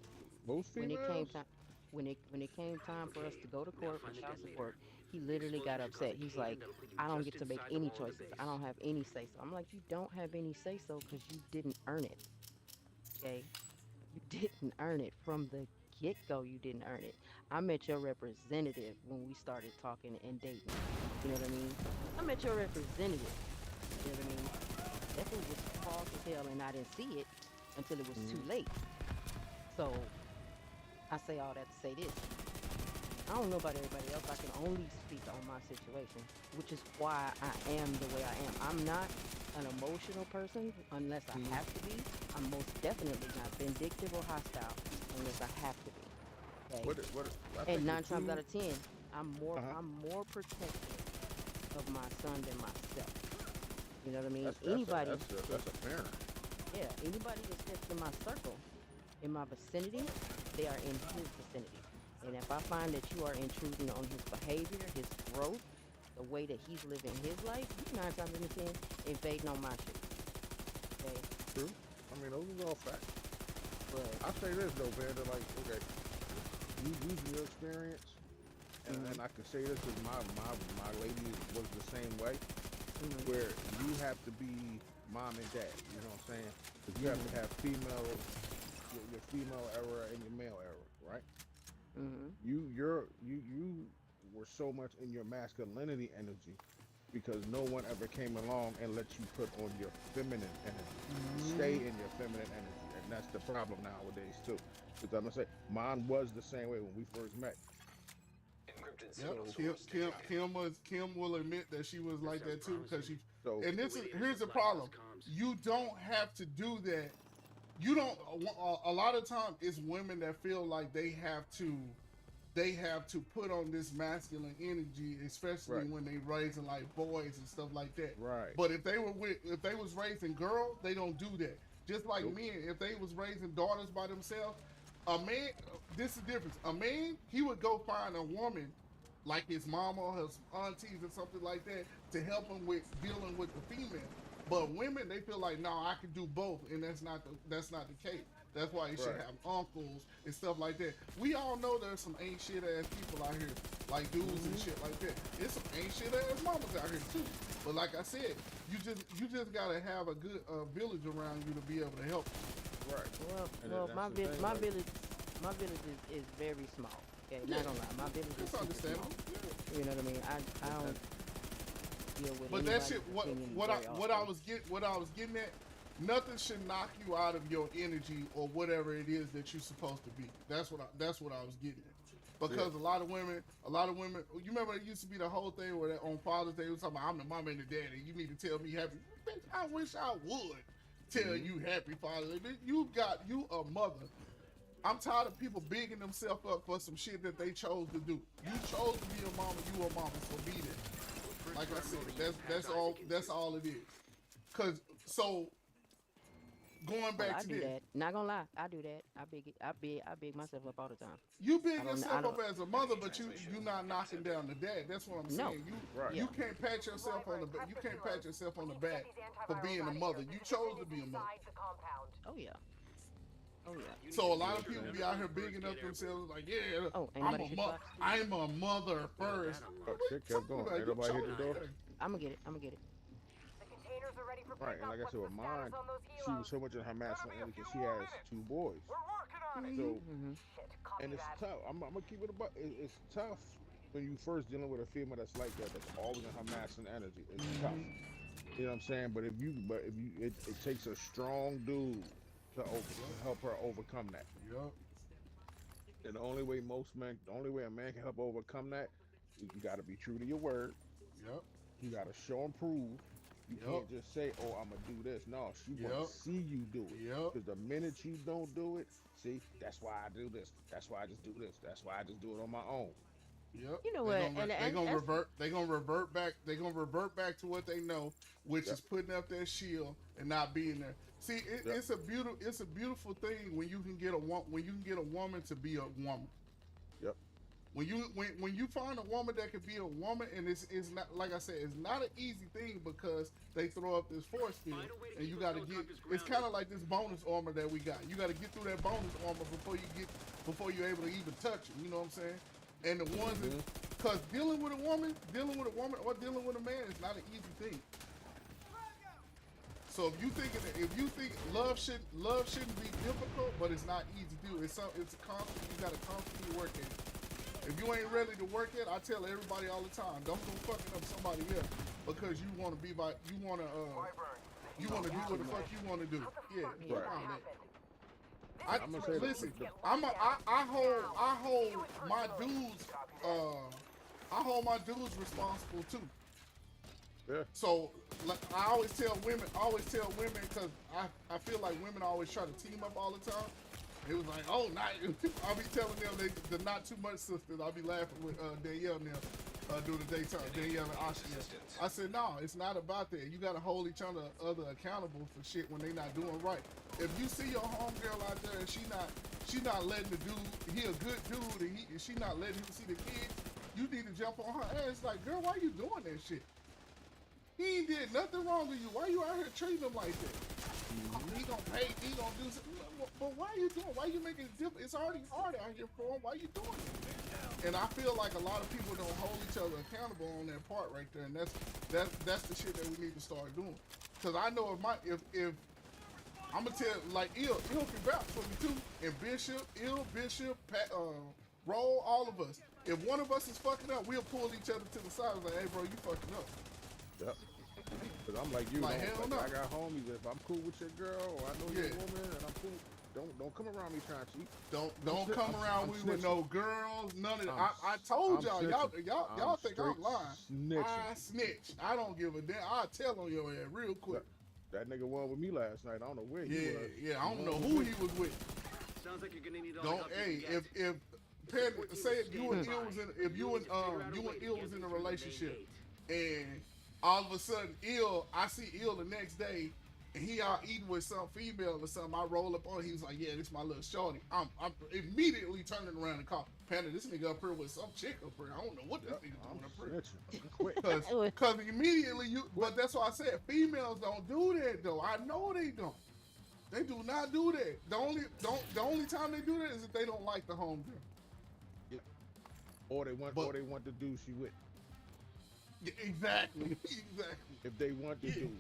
Most when it came females, time when it came time for us to go to court for child support, he literally got upset. He's like, I don't get to make any choices. I don't have any say so. I'm like, you don't have any say so because you didn't earn it. Okay? You didn't earn it from the get go. You didn't earn it. I met your representative when we started talking and dating. You know what I mean? I met your representative. You know what I mean? That thing was false as hell, and I didn't see it until it was too late. So I say all that to say this. I don't know about everybody else. I can only speak on my situation, which is why I am the way I am. I'm not an emotional person unless I have to be. I'm most definitely not vindictive or hostile unless I have to be. Okay? And 9 times out of 10, I'm more protective of my son than myself. You know what I mean? That's a parent. Yeah, anybody that steps in my circle, in my vicinity, they are in his vicinity. And if I find that you are intruding on his behavior, his growth, the way that he's living his life, you 9 times out of 10 invading on my shit. Okay? True. I mean, those are all facts. But I say this though, man. That like, okay, you using your experience, and I can say this because my lady was the same way, where you have to be mom and dad. You know what I'm saying? Because you have to have your female era and your male era, right? You were so much in your masculinity energy because no one ever came along and let you put on your feminine energy. Stay in your feminine energy, and that's the problem nowadays too. Because I'm gonna say, mine was the same way when we first met. Yep. Kim will admit that she was like that too because she. And here's the problem: you don't have to do that. You don't. A lot of times, it's women that feel like they have to put on this masculine energy, especially when they raising like boys and stuff like that. Right. But if they was raising girls, they don't do that. Just like men, if they was raising daughters by themselves, a man. This is the difference. A man, he would go find a woman, like his mama or his aunties or something like that, to help him with dealing with the female. But women, they feel like, no, I can do both, and that's not the case. That's why you should have uncles and stuff like that. We all know there's some ain't shit ass people out here, like dudes and shit like that. There's some ain't shit ass mamas out here too. But like I said, you just gotta have a good village around you to be able to help. Right. Well, my village is very small. Okay, not gonna lie, my village is super understandable. Small. You know what I mean? I don't deal with. But that shit, what I was getting at, nothing should knock you out of your energy or whatever it is that you're supposed to be. That's what I was getting at. Because a lot of women, you remember it used to be the whole thing where on Father's Day, it was talking about, I'm the mama and the daddy. You need to tell me happy. Bitch, I wish I would tell you happy Father's Day. You a mother. I'm tired of people bigging themselves up for some shit that they chose to do. You chose to be a mama, you a mama, so be there. Like I said, that's all it is. Cause going back to do that. Not gonna lie, I do that. I big myself up all the time. You big yourself up as a mother, but you not knocking down the dad. That's what I'm saying. You can't pat yourself on the back. You can't pat yourself on the back for being a mother. You chose to be a mother. Oh yeah. Oh yeah. So a lot of people be out here bigging up themselves like, yeah, I'm a mother first. Oh, shit kept going. Ain't nobody hit the door. I'm gonna get it. The containers are ready for Right, and like I said, with mine, she was so much in her masculinity because she has 2 boys. So, and it's tough. I'm gonna keep it about. It's tough when you first dealing with a female that's like that. That's always in her masculine energy. It's tough. You know what I'm saying? But it takes a strong dude to help her overcome that. Yep. And the only way a man can help overcome that, you got to be true to your word. Yep. You got to show and prove. You can't just say, "Oh, I'm gonna do this." No, she wants to see you do it. Yep. Because the minute you don't do it, see, that's why I do this. That's why I just do this. That's why I just do it on my own. Yep. You know what? They're gonna revert back. They're gonna revert back to what they know, which is putting up that shield and not being there. See, it's a beautiful thing when you can get a woman to be a woman. Yep. When you find a woman that could be a woman, and it's not, like I said, it's not an easy thing because they throw up this force field, and you got to get. It's kind of like this bonus armor that we got. You got to get through that bonus armor before you're able to even touch it. You know what I'm saying? And the ones that, because dealing with a woman, or dealing with a man is not an easy thing. So if you think love shouldn't be difficult, but it's not easy to do. It's a constant. You got to constantly work at it. If you ain't ready to work it, I tell everybody all the time, don't go fucking up somebody else because you want to do what the fuck you want to do. Yeah, right. I'm gonna say listen, I hold my dudes responsible too. Yeah. So like I always tell women because I feel like women always try to team up all the time. It was like, oh, not. I'll be telling them the not too much sisters. I'll be laughing with Danielle now during the daytime. Danielle and Ashia. I said, no, it's not about that. You got to hold each other accountable for shit when they not doing right. If you see your homegirl out there and she not letting the dude, he a good dude, and she not letting him see the kids, you need to jump on her ass. Like, girl, why you doing that shit? He ain't did nothing wrong with you. Why you out here treating him like that? He gonna pay. He gonna do something. But why are you doing? Why you making it different? It's already hard out here for him. Why you doing it? And I feel like a lot of people don't hold each other accountable on that part right there, and that's the shit that we need to start doing. Cause I know if I'm gonna tell like Ill can vouch for me too, and Bishop, Pat, Roll, all of us. If one of us is fucking up, we'll pull each other to the side. Like, hey, bro, you fucking up. Yep. Cause I'm like you. Like, hell no. I got homies. If I'm cool with your girl, or I know you're a woman, and I'm cool, don't come around me trying to cheat. Don't come around me with no girls. None of that. I told y'all think I'm lying. I snitch. I don't give a damn. I'll tell on your ass real quick. That nigga won with me last night. I don't know where he was. Yeah, I don't know who he was with. Sounds like you're gonna need all the help you can get. If say if you and Ill was in a relationship, and all of a sudden I see Ill the next day, and he out eating with some female or something. I roll up on him. He's like, yeah, this my little shorty. I'm immediately turning around and call Panda. This nigga up here with some chick up here. I don't know what this nigga doing up here. Cause immediately but that's why I said females don't do that though. I know they don't. They do not do that. The only time they do that is if they don't like the homegirl. Yeah. Or they want the dude she with. Yeah, exactly. If they want the dude.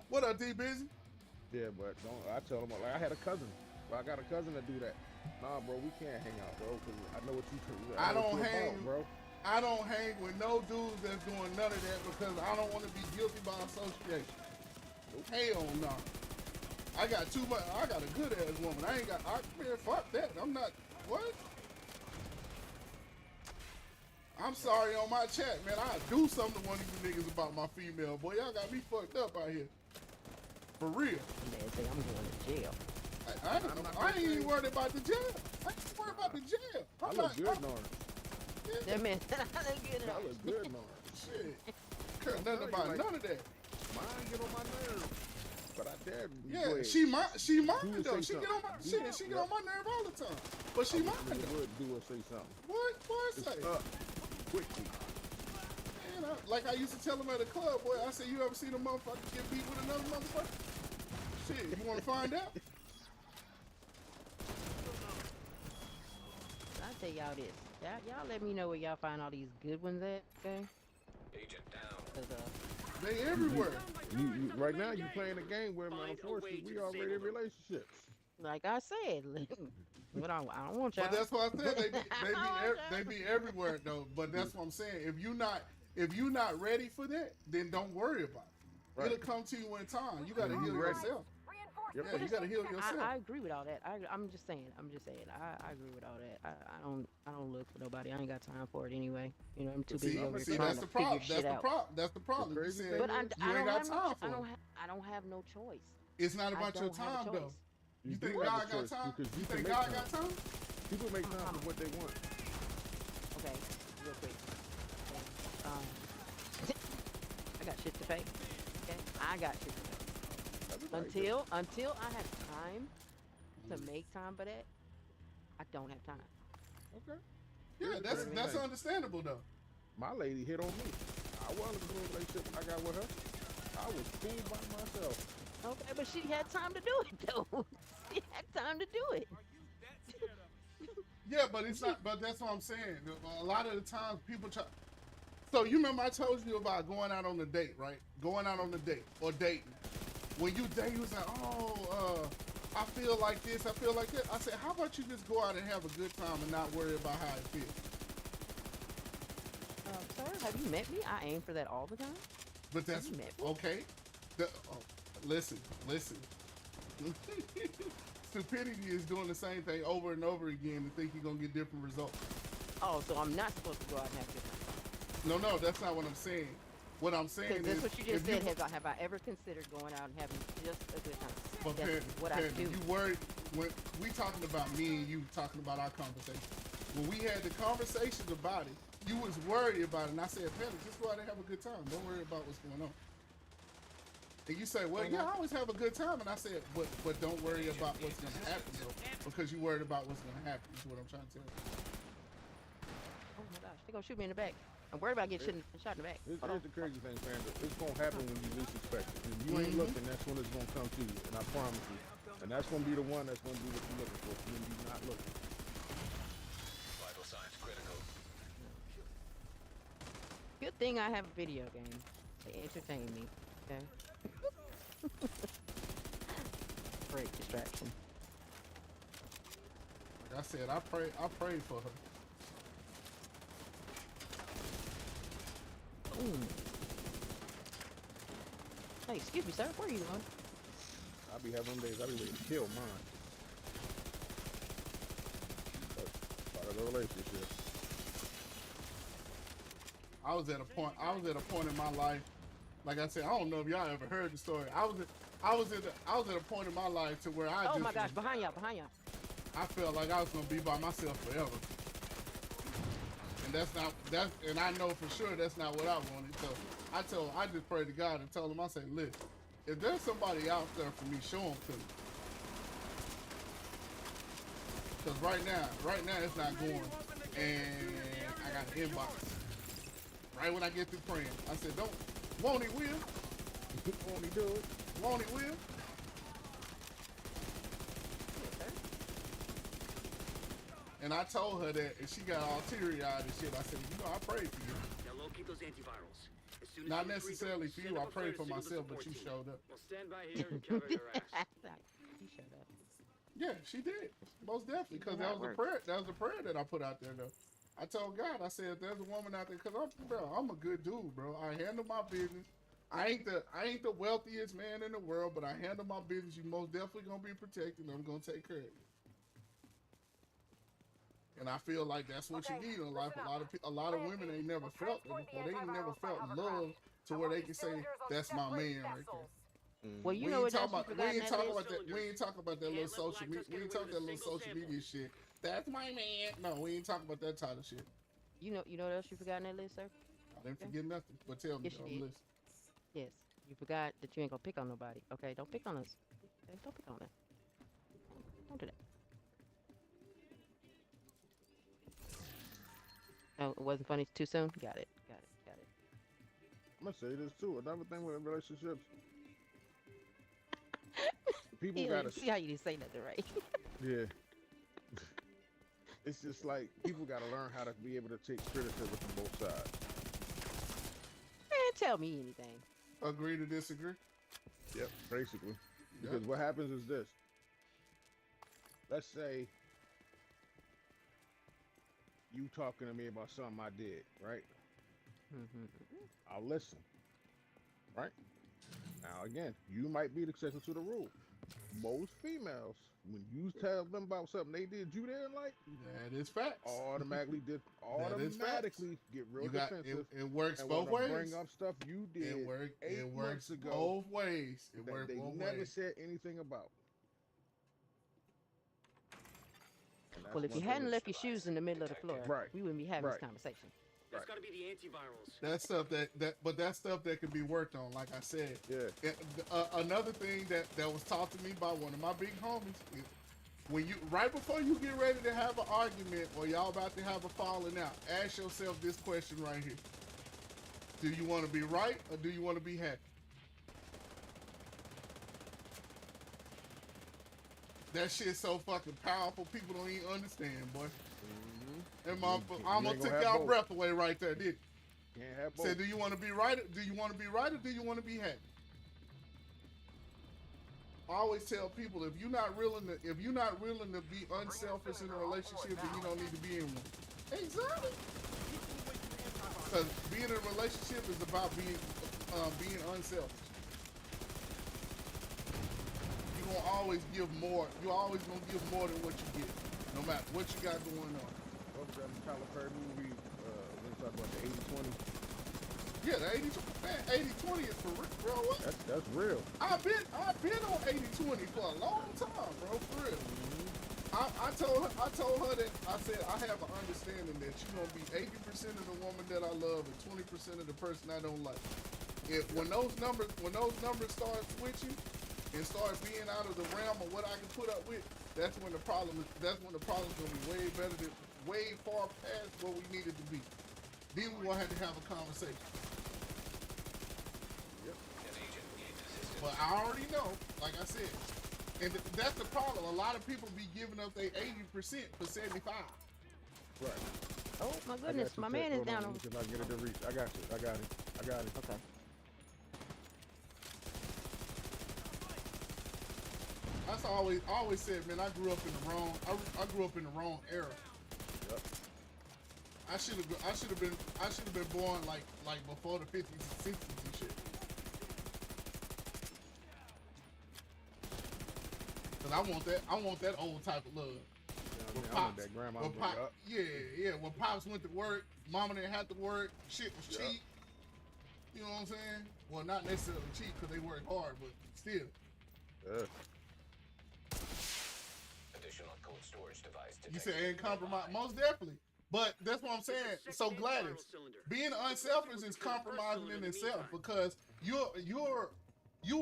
What up, D Busy? Yeah, but I tell them, like, I had a cousin. Well, I got a cousin that do that. Nah, bro, we can't hang out, bro, because I know what you do. I don't hang with no dudes that's doing none of that because I don't want to be guilty by association. Nope. Hell no. I got a good ass woman. Man, fuck that. I'm not, what? I'm sorry on my chat, man. I do something to one of you niggas about my female. Boy, y'all got me fucked up out here. For real. Man, say I'm going to jail. I ain't even worried about the jail. I ain't worried about the jail. I look good, Norm. That man, I look good, Norm. Shit. Care nothing about none of that. Mine get on my nerves. But I dare you. Yeah, she mine though. She get on my shit. She get on my nerve all the time. But she mine though. Would do or say something. What? What say? Quickly. Man, like I used to tell them at the club, boy. I said, you ever seen a motherfucker get beat with another motherfucker? Shit, you want to find out? I'll tell y'all this. Y'all let me know where y'all find all these good ones at, okay? Agent down. They everywhere. You right now you playing a game where, unfortunately, we already in relationships. Like I said, but I don't want y'all. But that's what I said. They be everywhere though. But that's what I'm saying. If you not ready for that, then don't worry about it. Right. It'll come to you in time. You gotta heal yourself. Yep. Yeah, you gotta heal yourself. I agree with all that. I'm just saying. I agree with all that. I don't look for nobody. I ain't got time for it anyway. You know, I'm too busy over here trying to figure shit out. That's the problem. But you ain't got time for it. I don't have no choice. It's not about your time though. You think God got time? You think God got time? People make time for what they want. Okay, real quick. I got shit to pay. Okay, I got shit to pay. Until I have time to make time for that, I don't have time. Okay. Yeah, that's understandable though. My lady hit on me. I wasn't in a relationship when I got with her. I was cool by myself. Okay, but she had time to do it though. She had time to do it. Yeah, but it's not. But that's what I'm saying. A lot of the times people try. So you remember I told you about going out on a date, right? Going out on a date or dating. When you date, you was like, I feel like this, I feel like that. I said, how about you just go out and have a good time and not worry about how it feels? Sir, have you met me? I aim for that all the time. But that's okay. Listen. Stupidity is doing the same thing over and over again to think you're gonna get different results. Oh, so I'm not supposed to go out and have a good time. No, that's not what I'm saying. What I'm saying is, that's what you just said. Have I ever considered going out and having just a good time? But what I do. You worried when we talking about me and you talking about our conversation. When we had the conversations about it, you was worried about it, and I said, Panda, just go out and have a good time. Don't worry about what's going on. And you say, well, yeah, I always have a good time. And I said, but don't worry about what's going to happen, though, because you're worried about what's going to happen, is what I'm trying to tell you. Oh, my gosh. They're going to shoot me in the back. I'm worried about getting shot in the back. Here's the crazy thing, Panda. It's going to happen when you least expect it. If you ain't looking, that's when it's going to come to you. And I promise you. And that's going to be the one that's going to be what you're looking for when you're not looking. Vital signs critical. Good thing I have a video game. They entertain me. Okay. Great distraction. Like I said, I prayed for her. Ooh. Hey, excuse me, sir. Where are you going? I'll be having them days. I'll be ready to kill mine. But part of the relationship. I was at a point in my life. Like I said, I don't know if y'all ever heard the story. I was at a point in my life to where Oh my gosh, behind y'all. I felt like I was gonna be by myself forever. And and I know for sure that's not what I wanted. So I just prayed to God and told him, I said, listen, if there's somebody out there for me, show them to me. Because right now it's not going. And I got an inbox. Right when I get through praying, I said, won't he will? Won't he do it? Won't he will? And I told her that, and she got all teary-eyed and shit. I said, I prayed for you. Now locate those antivirals. As soon as Not you necessarily for you. I prayed for myself, but you showed up. Well, stand by here and cover your ass. You showed up. Yeah, she did. Most definitely, because that was the prayer. That was the prayer that I put out there, though. I told God, I said, if there's a woman out there, because I'm a good dude, bro. I handle my business. I ain't the wealthiest man in the world, but I handle my business. You most definitely gonna be protected, and I'm gonna take care of you. And I feel like that's what you need in life. A lot of women ain't never felt it before. They ain't never felt love to where they can say, that's my man right there. Well, you know what else you forgot? We ain't talking about that little social media. We ain't talking that little social media shit. That's my man. No, we ain't talking about that type of shit. You know what else you forgot on that list, sir? I didn't forget nothing. But tell me, list. Yes, you forgot that you ain't gonna pick on nobody. Okay, don't pick on us. Okay, don't pick on us. Don't do that. Oh, it wasn't funny too soon? Got it. I'm gonna say this too. Another thing with relationships, people gotta see how you didn't say nothing right. Yeah. It's just like people gotta learn how to be able to take criticism from both sides. Man, tell me anything. Agree to disagree? Yep, basically. Because what happens is this. Let's say you talking to me about something I did, right? I'll listen, right? Now again, you might be the exception to the rule. Most females, when you tell them about something they did you didn't like, that is facts. Automatically get real defensive. It works both ways. Bring up stuff you did. It works both ways. It works both ways. They never said anything about. Well, if you hadn't left your shoes in the middle of the floor, we wouldn't be having this conversation. That's got to be the antivirals. That stuff that's stuff that can be worked on. Like I said, yeah. Another thing that was taught to me by one of my big homies is when you right before you get ready to have an argument or y'all about to have a falling out, ask yourself this question right here. Do you want to be right or do you want to be happy? That shit's so fucking powerful, people don't even understand, boy. And I almost took y'all breath away right there, didn't you? Can't have both. Said, do you want to be right? Do you want to be right or do you want to be happy? I always tell people if you're not willing to be unselfish in a relationship, then you don't need to be in one. Exactly. Because being in a relationship is about being unselfish. You're gonna always give more. You're always gonna give more than what you get, no matter what you got going on. What's that Tyler Perry movie? Let's talk about the 80-20. Yeah, the 80-20 is for real, bro. What? That's real. I've been on 80-20 for a long time, bro. For real. I told her that I said I have an understanding that you're gonna be 80% of the woman that I love and 20% of the person I don't like. When those numbers start switching and start being out of the realm of what I can put up with, that's when the problem's gonna be way far past where we needed to be. Then we're gonna have to have a conversation. Yep. But I already know, like I said, and that's the problem. A lot of people be giving up their 80% for 75. Right. Oh my goodness, my man is down over. If I get it to reach, I got you. I got it. Okay. That's I always said, man. I grew up in the wrong era. Yep. I should have been born like before the 50s and 60s and shit. Cause I want that old type of love. Yeah, I want that grandma. Yeah. When pops went to work, mama didn't have to work. Shit was cheap. You know what I'm saying? Well, not necessarily cheap because they work hard, but still. Yeah. Additional cold storage device. You said ain't compromise, most definitely. But that's what I'm saying. So Gladys, being unselfish is compromising in itself because you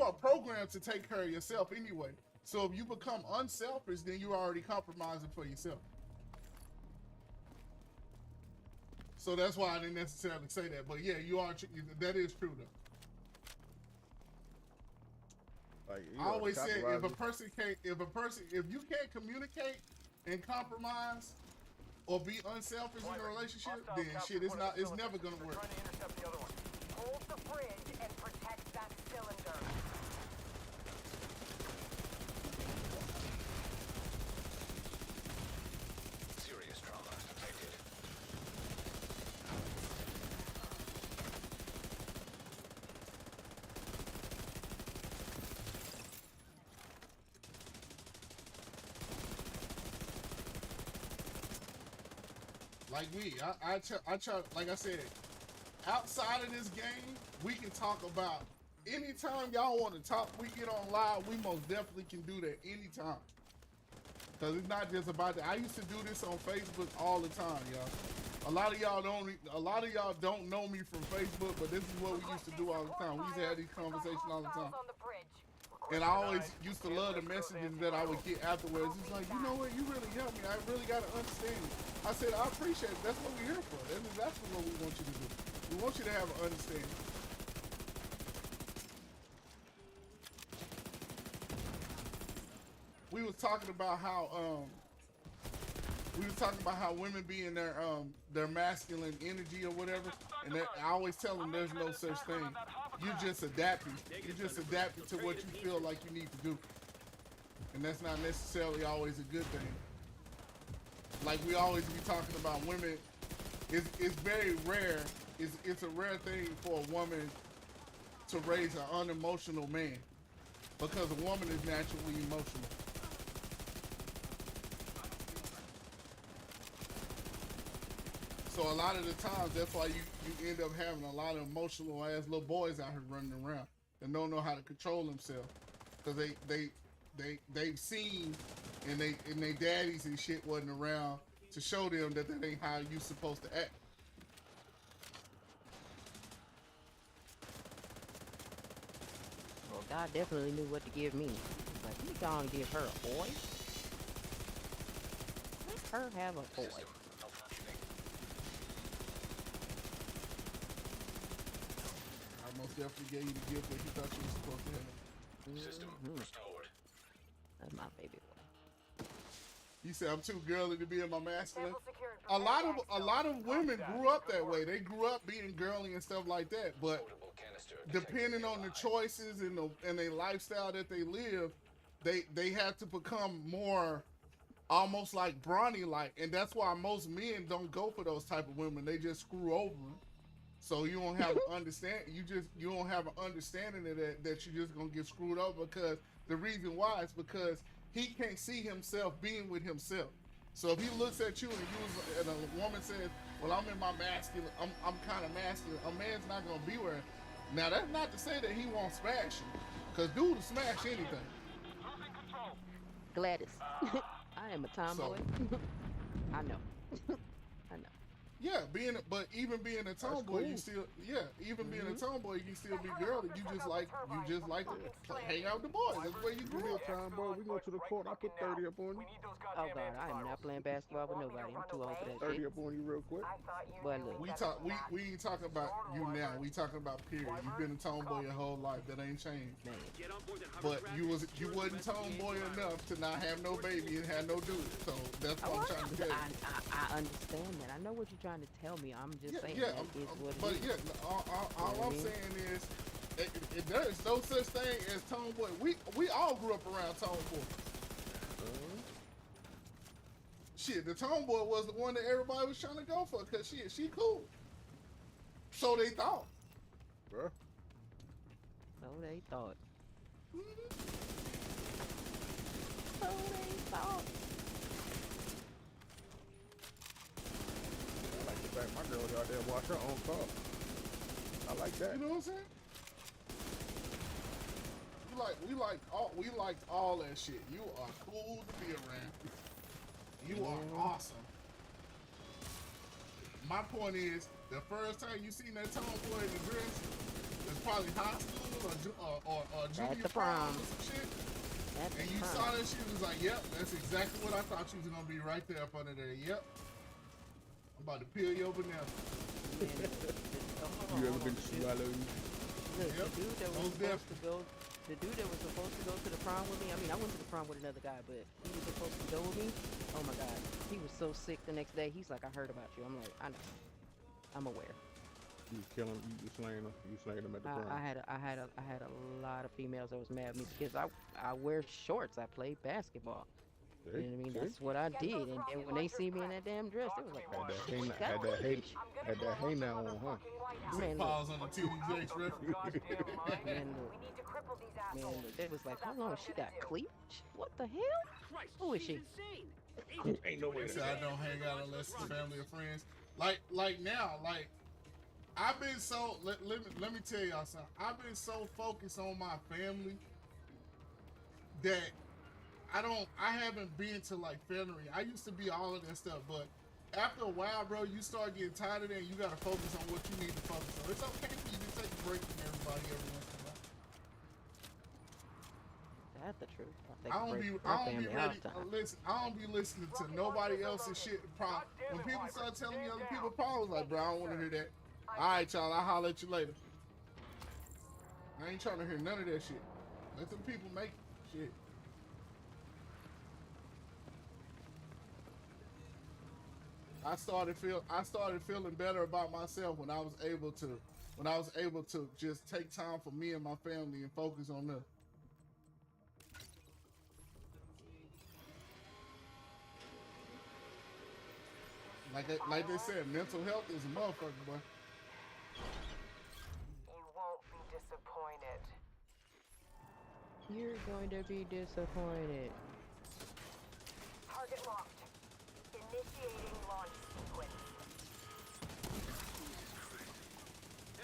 are programmed to take care of yourself anyway. So if you become unselfish, then you're already compromising for yourself. So that's why I didn't necessarily say that. But yeah, that is true though. Like, I always said if you can't communicate and compromise or be unselfish in a relationship, then shit it's never gonna work. Hold the bridge and protect that cylinder. Serious trauma detected. Like I try, like I said, outside of this game, we can talk about anytime y'all want to talk. We get on live, we most definitely can do that anytime. Cause it's not just about that. I used to do this on Facebook all the time, y'all. A lot of y'all don't know me from Facebook, but this is what we used to do all the time. We used to have these conversations all the time. And I always used to love the messages that I would get afterwards. It's like, you know what, you really helped me. I really got to understand it. I said, I appreciate it. That's what we're here for. That's exactly what we want you to do. We want you to have an understanding. We was talking about how women be in their masculine energy or whatever, and I always tell them there's no such thing. You're just adapting. You're just adapting to what you feel like you need to do, and that's not necessarily always a good thing. Like we always be talking about women, it's very rare. It's a rare thing for a woman to raise an unemotional man, because a woman is naturally emotional. So a lot of the times, that's why you end up having a lot of emotional ass little boys out here running around and don't know how to control themselves, because they've seen and they daddies and shit wasn't around to show them that ain't how you supposed to act. Well, God definitely knew what to give me. But he gonna give her a boy. her have a boy. System malfunctioning. I most definitely gave you the gift that you thought you were supposed to have. System restored. That's my baby boy. You said I'm too girly to be in my masculine. Sample secured. A lot of Copy women that. grew up that way. They grew up being girly and stuff like that. But Portable canister depending detected on the nearby. choices and the lifestyle that they live, they have to become more almost like brawny like, and that's why most men don't go for those type of women. They just screw over them. So you don't have an you don't have an understanding of that you're just gonna get screwed over, because the reason why is because he can't see himself being with himself. So if he looks at you and a woman says, "Well, I'm in my masculine. I'm kind of masculine." A man's not gonna be where. Now that's not to say that he won't smash you, because dude will smash anything. Gladys. I am a tomboy. I know. I know. Yeah, but even being a tomboy, cool. you still being a tomboy, you can still be girly. You just like to hang out with the boys. That's where you Give me grew a up. time, bro. We go to the court. I put 30 up on you. Oh God, I am not playing basketball with nobody. I'm too old for that 30 shit. up on you real quick. But look, We ain't talking about you now. We talking about period. You've been a tomboy your whole life. That ain't changed. man, Get on board that But hovercraft you wasn't tomboy enough to not have no baby and have no dude. So that's what I'm trying to tell you. I understand that. I know what you're trying to tell me. I'm just saying Yeah, that is what but it is. yeah, all I'm saying is there is no such thing as tomboy. We all grew up around tomboy. Shit, the tomboy was the one that everybody was trying to go for, because she cool. So they thought. Bruh. So they thought. So they thought. I like the fact my girl out there wash her own car. I like that. You know what I'm saying? We liked all that shit. You are cool to be around. You are awesome. My point is, the first time you seen that tomboy in the dress, it's probably high school or junior the prom prom. or some shit. That's And you fine. saw that shit, was like, yep, that's exactly what I thought you was gonna be right there up under there. Yep. I'm about to peel your banana. You ever been to swallow? Look, Yep, the dude that was most supposed to go, the dude that was supposed to go to the prom with me. I mean, I went to the prom with another guy, but he was supposed to go with me. Oh my God, he was so sick the next day. He's like, I heard about you. I'm like, I know, I'm aware. You kill him. You slaying him. You slaying him at the prom. I had a lot of females that was mad at me because I wear shorts. I play basketball. You know what I mean? That's what I did. And then when they see me in that damn dress, they was like, Had that hay now on, huh? man, Pause on the TDJ's reference. man, look, it was like, hold on, she got cleavage? What the hell? Christ, Who is she's she? insane. Ain't no way. They say I don't hang out unless it's family or friends. Like now, like I've been so let me tell y'all something. I've been so focused on my family that I haven't been to like family. I used to be all of that stuff, but after a while, bro, you start getting tired of that and you gotta focus on what you need to focus on. It's okay for you to take a break from everybody every once in a while. That's the truth. I don't be ready. Listen, I don't be listening to nobody else's shit. When people start telling me other people's problems, like, bro, I don't want to hear that. All right, y'all, I'll holler at you later. I ain't trying to hear none of that shit. Let them people make shit. I started feeling better about myself when I was able to just take time for me and my family and focus on them. Like they said, mental health is a motherfucker, boy. You won't be disappointed. You're going to be disappointed. Target locked. Initiating launch sequence.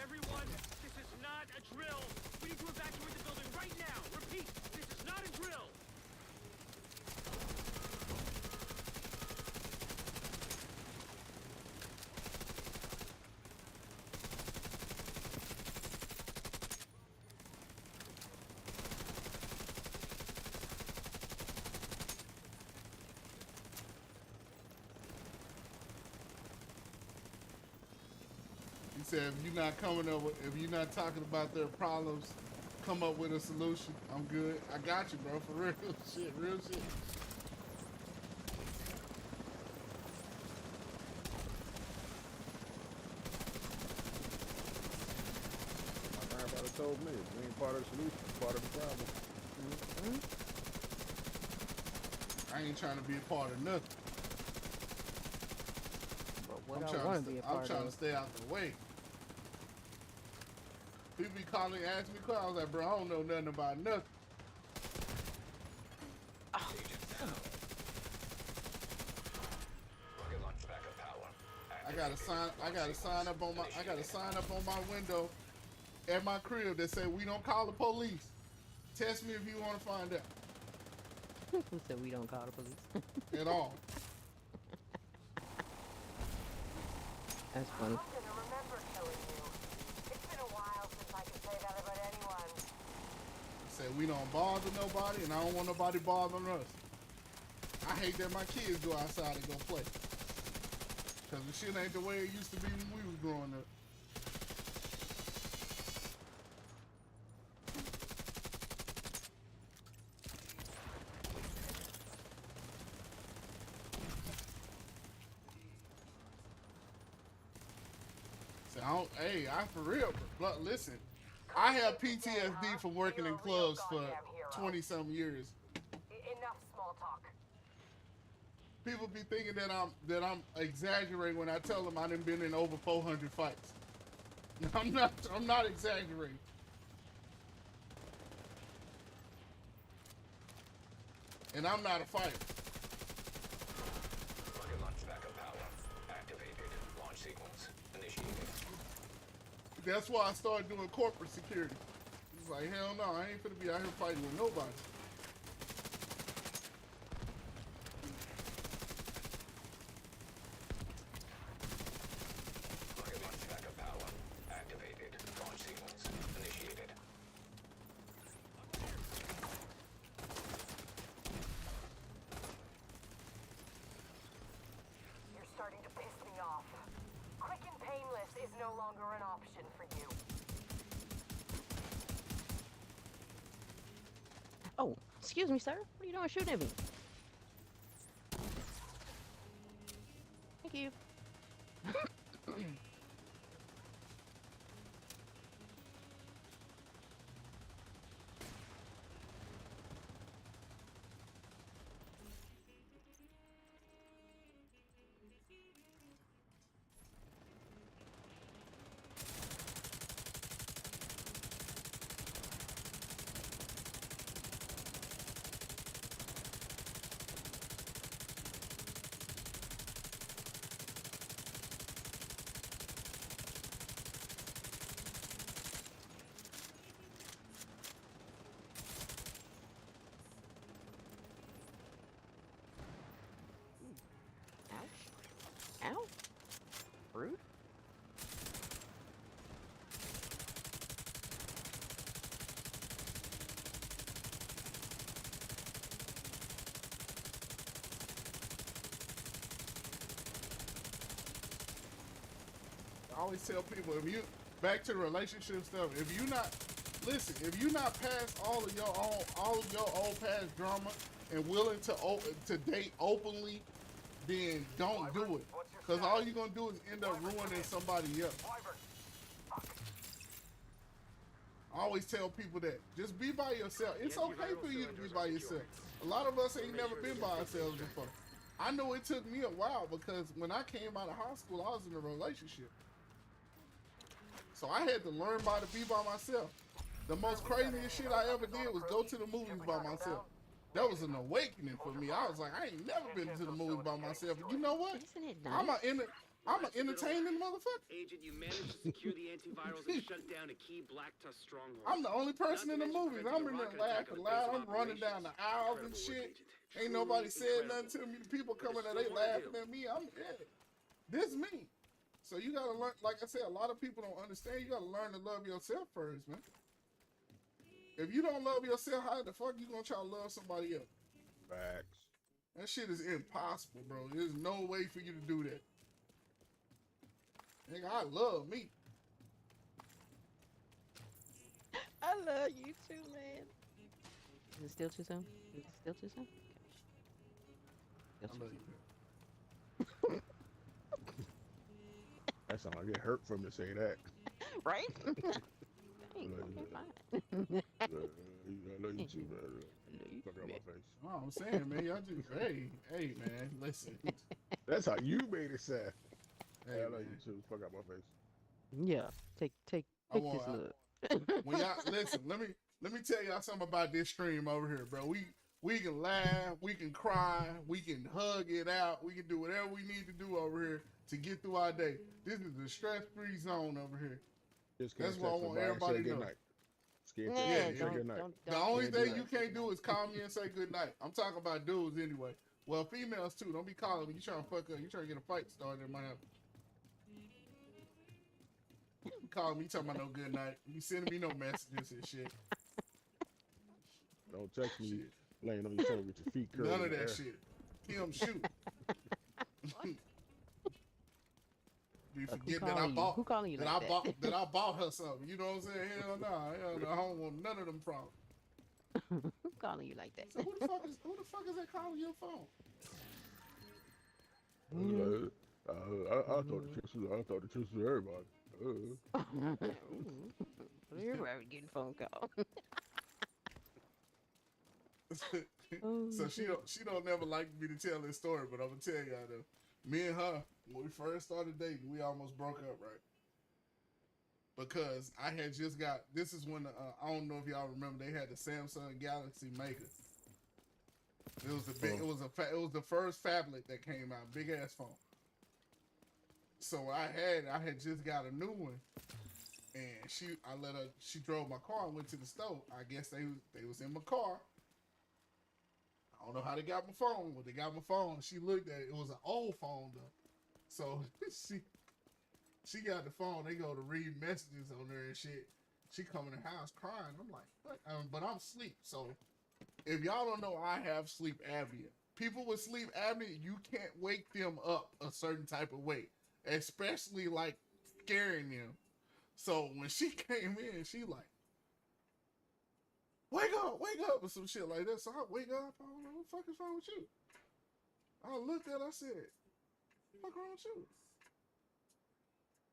Everyone, this is not a drill. We need to evacuate the building right now. Repeat, this is not a drill. said, if you're not coming up with, if you're not talking about their problems, come up with a solution. I'm good. I got you, bro. For real shit, real shit. My grandfather told me, we ain't part of the solution, part of the problem. I ain't trying to be a part of nothing. But what I'm I trying, want to, to be a I'm part trying of. to stay out the way. People be calling, asking me questions. I was like, bro, I don't know nothing about nothing. Rocket launch backup power. I gotta sign up on my window at my crib that say we don't call the police. Test me if you want to find out. Who said we don't call the police? At all. That's funny. I'm gonna remember killing you. It's been a while since I could say that about anyone. Say we don't bother nobody, and I don't want nobody bothering us. I hate that my kids go outside and go play. Cause the shit ain't the way it used to be when we was growing up. Hey, I for real, but listen, I have PTSD from working in clubs for 20-some years. Enough small talk. People be thinking that I'm exaggerating when I tell them I done been in over 400 fights. I'm not exaggerating. And I'm not a fighter. Rocket launch backup power. Activated. Launch sequence initiated. That's why I started doing corporate security. It's like, hell no, I ain't finna be out here fighting with nobody. Rocket launch backup power. Activated. Launch sequence initiated. You're starting to piss me off. Quick and painless is no longer an option for you. Oh, excuse me, sir. What are you doing shooting at me? Thank you. Ouch. Ow. Rude. I always tell people, if you, back to the relationship stuff, if you not, listen, if you not past all of your old past drama and willing to date openly, then don't do it. Cause all you're gonna do is end up ruining somebody else. I always tell people that. Just be by yourself. It's okay for you to be by yourself. A lot of us ain't never been by ourselves before. I know it took me a while because when I came out of high school, I was in a relationship. So I had to learn how to be by myself. The most craziest shit I ever did was go to the movies by myself. That was an awakening for me. I was like, I ain't never been to the movies by myself. And you know what? Isn't it I'm nice? an entertaining motherfucker. Agent, you managed to secure the antivirals and shut down a key Black Tusk stronghold. I'm the only person in the movies. I'm in there laughing loud. I'm running down the aisles and shit. Ain't nobody said nothing to me. The people coming there, they laughing at me. This me. So you gotta learn, like I said, a lot of people don't understand. You gotta learn to love yourself first, man. If you don't love yourself, how the fuck you gonna try to love somebody else? Facts. That shit is impossible, bro. There's no way for you to do that. Nigga, I love me. I love you too, man. Is it still too soon? Is it still too soon? Okay. I love you. That sound like it hurt for him to say that. Right? Dang, I love okay, you, fine. I love you too, man. I love you Fuck too, out man. my face. Oh, I'm saying, man, y'all just hey, man, listen. That's how you made it sound. Hey, I love man. you too. Fuck out my face. Yeah, take I this want look. when y'all listen. Let me tell y'all something about this stream over here, bro. We can laugh, we can cry, we can hug it out, we can do whatever we need to do over here to get through our day. This is a stress-free zone over here. Just That's can't what I text want somebody and say everybody to good know. night. Just can't Yeah, text somebody and say don't good night. don't The don't only do thing that. you can't do is call me and say good night. I'm talking about dudes anyway. Well, females too. Don't be calling me. You trying to fuck up. You trying to get a fight started in my house. You calling me talking about no good night. You sending me no messages and shit. Don't text me Shit. laying on your phone with your feet curled None in of the that air. shit. Him shoot. Be forgetting that I calling you? bought Who calling you that like I that? bought her something. You know what I'm saying? Hell no. Hell no. I don't want none of them problems. Who calling you like that? So who the fuck is that calling your phone? I thought the truth was, I thought the truth was everybody. Everybody getting phone call. So she don't never like me to tell this story, but I'm gonna tell y'all though. Me and her, when we first started dating, we almost broke up, right? Because I had just got. This is when I don't know if y'all remember, they had the Samsung Galaxy Maker. It was the big. It was the first phablet that came out, big ass phone. So I had just got a new one, and she drove my car and went to the store. I guess they was in my car. I don't know how they got my phone, but they got my phone. She looked at it. It was an old phone though. So she got the phone. They go to read messages on there and shit. She come in the house crying. I'm like, what? But I'm asleep. So if y'all don't know, I have sleep apnea. People with sleep apnea, you can't wake them up a certain type of way, especially like scaring them. So when she came in, she like, wake up, or some shit like that. So I wake up. I don't know what the fuck is wrong with you. I looked at her, I said, what wrong with you?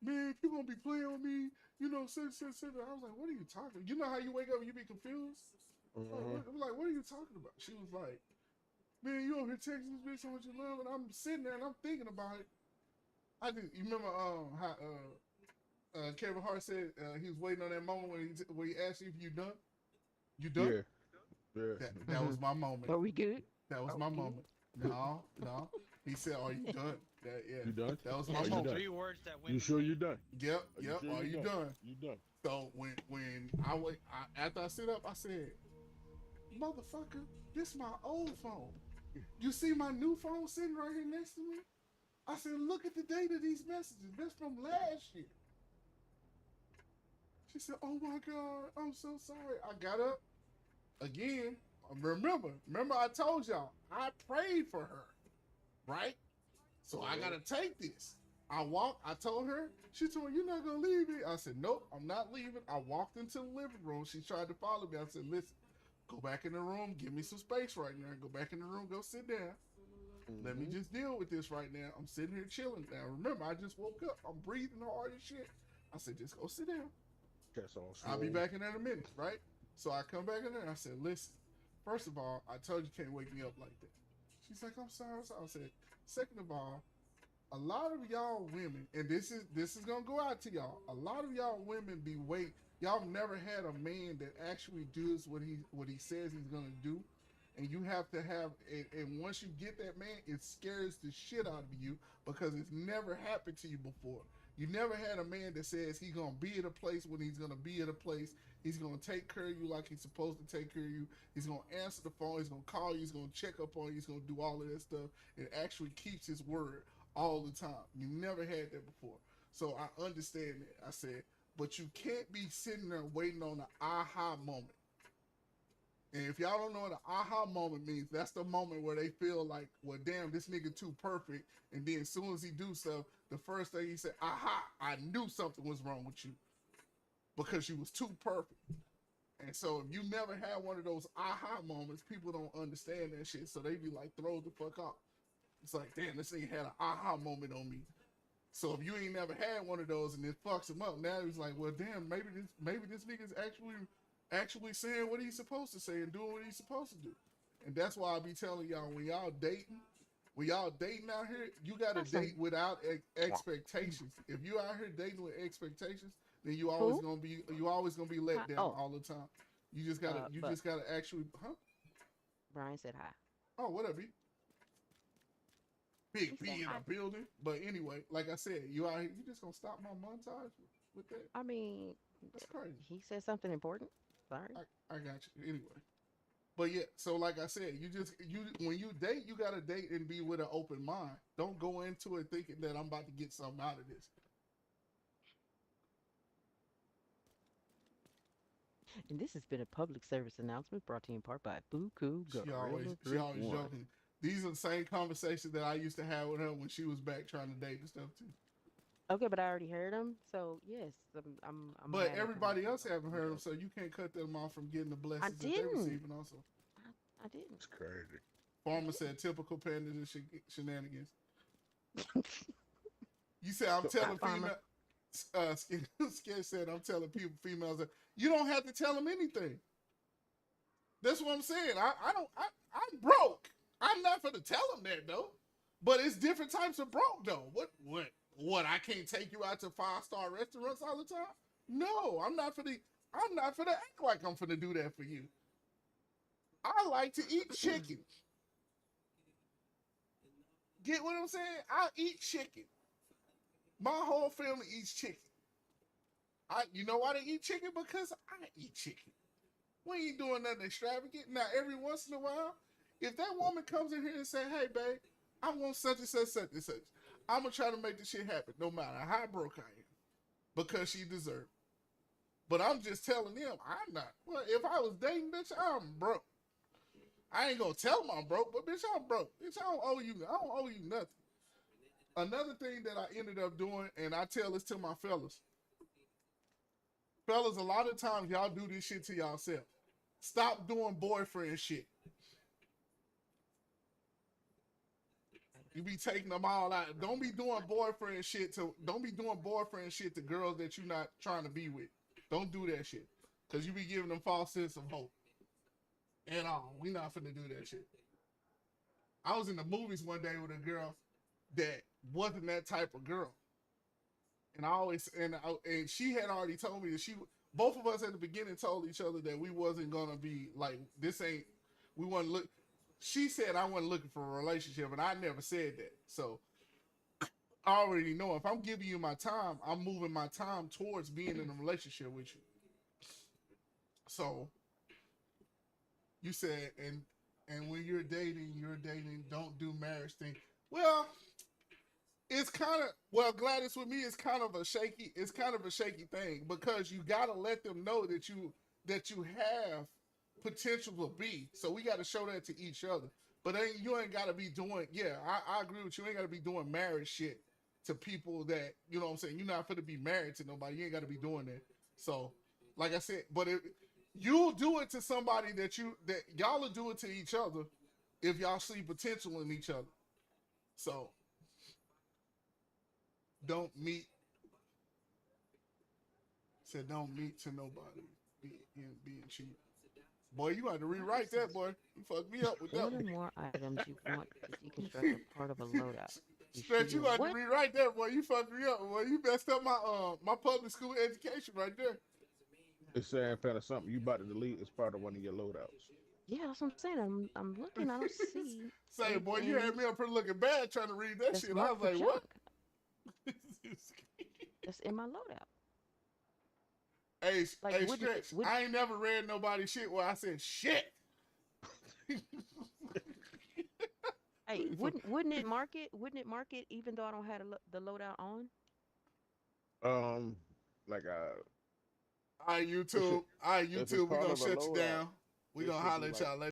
Man, you gonna be playing with me, you know, sit. I was like, what are you talking? You know how you wake up and you be confused? I'm like, what are you talking about? She was like, man, you over here texting this bitch how much you love, and I'm sitting there and I'm thinking about it. You remember how Kevin Hart said he was waiting on that moment when he asked you if you done? You done? Yeah. That was my moment. Are we good? That was my moment. No. He said, "Are you done?" You done? That was my Are you moment. done? 3 words that women You sure say. you done? Yep. Sure Are you done? You done? So when after I sit up, I said, "Motherfucker, this my old phone. You see my new phone sitting right here next to me?" I said, "Look at the date of these messages. That's from last year." She said, "Oh my God, I'm so sorry." I got up again. Remember I told y'all I prayed for her, right? So I gotta take this. I told her, she told me, "You're not gonna leave me." I said, "Nope, I'm not leaving." I walked into the living room. She tried to follow me. I said, "Listen, go back in the room, give me some space right now. Go back in the room, go sit down. Let me just deal with this right now. I'm sitting here chilling now. Remember, I just woke up. I'm breathing hard as shit." I said, "Just go sit down. I'll be back in there in a minute," right? So I come back in there and I said, "Listen, first of all, I told you can't wake me up like that." She's like, "I'm sorry." I said, "Second of all, a lot of y'all women, and this is gonna go out to y'all. A lot of y'all women y'all never had a man that actually does what he says he's gonna do, and you have to have. And once you get that man, it scares the shit out of you because it's never happened to you before. You never had a man that says he's gonna be at a place when he's gonna be at a place. He's gonna take care of you like he's supposed to take care of you. He's gonna answer the phone. He's gonna call you. He's gonna check up on you. He's gonna do all of that stuff. It actually keeps his word all the time. You never had that before. So I understand that." I said, "But you can't be sitting there waiting on the aha moment." And if y'all don't know what an aha moment means, that's the moment where they feel like, well, damn, this nigga too perfect. And then as soon as he do stuff, the first thing he said, aha, I knew something was wrong with you because you was too perfect. And so if you never had one of those aha moments, people don't understand that shit. So they be like, throw the fuck off. It's like, damn, this thing had an aha moment on me. So if you ain't never had one of those and it fucks him up, now he's like, well, damn, maybe this nigga's actually saying what he's supposed to say and doing what he's supposed to do. And that's why I be telling y'all, when y'all dating out here, you gotta date without expectations. If you out here dating with expectations, then you always gonna be let down all the time. You just gotta actually, huh? Brian said hi. Oh, whatever. Big P in a building. But anyway, like I said, you out here, you just gonna stop my montage with that? I mean, that's crazy. He said something important. Sorry. I got you. Anyway. But yeah, so like I said, when you date, you gotta date and be with an open mind. Don't go into it thinking that I'm about to get something out of this. And this has been a public service announcement brought to you in part by Buku Gorilla. She always joking. These are the same conversations that I used to have with her when she was back trying to date and stuff too. Okay, but I already heard them, so yes, I'm but everybody else haven't heard them, so you can't cut them off from getting the blessings that they're receiving also. I didn't. It's crazy. Farmer said typical pandas and shenanigans. You said I'm telling female. Sketch said I'm telling people, females, that you don't have to tell them anything. That's what I'm saying. I'm broke. I'm not gonna tell them that though. But it's different types of broke though. What? I can't take you out to 5-star restaurants all the time? No, I'm not gonna act like I'm gonna do that for you. I like to eat chicken. Get what I'm saying? I eat chicken. My whole family eats chicken. You know why they eat chicken? Because I eat chicken. We ain't doing nothing extravagant. Now, every once in a while, if that woman comes in here and say, hey, babe, I want such and such, such and such, I'm going to try to make this shit happen no matter how broke I am. Because she deserves it. But I'm just telling them, I'm not. Well, if I was dating, bitch, I'm broke. I ain't going to tell them I'm broke, but bitch, I'm broke. Bitch, I don't owe you nothing. Another thing that I ended up doing, and I tell this to my fellas. Fellas, a lot of times y'all do this shit to yourself. Stop doing boyfriend shit. You be taking them all out. Don't be doing boyfriend shit to girls that you're not trying to be with. Don't do that shit. Cause you be giving them false sense of hope. And we not finna do that shit. I was in the movies one day with a girl that wasn't that type of girl. And she had already told me that both of us at the beginning told each other that we wasn't gonna be like, we wasn't look. She said I wasn't looking for a relationship, and I never said that. So I already know if I'm giving you my time, I'm moving my time towards being in a relationship with you. So you said, and when you're dating, don't do marriage thing. Well, it's kind of, Gladys, with me, it's kind of a shaky thing, because you gotta let them know that you have potential to be. So we gotta show that to each other. But you ain't gotta be doing, I agree with you, ain't gotta be doing marriage shit to people that, you know what I'm saying, you're not gonna be married to nobody, you ain't gotta be doing that. So, like I said, but you'll do it to somebody that y'all will do it to each other if y'all see potential in each other. So don't meet to nobody being cheap. Boy, you got to rewrite that, boy. You fucked me up with that. Order more items you want to deconstruct a part of a loadout. Stretch, you got to rewrite that, boy. You fucked me up, boy. You messed up my public school education right there. It's saying kind of something you about to delete as part of one of your loadouts. Yeah, that's what I'm saying. I'm looking. I don't see. Say, boy, you had me up here looking bad trying to read that shit. I was like, junk. What? That's in my loadout. Hey, Stretch, I ain't never read nobody's shit where I said shit. Hey, wouldn't it mark it? Wouldn't it mark it even though I don't have the loadout on? Like All right, YouTube. We're gonna shut you down. We're gonna holler at y'all later.